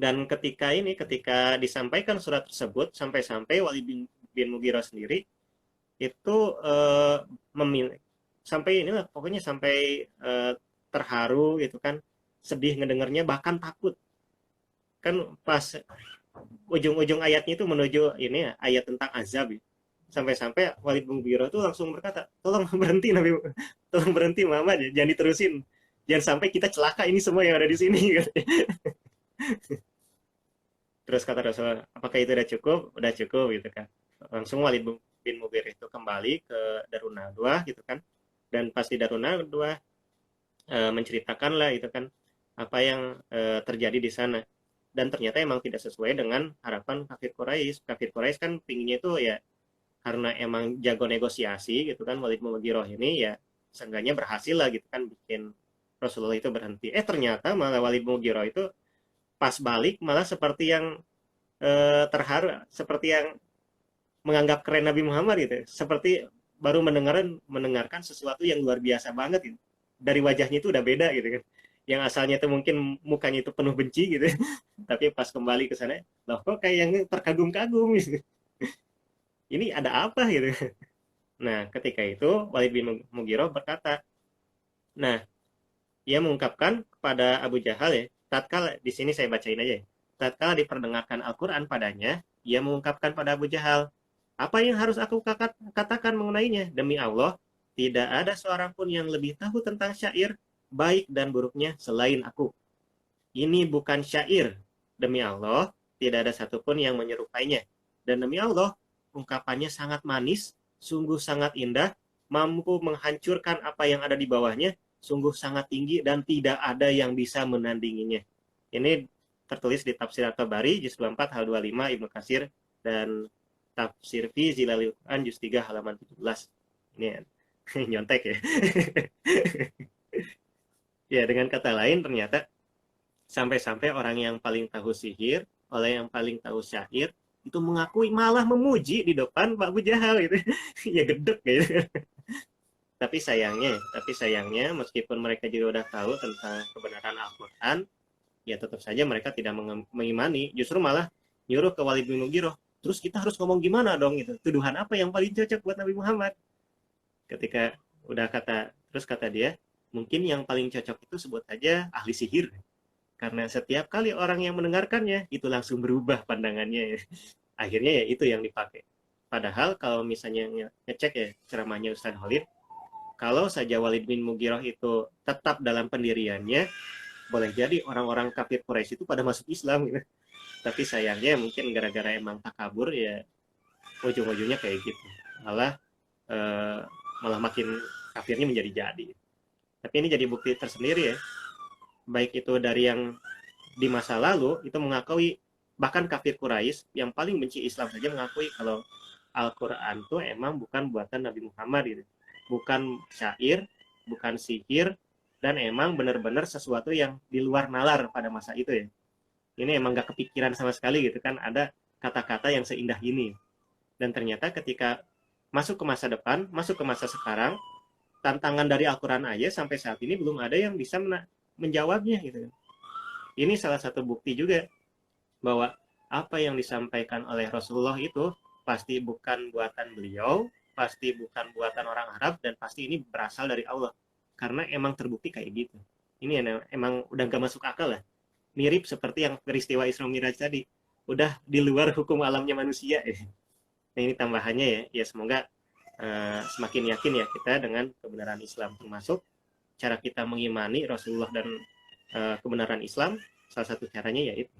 Dan ketika disampaikan surat tersebut sampai-sampai Walid bin Mughirah sendiri itu sampai inilah pokoknya sampai terharu gitu kan, sedih ngedengarnya, bahkan takut. Kan pas ujung-ujung ayatnya itu menuju ini ya, ayat tentang azab ya. Sampai-sampai Walid bin Mughirah itu langsung berkata, tolong berhenti Nabi, tolong berhenti Muhammad ya, jangan diterusin. Jangan sampai kita celaka ini semua yang ada di sini. Terus kata Rasulullah, apakah itu udah cukup? Udah cukup gitu kan. Langsung Walid bin Mughirah itu kembali ke Darun Nadwah gitu kan. Dan pas di Darun Nadwah menceritakan lah gitu kan apa yang terjadi di sana. Dan ternyata emang tidak sesuai dengan harapan kafir Quraisy. Kafir Quraisy kan pinginnya itu ya karena emang jago negosiasi gitu kan, Walid bin Mughirah ini ya seenggaknya berhasil lah gitu kan bikin Rasulullah itu berhenti. Ternyata malah Walid bin Mughirah itu pas balik malah seperti yang terharu, seperti yang menganggap keren Nabi Muhammad gitu, seperti baru mendengarkan sesuatu yang luar biasa banget gitu. Dari wajahnya itu udah beda gitu kan, yang asalnya itu mungkin mukanya itu penuh benci gitu, tapi pas kembali ke sana, loh kok kayak yang terkagum-kagum gitu. Ini ada apa gitu. Nah ketika itu Walid bin Mughirah berkata, nah ia mengungkapkan kepada Abu Jahal ya, tatkala di sini saya bacain aja ya. Tatkala diperdengarkan Al-Qur'an padanya, ia mengungkapkan pada Abu Jahal, "Apa yang harus aku katakan mengenainya? Demi Allah, tidak ada seorang pun yang lebih tahu tentang syair, baik dan buruknya selain aku. Ini bukan syair. Demi Allah, tidak ada satupun yang menyerupainya. Dan demi Allah, ungkapannya sangat manis, sungguh sangat indah, mampu menghancurkan apa yang ada di bawahnya, sungguh sangat tinggi dan tidak ada yang bisa menandinginya." Ini tertulis di Tafsir At-Tabari, Juz 24, hal 25, Ibnu Katsir, dan Tafsir Fi Zilalil Quran, Juz 3, halaman 17. Ini nyontek ya. Ya, dengan kata lain ternyata sampai-sampai orang yang paling tahu sihir, oleh yang paling tahu syair, itu mengakui malah memuji di depan Pak Abu Jahal gitu. Ya gedek gitu. Tapi sayangnya meskipun mereka juga udah tahu tentang kebenaran Al-Qur'an, ya tetap saja mereka tidak mengimani, justru malah nyuruh ke Walid bin Mughirah. Terus kita harus ngomong gimana dong gitu. Tuduhan apa yang paling cocok buat Nabi Muhammad? Ketika udah terus kata dia, mungkin yang paling cocok itu sebut aja ahli sihir. Karena setiap kali orang yang mendengarkannya, itu langsung berubah pandangannya. Akhirnya ya itu yang dipakai. Padahal kalau misalnya ngecek ya ceramahnya Ustaz Khalid, kalau saja Walid bin Mughirah itu tetap dalam pendiriannya, boleh jadi orang-orang kafir Quraisy itu pada masuk Islam gitu. Tapi sayangnya mungkin gara-gara emang takabur ya ujung-ujungnya kayak gitu. Malah eh, malah makin kafirnya menjadi jadi. Tapi ini jadi bukti tersendiri ya, baik itu dari yang di masa lalu itu mengakui, bahkan kafir Quraisy yang paling benci Islam saja mengakui kalau Al-Quran itu emang bukan buatan Nabi Muhammad gitu. Bukan syair, bukan sihir, dan emang benar-benar sesuatu yang di luar nalar pada masa itu ya. Ini emang gak kepikiran sama sekali gitu kan ada kata-kata yang seindah ini. Dan ternyata ketika masuk ke masa depan, masuk ke masa sekarang, tantangan dari Al-Quran aja sampai saat ini belum ada yang bisa menjawabnya gitu. Ini salah satu bukti juga bahwa apa yang disampaikan oleh Rasulullah itu pasti bukan buatan beliau, pasti bukan buatan orang Arab, dan pasti ini berasal dari Allah. Karena emang terbukti kayak gitu. Ini emang udah gak masuk akal lah. Mirip seperti yang peristiwa Isra Miraj tadi. Udah di luar hukum alamnya manusia. Nah ini tambahannya ya. Ya semoga semakin yakin ya kita dengan kebenaran Islam. Termasuk cara kita mengimani Rasulullah dan kebenaran Islam. Salah satu caranya yaitu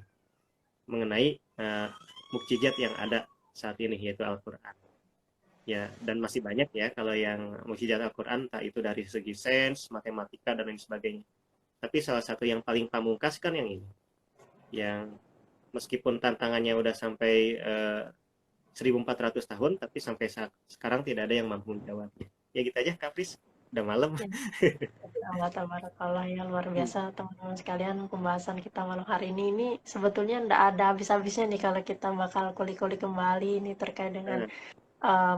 mengenai mukjizat yang ada saat ini yaitu Al-Quran. Ya, dan masih banyak ya kalau yang mukjizat Al-Quran, entah itu dari segi sains, matematika, dan lain sebagainya. Tapi salah satu yang paling pamungkas kan yang ini. Yang meskipun tantangannya udah sampai 1400 tahun, tapi sampai sekarang tidak ada yang mampu menjawabnya. Ya gitu aja, Kapris. Udah malam. Ya, Allah tabarakallah ya luar biasa teman-teman sekalian pembahasan kita malam hari ini sebetulnya ndak ada habis-habisnya nih kalau kita bakal kulik-kulik kembali ini terkait dengan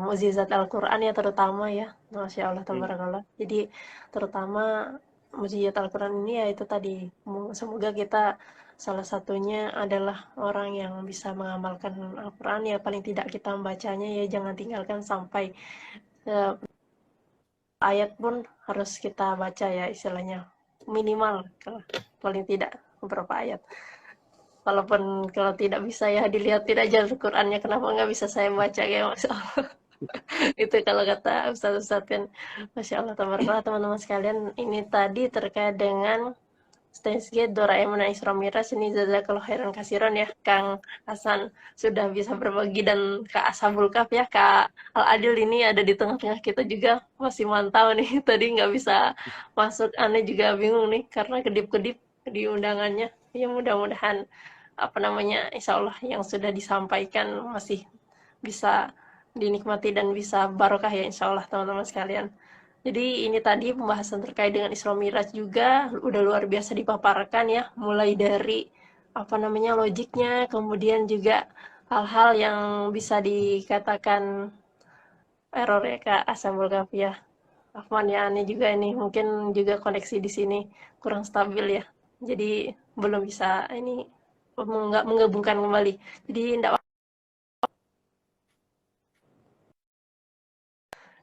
mukjizat Al-Quran ya terutama ya. Masya Allah tabarakallah. Jadi terutama mukjizat Al-Quran ini ya itu tadi semoga kita salah satunya adalah orang yang bisa mengamalkan Al-Quran ya paling tidak kita membacanya ya jangan tinggalkan sampai eh, ayat pun harus kita baca ya istilahnya minimal paling tidak beberapa ayat. Walaupun kalau tidak bisa ya dilihat tidak aja Al-Qurannya kenapa nggak bisa saya baca ya Mas Allah. Itu kalau kata Ustaz-Ustaz kan Masya Allah tabarakallah teman-teman sekalian ini tadi terkait dengan Steins Gate Doraemon dan Isra Miraj ini jazakallahu khairan kasiran ya Kang Hasan sudah bisa berbagi dan Kak Ashabul Kahf ya Kak Al Adil ini ada di tengah-tengah kita juga masih mantau nih tadi nggak bisa masuk aneh juga bingung nih karena kedip-kedip di undangannya ya mudah-mudahan apa namanya Insya Allah yang sudah disampaikan masih bisa dinikmati dan bisa barokah ya Insya Allah teman-teman sekalian. Jadi ini tadi pembahasan terkait dengan Isra Miraj juga udah luar biasa dipaparkan ya, mulai dari apa namanya logiknya, kemudian juga hal-hal yang bisa dikatakan error ya Kak Ashabul Kahfi ya. Afwan ya aneh juga ini, mungkin juga koneksi di sini kurang stabil ya. Jadi belum bisa ini nggak menggabungkan kembali. Jadi enggak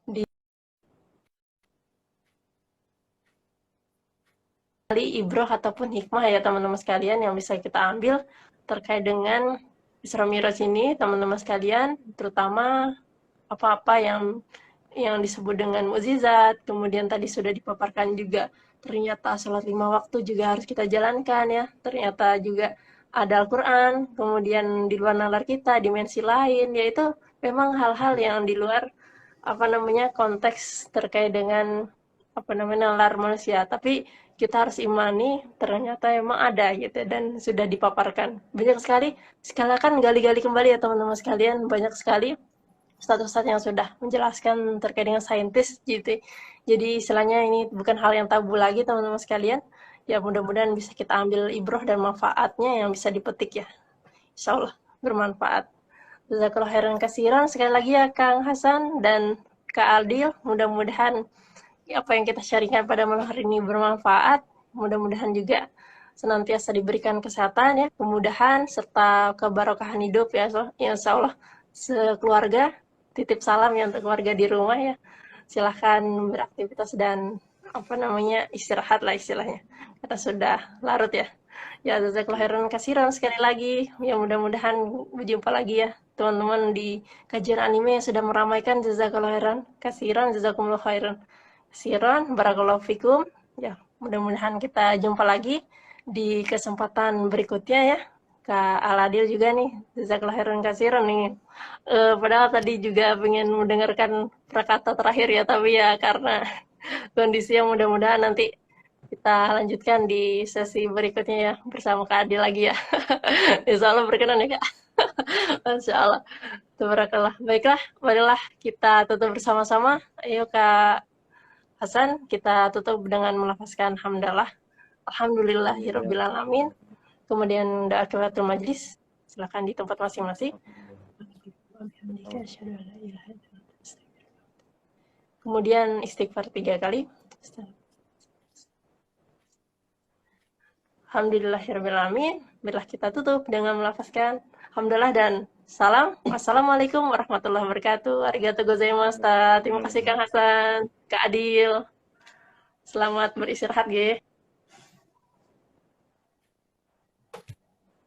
di ibroh ataupun hikmah ya teman-teman sekalian yang bisa kita ambil terkait dengan Isra Mi'raj ini teman-teman sekalian, terutama apa-apa yang disebut dengan mukjizat, kemudian tadi sudah dipaparkan juga ternyata sholat 5 waktu juga harus kita jalankan ya, ternyata juga ada Al-Quran, kemudian di luar nalar kita, dimensi lain, yaitu memang hal-hal yang di luar konteks terkait dengan nalar manusia, tapi kita harus imani ternyata emang ada gitu dan sudah dipaparkan banyak sekali. Sekalian gali-gali kembali ya teman-teman sekalian, banyak sekali ustadz-ustadz yang sudah menjelaskan terkait dengan saintis gitu. Jadi istilahnya ini bukan hal yang tabu lagi teman-teman sekalian. Ya mudah-mudahan bisa kita ambil ibroh dan manfaatnya yang bisa dipetik ya. Insya Allah bermanfaat. Jazakallah khairan kasiran sekali lagi ya Kang Hasan dan Kak Aldil. Mudah-mudahan apa yang kita sharingkan pada malam hari ini bermanfaat. Mudah-mudahan juga senantiasa diberikan kesehatan ya, kemudahan serta keberkahan hidup ya. Insya Allah sekeluarga. Titip salam ya untuk keluarga di rumah ya. Silahkan beraktivitas dan istirahat lah istilahnya. Karena sudah larut ya. Ya jazakallahu khairan kasiran sekali lagi. Ya mudah-mudahan berjumpa lagi ya teman-teman di kajian anime yang sudah meramaikan. Jazakallahu khairan kasiran, jazakumullahu khairan kasiran, barakallahu fikum. Ya mudah-mudahan kita jumpa lagi di kesempatan berikutnya ya. Kak Aladil juga nih, jazakallahu khairan kasiran nih. Padahal tadi juga pengen mendengarkan perkata terakhir ya, tapi ya karena kondisi yang mudah-mudahan nanti kita lanjutkan di sesi berikutnya ya bersama Kak Adil lagi ya. Insya Allah berkenan ya Kak. Insya Allah. Tabarakallah. Baiklah, marilah kita tutup bersama-sama. Ayo Kak Hasan, kita tutup dengan melafazkan hamdalah. Alhamdulillahirabbil alamin. Kemudian doa kifaratul majlis, silakan di tempat masing-masing. Kemudian istighfar 3 kali. Alhamdulillahirabbil alamin. Marilah kita tutup dengan melafazkan hamdalah dan salam. Wassalamualaikum warahmatullahi wabarakatuh. Arigatou gozaimasu. Terima kasih Kang Hasan, Kak Adil. Selamat beristirahat, ge.